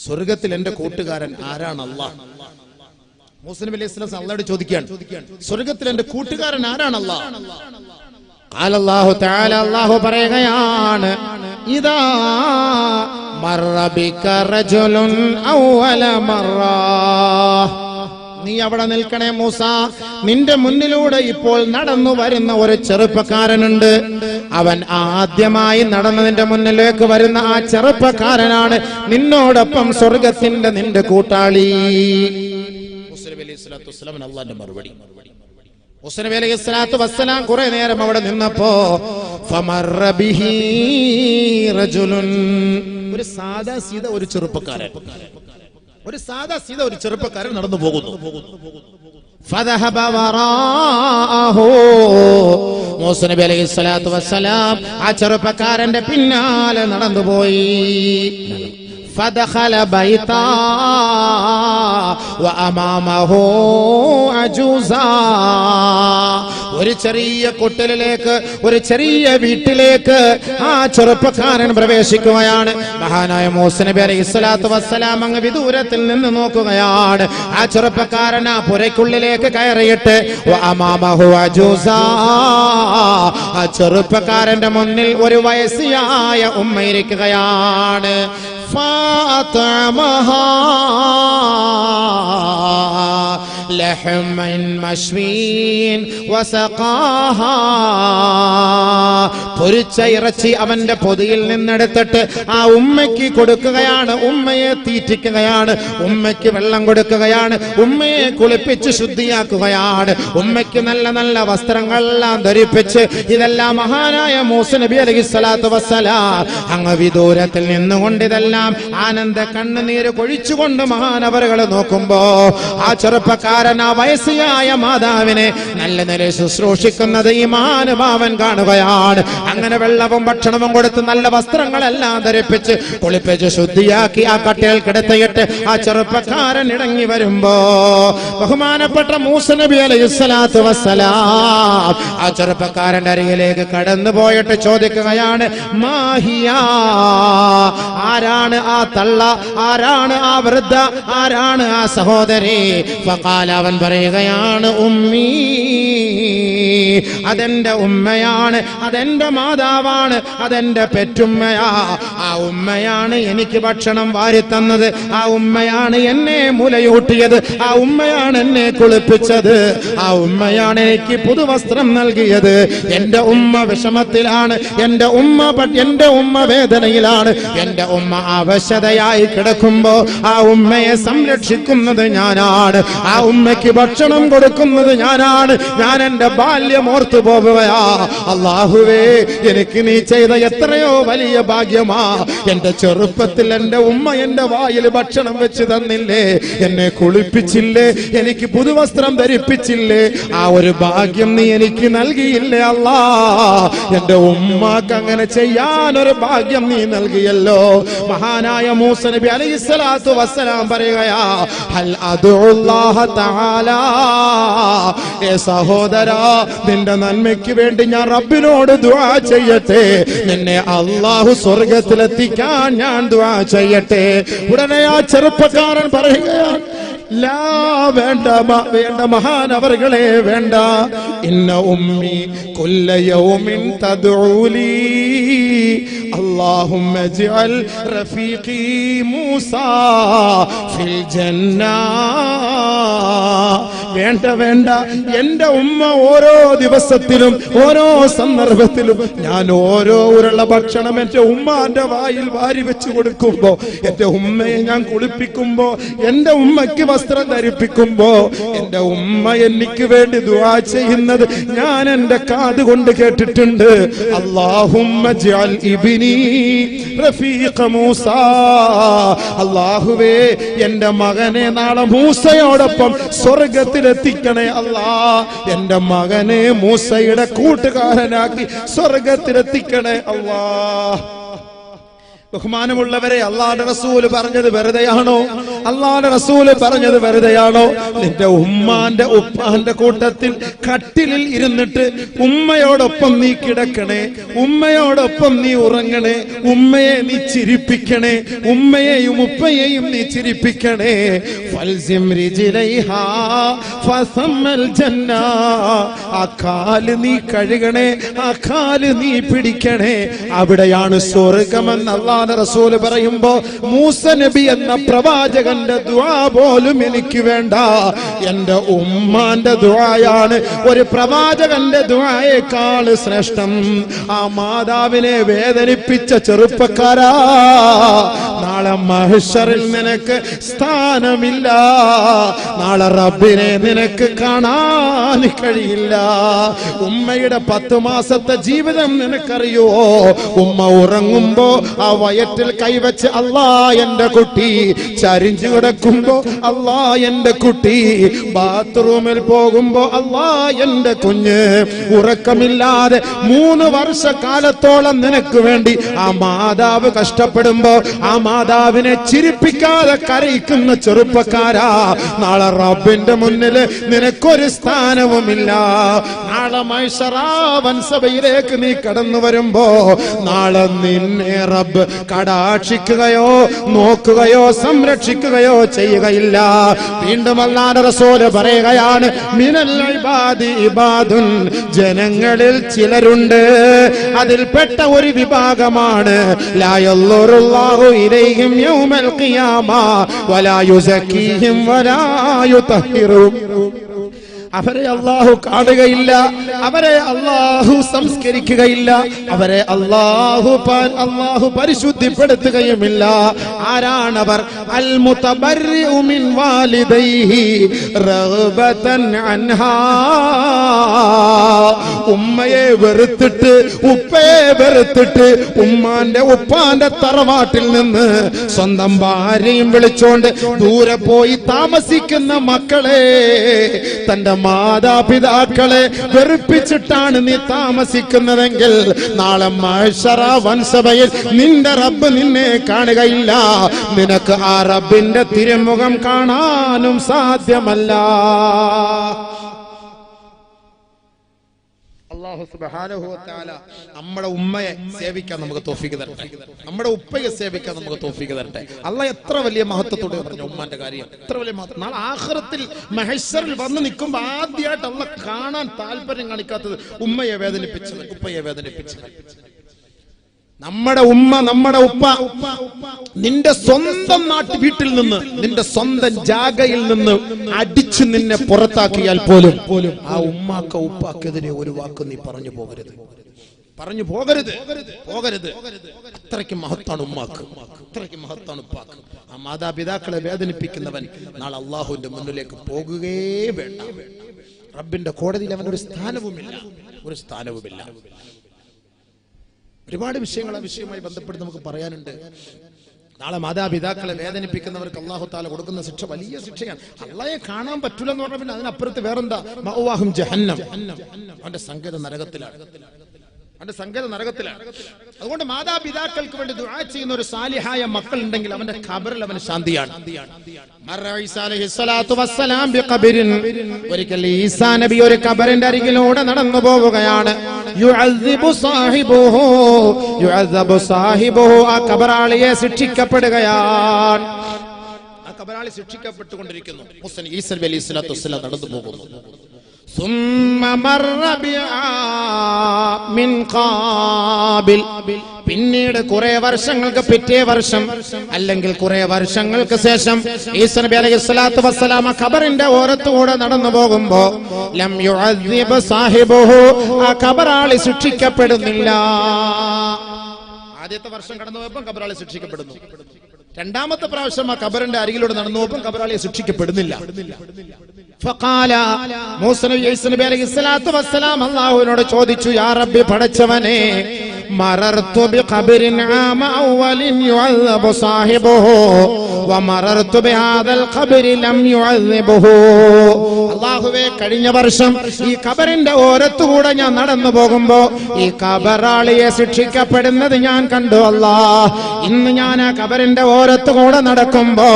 സ്വർഗ്ഗത്തിൽ എന്റെ കൂട്ടുകാരൻ ആരാണ് അല്ലാഹ്? മൂസ നബി അലൈഹിസ്സലാം അല്ലാഹുവോട് ചോദിക്കുകയാണ്, സ്വർഗ്ഗത്തിൽ എന്റെ കൂട്ടുകാരൻ ആരാണ് അല്ലാഹ്? ഖാല അല്ലാഹു തആല, അല്ലാഹു പറയുകയാണ്, ഇദാ മർറ ബിക റജുലുൻ അവല മർറ, നീ അവിടെ നിൽക്കണേ മൂസ, നിന്റെ മുന്നിലൂടെ ഇപ്പോൾ നടന്നു വരുന്ന ഒരു ചെറുപ്പക്കാരനുണ്ട്. അവൻ ആദ്യമായി നടന്നതിന്റെ മുന്നിലേക്ക് വരുന്ന ആ ചെറുപ്പക്കാരനാണ് നിന്നോടൊപ്പം സ്വർഗത്തിന്റെ നിന്റെ കൂട്ടാളി. അല്ലാഹുവിന്റെ മറുപടി, മൂസ നബി അലൈഹിസ്സലാത്തു വസ്സലാം കുറെ നേരം അവിടെ നിന്നപ്പോ ഫമറ ബിഹി റജുലുൻ, ഒരു സാദാ സീദ ഒരു ചെറുപ്പക്കാരൻ, നടന്നു പോകുന്നു. ഫദഹബ വറാഅഹു, മൂസ നബി അലൈഹിസ്സലാത്തു വസ്സലാം ആ ചെറുപ്പക്കാരന്റെ പിന്നാലെ നടന്നുപോയി. فدخل بيتا وأمامه عجوزا, ഒരു ചെറിയ കൊട്ടലിലേക്ക്, ഒരു ചെറിയ വീട്ടിലേക്ക് ആ ചെറുപ്പക്കാരൻ പ്രവേശിക്കുകയാണ്. മഹാനായ മൂസ നബി അലൈഹിസ്സലാത്തു വസ്സലാം അങ്ങ് വിദൂരത്തിൽ നിന്ന് നോക്കുകയാണ്. ആ ചെറുപ്പക്കാരൻ ആ പുരയ്ക്കുള്ളിലേക്ക് കയറിയിട്ട് വഅമാമഹു അജൂസാ, ആ ചെറുപ്പക്കാരന്റെ മുന്നിൽ ഒരു വയസ്സായ ഉമ്മ ഇരിക്കുകയാണ്. فاطعمها لحما مشوين وسقاها, പൊരിച്ച ഇറച്ചി അവന്റെ പൊതിയിൽ നിന്നെടുത്തിട്ട് ആ ഉമ്മയ്ക്ക് കൊടുക്കുകയാണ്. ഉമ്മയെ തീറ്റിക്കുകയാണ്, ഉമ്മയ്ക്ക് വെള്ളം കൊടുക്കുകയാണ്, ഉമ്മയെ കുളിപ്പിച്ച് ശുദ്ധിയാക്കുകയാണ്, ഉമ്മയ്ക്ക് നല്ല നല്ല വസ്ത്രങ്ങളെല്ലാം ധരിപ്പിച്ച്. ഇതെല്ലാം മഹാനായ മൂസ നബി അലൈഹിസ്സലാത്തു വസ്സലാം അങ്ങ് വിദൂരത്തിൽ നിന്നുകൊണ്ട് ഇതെല്ലാം ആനന്ദ കണ്ണുനീര് കൊഴിച്ചുകൊണ്ട് മഹാനവറുകൾ നോക്കുമ്പോ ആ ചെറുപ്പക്കാരൻ ആ വയസ്സായ മാതാവിനെ നല്ല നിലയിൽ ശുശ്രൂഷിക്കുന്നത് ഈ മഹാനുഭാവൻ കാണുകയാണ്. അങ്ങനെ വെള്ളവും ഭക്ഷണവും കൊടുത്ത് നല്ല വസ്ത്രങ്ങളെല്ലാം ധരിപ്പിച്ച് കുളിപ്പിച്ച് ശുദ്ധിയാക്കി ആ കട്ടിൽ കിടത്തിയിട്ട് ആ ചെറുപ്പക്കാരൻ ഇടങ്ങി വരുമ്പോ ബഹുമാനപ്പെട്ട മൂസ നബി അലൈഹിസ്സലാത്തു വസ്സലാം ആ ചെറുപ്പക്കാരന്റെ അരികിലേക്ക് കടന്നു പോയിട്ട് ചോദിക്കുകയാണ്, മാഹിയാ, ആരാണ് ആ തള്ള, ആരാണ് ആ വൃദ്ധ, ആരാണ് ആ സഹോദരി? ഫഖാല, അവൻ പറയുകയാണ്, ഉമ്മീ, അതെന്റെ ഉമ്മയാണ്, അതെന്റെ മാതാവാണ്, അതെന്റെ പെറ്റുമ്മയാ. ആ ഉമ്മയാണ് എനിക്ക് ഭക്ഷണം വാരിത്തന്നത്, ആ ഉമ്മയാണ് എന്നെ മുലയൂട്ടിയത്, ആ ഉമ്മയാണ് എന്നെ കുളിപ്പിച്ചത്, ആ ഉമ്മയാണ് എനിക്ക് പുതുവസ്ത്രം നൽകിയത്. എന്റെ ഉമ്മ വിഷമത്തിലാണ്, എന്റെ ഉമ്മ വേദനയിലാണ്, എന്റെ ഉമ്മ അവശതയായി കിടക്കുമ്പോ ആ ഉമ്മയെ സംരക്ഷിക്കുന്നത് ഞാനാണ്, ആ ഉമ്മയ്ക്ക് ഭക്ഷണം കൊടുക്കുന്നത് ഞാനാണ്. ഞാൻ എന്റെ ബാല്യം ഓർത്തു പോവുകയാ. അല്ലാഹുവേ, എനിക്ക് നീ ചെയ്ത എത്രയോ വലിയ ഭാഗ്യമാ. എന്റെ ചെറുപ്പത്തിൽ എന്റെ ഉമ്മ എന്റെ വായിൽ ഭക്ഷണം വെച്ച് തന്നില്ലേ, എന്നെ കുളിപ്പിച്ചില്ലേ, എനിക്ക് പുതുവസ്ത്രം ധരിപ്പിച്ചില്ലേ, ആ ഒരു ഭാഗ്യം നീ എനിക്ക് നൽകിയില്ലേ അല്ലാ. എന്റെ ഉമ്മാക്ക് അങ്ങനെ ചെയ്യാൻ ഒരു ഭാഗ്യം നീ നൽകിയല്ലോ. മഹാനായ മൂസ നബി അലൈഹിസ്സലാത്തു വസ്സലാം പറയുകയാ, ഹൽ അദുല്ലാഹ തആല, ഏ സഹോദരാ, നിന്റെ നന്മയ്ക്ക് വേണ്ടി ഞാൻ റബ്ബിനോട് ദുആ ചെയ്യട്ടെ, നിന്നെ അല്ലാഹു സ്വർഗ്ഗത്തിലെത്തിക്കാൻ ഞാൻ ദുആ ചെയ്യട്ടെ. ഉടനെ ആ ചെറുപ്പക്കാരൻ പറയുകയാണ്, ലാ, വേണ്ട മഹാനവറുകളെ, വേണ്ട. ഇന്ന ഉമ്മി കുല്ല യൗമിൻ തദ്ഉലി അല്ലാഹുമ്മ ഇജ്അൽ റഫീഖി മൂസാ ഫിൽ ജന്ന. വേണ്ട, എന്റെ ഉമ്മ ഓരോ ദിവസത്തിലും ഓരോ സന്ദർഭത്തിലും ഞാൻ ഓരോ ഉരുള ഭക്ഷണം എന്റെ ഉമ്മാന്റെ വായിൽ വാരി വെച്ച് കൊടുക്കുമ്പോ, എന്റെ ഉമ്മയെ ഞാൻ കുളിപ്പിക്കുമ്പോ, എന്റെ ഉമ്മയ്ക്ക് വസ്ത്രം ധരിപ്പിക്കുമ്പോ, എന്റെ ഉമ്മ എനിക്ക് വേണ്ടി ദുആ ചെയ്യുന്നത് ഞാൻ എന്റെ കാത് കൊണ്ട് കേട്ടിട്ടുണ്ട്. അല്ലാഹുമ്മ ഇജ്അൽ ഇബ്നി റഫീഖ മൂസാ, അല്ലാഹുവേ, എന്റെ മകനെ നാളെ മൂസയോടൊപ്പം സ്വർഗ്ഗത്തിലെത്തിക്കണേ അല്ലാ. എന്റെ മകനെ മൂസയുടെ കൂട്ടുകാരനാക്കി സ്വർഗ്ഗത്തിലെത്തിക്കണേ അല്ലാ. ബഹുമാനമുള്ളവരെ, അല്ലാഹുവിന്റെ റസൂൽ പറഞ്ഞത് വെറുതെയാണോ? അല്ലാഹുവിന്റെ റസൂൽ പറഞ്ഞത് വെറുതെയാണോ? നിന്റെ ഉമ്മാന്റെ ഉപ്പാന്റെ കൂട്ടത്തിൽ കട്ടിലിൽ ഇരുന്നിട്ട് ഉമ്മയോടൊപ്പം നീ കിടക്കണേ, ഉമ്മയോടൊപ്പം നീ ഉറങ്ങണേ, ഉമ്മയെ നീ ചിരിപ്പിക്കണേ, ഉമ്മയെയും ഉപ്പയെയും നീ ചിരിപ്പിക്കണേ. ഫൽസിം റിജ്ലൈഹാ ഫസമ്മൽ ജന്ന, ആ കാല് നീ കഴുകണേ, ആ കാല് നീ പിടിക്കണേ, അവിടെയാണ് സ്വർഗ്ഗമെന്ന് അല്ലാഹു റസൂൽ പറയുമ്പോ മൂസ നബി എന്ന പ്രവാചകന്റെ ദുആ പോലും എനിക്ക് വേണ്ട. എന്റെ ഉമ്മാന്റെ ദുആയാണ് ഒരു പ്രവാചകന്റെ ദുആയേക്കാൾ ശ്രേഷ്ഠം. ആ മാതാവിനെ വേദനിപ്പിച്ച ചെറുപ്പക്കാരാ, നാളെ മഹ്ശറിൽ നിനക്ക് സ്ഥാനമില്ല. നാളെ റബ്ബിനെ നിനക്ക് കാണാൻ കഴിയില്ല. ഉമ്മയുടെ 10 മാസത്തെ ജീവിതം നിനക്കറിയോ? ഉമ്മ ഉറങ്ങുമ്പോ ആ വയറ്റിൽ കൈവച്ച് അല്ലാ എന്റെ കുട്ടി, ചരിഞ്ഞു കിടക്കുമ്പോ അല്ലാ എന്റെ കുട്ടി, ബാത്റൂമിൽ പോകുമ്പോ അല്ലാ എന്റെ കുഞ്ഞ്, ഉറക്കമില്ലാതെ 3 വർഷക്കാലത്തോളം നിനക്ക് വേണ്ടി ആ മാതാവ് കഷ്ടപ്പെടുമ്പോ ആ മാതാവിനെ ചിരിപ്പിക്കാതെ കരയിക്കുന്ന ചെറുപ്പക്കാരാ, നാളെ റബ്ബിന്റെ മുന്നില് നിനക്കൊരു സ്ഥാനവുമില്ല. നാളെ മഹ്ശറാ വൻസഭയിലേക്ക് നീ കടന്നു വരുമ്പോ നാളെ നിന്നെ റബ്ബ് കടാക്ഷിക്കുകയോ നോക്കുകയോ സംരക്ഷിക്കുകയോ ചെയ്യുകയില്ല. വീണ്ടും അല്ലാഹുവിന്റെ റസൂൽ പറയുകയാണ്, മിനൽ ഇബാദി ഇബാദുൻ, ജനങ്ങളിൽ ചിലരുണ്ട്, അതിൽപ്പെട്ട ഒരു വിഭാഗമാണ് ലാ യൻളുറുല്ലാഹു ഇലൈഹിം യൗമൽ ഖിയാമ വലാ യുസക്കീഹിം വലാ യുതഹിറും. അവരെ അല്ലാഹു കാണുകയില്ല, അവരെ അല്ലാഹു സംസ്കരിക്കുകയില്ല, അവരെ അല്ലാഹു പരിശുദ്ധിപ്പെടുത്തുകയുമില്ല. ആരാണവർ? അൽ മുതബർരിഉ മിൻ വാലിദൈഹി റഗ്ബതൻ അൻഹാ, ഉമ്മയെ വെറുത്തിട്ട് ഉപ്പയെ വെറുത്തിട്ട് ഉമ്മാന്റെ ഉപ്പാന്റെ തറവാട്ടിൽ നിന്ന് സ്വന്തം ഭാര്യയും വിളിച്ചോണ്ട് ദൂരെ പോയി താമസിക്കുന്ന മക്കളെ, തന്റെ മാതാപിതാക്കളെ വെറുപ്പിച്ചിട്ടാണ് നീ താമസിക്കുന്നതെങ്കിൽ നാളെ മഹ്ശറ വൻസഭയിൽ നിന്റെ റബ്ബ് നിന്നെ കാണുകയില്ല. നിനക്ക് ആ റബ്ബിന്റെ തിരുമുഖം കാണാനും സാധ്യമല്ല. അല്ലാഹു സുബ്ഹാനഹു വ തആല നമ്മുടെ ഉമ്മയെ സേവിക്കാൻ നമുക്ക് തൗഫീഖ് തരട്ടെ, നമ്മുടെ ഉപ്പയെ സേവിക്കാൻ നമുക്ക് തൗഫീഖ് തരട്ടെ. അല്ലാഹ് എത്ര വലിയ മഹത്വത്തോടെ പറഞ്ഞു ഉമ്മാന്റെ കാര്യം, എത്ര വലിയ മഹത്വം. നാളെ ആഖിറത്തിൽ മഹ്ശറിൽ വന്ന് നിൽക്കുമ്പോൾ ആദ്യമായിട്ട് അല്ലാഹ് കാണാൻ താല്പര്യം കാണിക്കാത്തത് ഉമ്മയെ വേദനിപ്പിച്ചവൻ, ഉപ്പയെ വേദനിപ്പിച്ചവൻ. നമ്മുടെ ഉമ്മ നമ്മുടെ ഉപ്പ നിന്റെ സ്വന്തം വീട്ടിൽ നിന്ന്, നിന്റെ സ്വന്തം ജാഗയിൽ നിന്ന് അടിച്ചു നിന്നെ പുറത്താക്കിയാൽ പോലും ആ ഉമ്മാക്ക ഉപ്പാക്കെതിരെ ഒരു വാക്ക് നീ പറഞ്ഞു പോകരുത്, പറഞ്ഞു പോകരുത്, പോകരുത്. അത്രയ്ക്ക് മഹത്താണ് ഉമ്മാക്ക്, അത്രയ്ക്ക് മഹത്താണ് ഉപ്പാക്ക്. ആ മാതാപിതാക്കളെ വേദനിപ്പിക്കുന്നവൻ നാളെ അള്ളാഹുവിന്റെ മുന്നിലേക്ക് പോകുകയേ വേണ്ട. റബ്ബിന്റെ കോടതിയിൽ അവനൊരു സ്ഥാനവുമില്ല, ഒരു സ്ഥാനവുമില്ല. ഒരുപാട് വിഷയങ്ങൾ ആ വിഷയവുമായി ബന്ധപ്പെട്ട് നമുക്ക് പറയാനുണ്ട്. നാളെ മാതാപിതാക്കളെ വേദനിപ്പിക്കുന്നവർക്ക് അല്ലാഹു തആല കൊടുക്കുന്ന ശിക്ഷ വലിയ ശിക്ഷയാണ്. അള്ളാഹയെ കാണാൻ പറ്റൂല എന്ന് പറഞ്ഞാൽ പിന്നെ അതിനപ്പുറത്ത് വേറെന്താ? മഅവാഹും ജഹന്നം, അവന്റെ സങ്കേതം നരകത്തിലാണ്, അവന്റെ സങ്കേതം നരകത്തിലാണ്. അതുകൊണ്ട് മാതാപിതാക്കൾക്ക് വേണ്ടി ദുആ ചെയ്യുന്ന ഒരു സാലിഹായ മക്കൾ ഉണ്ടെങ്കിൽ അവന്റെ ഖബറിൽ അവന് ശാന്തിയാണ്. ഒരിക്കൽ ഈസാ നബി ഒരു ഖബറിന്റെ അരികിലൂടെ നടന്നു പോവുകയാണ്. ആ ഖബറാളിയെ ശിക്ഷിക്കപ്പെടുകയാണ്. ആ ഖബറാളി ശിക്ഷിക്കപ്പെട്ടുകൊണ്ടിരിക്കുന്നു. ഈസാ നബി അലൈഹിസ്സലാത്തു വസ്സലാം നടന്നു പോകുന്നു. പിന്നീട് കുറെ വർഷങ്ങൾക്ക് പിറ്റേ വർഷം അല്ലെങ്കിൽ കുറെ വർഷങ്ങൾക്ക് ശേഷം ഈസാ നബി അലൈഹിസ്സലാത്തു വസ്സലാം ഖബറിന്റെ ഓരത്തുകൂടെ നടന്നു പോകുമ്പോ ലം യുഅദ്ദിബ് സാഹിബുഹു, ആ ഖബറാളി ശിക്ഷിക്കപ്പെടുന്നില്ല. ആദ്യത്തെ വർഷം കടന്നു പോയപ്പോൾ ഖബറാളി ശിക്ഷിക്കപ്പെടുന്നു. രണ്ടാമത്തെ പ്രാവശ്യം ആ ഖബറിന്റെ അരികിലൂടെ നടന്നു പോയപ്പോൾ ഖബറാളിയെ ശിക്ഷിക്കപ്പെടുന്നില്ല. ഫഖാല മൂസാ നബി അലൈഹിസ്സലാത്തു വസ്സലാം അല്ലാഹുവിനോട് ചോദിച്ചു, യാ റബ്ബി, പടച്ചവനെ, മറർതു ബിഖബരിൻ ആമ അവലിൻ യുഅദ്ദബു സാഹിബുഹു വമറർതു ബിഹാദൽ ഖബരി ലം യുഅദ്ദിബുഹു. അല്ലാഹുവേ, കഴിഞ്ഞ വർഷം ഈ ഖബറിന്റെ ഓരത്തുകൂടെ ഞാൻ നടന്നു പോകുമ്പോ ഈ ഖബറാളിയെ ശിക്ഷിക്കപ്പെടുന്നത് ഞാൻ കണ്ടു അല്ലാഹ്. ഇന്ന് ഞാൻ ആ ഖബറിന്റെ ഓരത്തുകൂടെ നടക്കുമ്പോ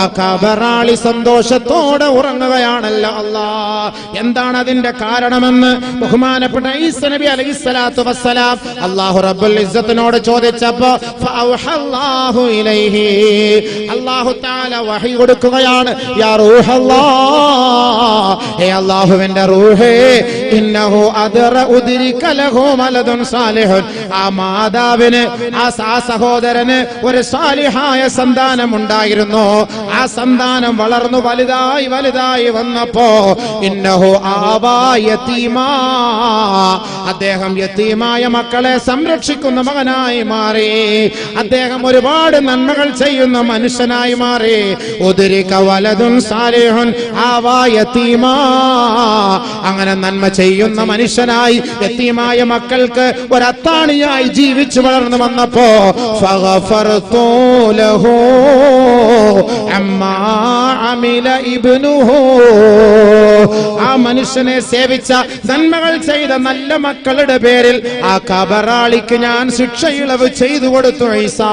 ആ ഖബറാളി സന്തോഷത്തോടെ ഉറങ്ങുകയാണല്ലോ അല്ലാഹ്. എന്താണ് അതിന്റെ കാരണമെന്ന് ബഹുമാനപ്പെട്ട ഈസാ നബി അലൈഹിസ്സലാത്തു വസ്സലാം അല്ലാഹു റബ്ബുൽ ഇസ്സത്തിനോട് ചോദിച്ചപ്പോ ഫഅവഹല്ലാഹു ഇലൈഹി, അല്ലാഹു തആല വഹി കൊടുക്കുകയാണ്. യാ റൂഹല്ലാഹ്, ഹേ അല്ലാഹുവിന്റെ റൂഹേ, ഇന്നഹു അദ്റ ഉദ്രിക ലഹു മലദുൻ സാലിഹുൻ, ആ മാതാവിന്, ആ സഹോദരന് ഒരു സാലിഹായ സന്താനം ഉണ്ടായിരുന്നു. ആ സന്താനം വളർന്നു വലുതായി വലുതായി വന്നപ്പോ ഇന്നഹു ആവാ യതീമാ, അദ്ദേഹം യതീമായ മക്കളെ സംരക്ഷിക്കുന്ന മകനായി മാറി. അദ്ദേഹം ഒരുപാട് നന്മകൾ ചെയ്യുന്ന മനുഷ്യനായി മാറി. ഉദ്രിക വലദുൻ സാലിഹുൻ ആവാ യതീമാ, അങ്ങനെ നന്മ ചെയ്യുന്ന മനുഷ്യനായി യതീമായ മക്കൾക്ക് ഒരത്താണിയായി ജീവിച്ചു വളർന്നു വന്നപ്പോ ഫഗഫർതു ലഹു അമ്മാ അമില ഇബ്നുഹു, ആ മനുഷ്യനെ സേവിച്ച നന്മകൾ ചെയ്ത നല്ല മക്കളുടെ പേരിൽ ആ കബറാളിക്ക് ഞാൻ ശിക്ഷയിളവ് ചെയ്തു കൊടുത്തു. ഈസാ,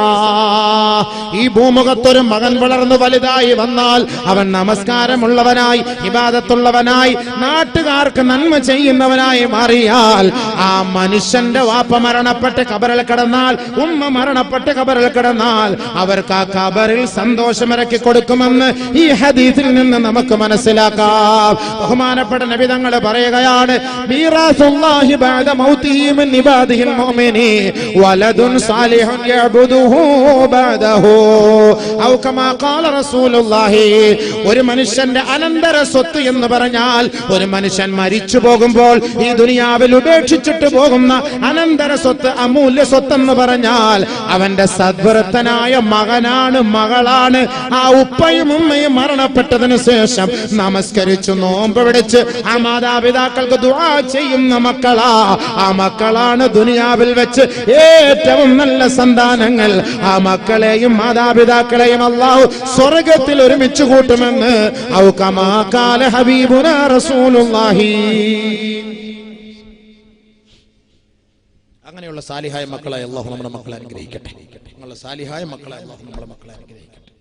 ഈ ഭൂമുഖത്തൊരു മകൻ വളർന്നു വലുതായി വന്നാൽ അവൻ നമസ്കാരമുള്ളവനായി ഇബാദത്തുള്ളവനായി നാട്ടുകാർക്ക് നന്മ ചെയ്യുന്നവനായി മാറിയാൽ ആ മനുഷ്യന്റെ വാപ്പ മരണപ്പെട്ട് കബറിൽ കിടന്നാൽ, ഉമ്മ മരണപ്പെട്ട് കബറിൽ കിടന്നാൽ അവർക്ക് ആ കബറിൽ സന്തോഷമിറക്കി കൊടുക്കുമെന്ന് ഈ ഹദീസിൽ നിന്ന് നമുക്ക് മനസ്സിലാക്കാം. ബഹുമാനപ്പെട്ട നബി തങ്ങൾ പറയുകയാണ്, മീറാസുല്ലാഹി ബഅദ മൗതിഹി മിൻ ഇബാദിഹിൽ മുഅ്മിനീൻ വലദുൻ സാലിഹുൻ യഅബുദുഹു ബഅദഹു ഔ കമാ ഖാല റസൂലുള്ളാഹി. ഒരു മനുഷ്യന്റെ അനന്തര സ്വത്ത് എന്ന് പറഞ്ഞാൽ ഒരു മനുഷ്യൻ മരിച്ചു പോകുമ്പോൾ ഈ ദുനിയാവിൽ ഉപേക്ഷിച്ചിട്ട് പോകുന്ന അനന്തര സ്വത്ത്, അമൂല്യ സ്വത്ത് എന്ന് പറഞ്ഞാൽ അവന്റെ സദ്വൃത്തനായ മകനാണ്, മകളാണ്. ആ ഉപ്പയും ഉമ്മയും മരണപ്പെട്ടതിന് ശേഷം നമസ്കരിച്ചു നോമ്പ് പിടിച്ച് ആ മാതാപിതാക്കൾക്ക് ദുആ ചെയ്യുന്ന മക്കളാ. ആ മക്കളാണ് ദുനിയാവിൽ വെച്ച് ഏറ്റവും നല്ല സന്താനങ്ങൾ. ആ മക്കളെയും മാതാപിതാക്കളെയും അല്ലാഹു സ്വർഗ്ഗത്തിൽ ഒരുമിച്ച് കൂട്ടുമെന്ന് ഔ കമാ ഖാല ഹബീബുനാ റസൂലുള്ളാഹി. അങ്ങനെയുള്ള സാലിഹായ മക്കളെ അല്ലാഹു നമ്മുടെ മക്കളെ അനുഗ്രഹിക്കട്ടെ. സാലിഹായ മക്കളെ അല്ലാഹു നമ്മുടെ മക്കളെ അനുഗ്രഹിക്കട്ടെ.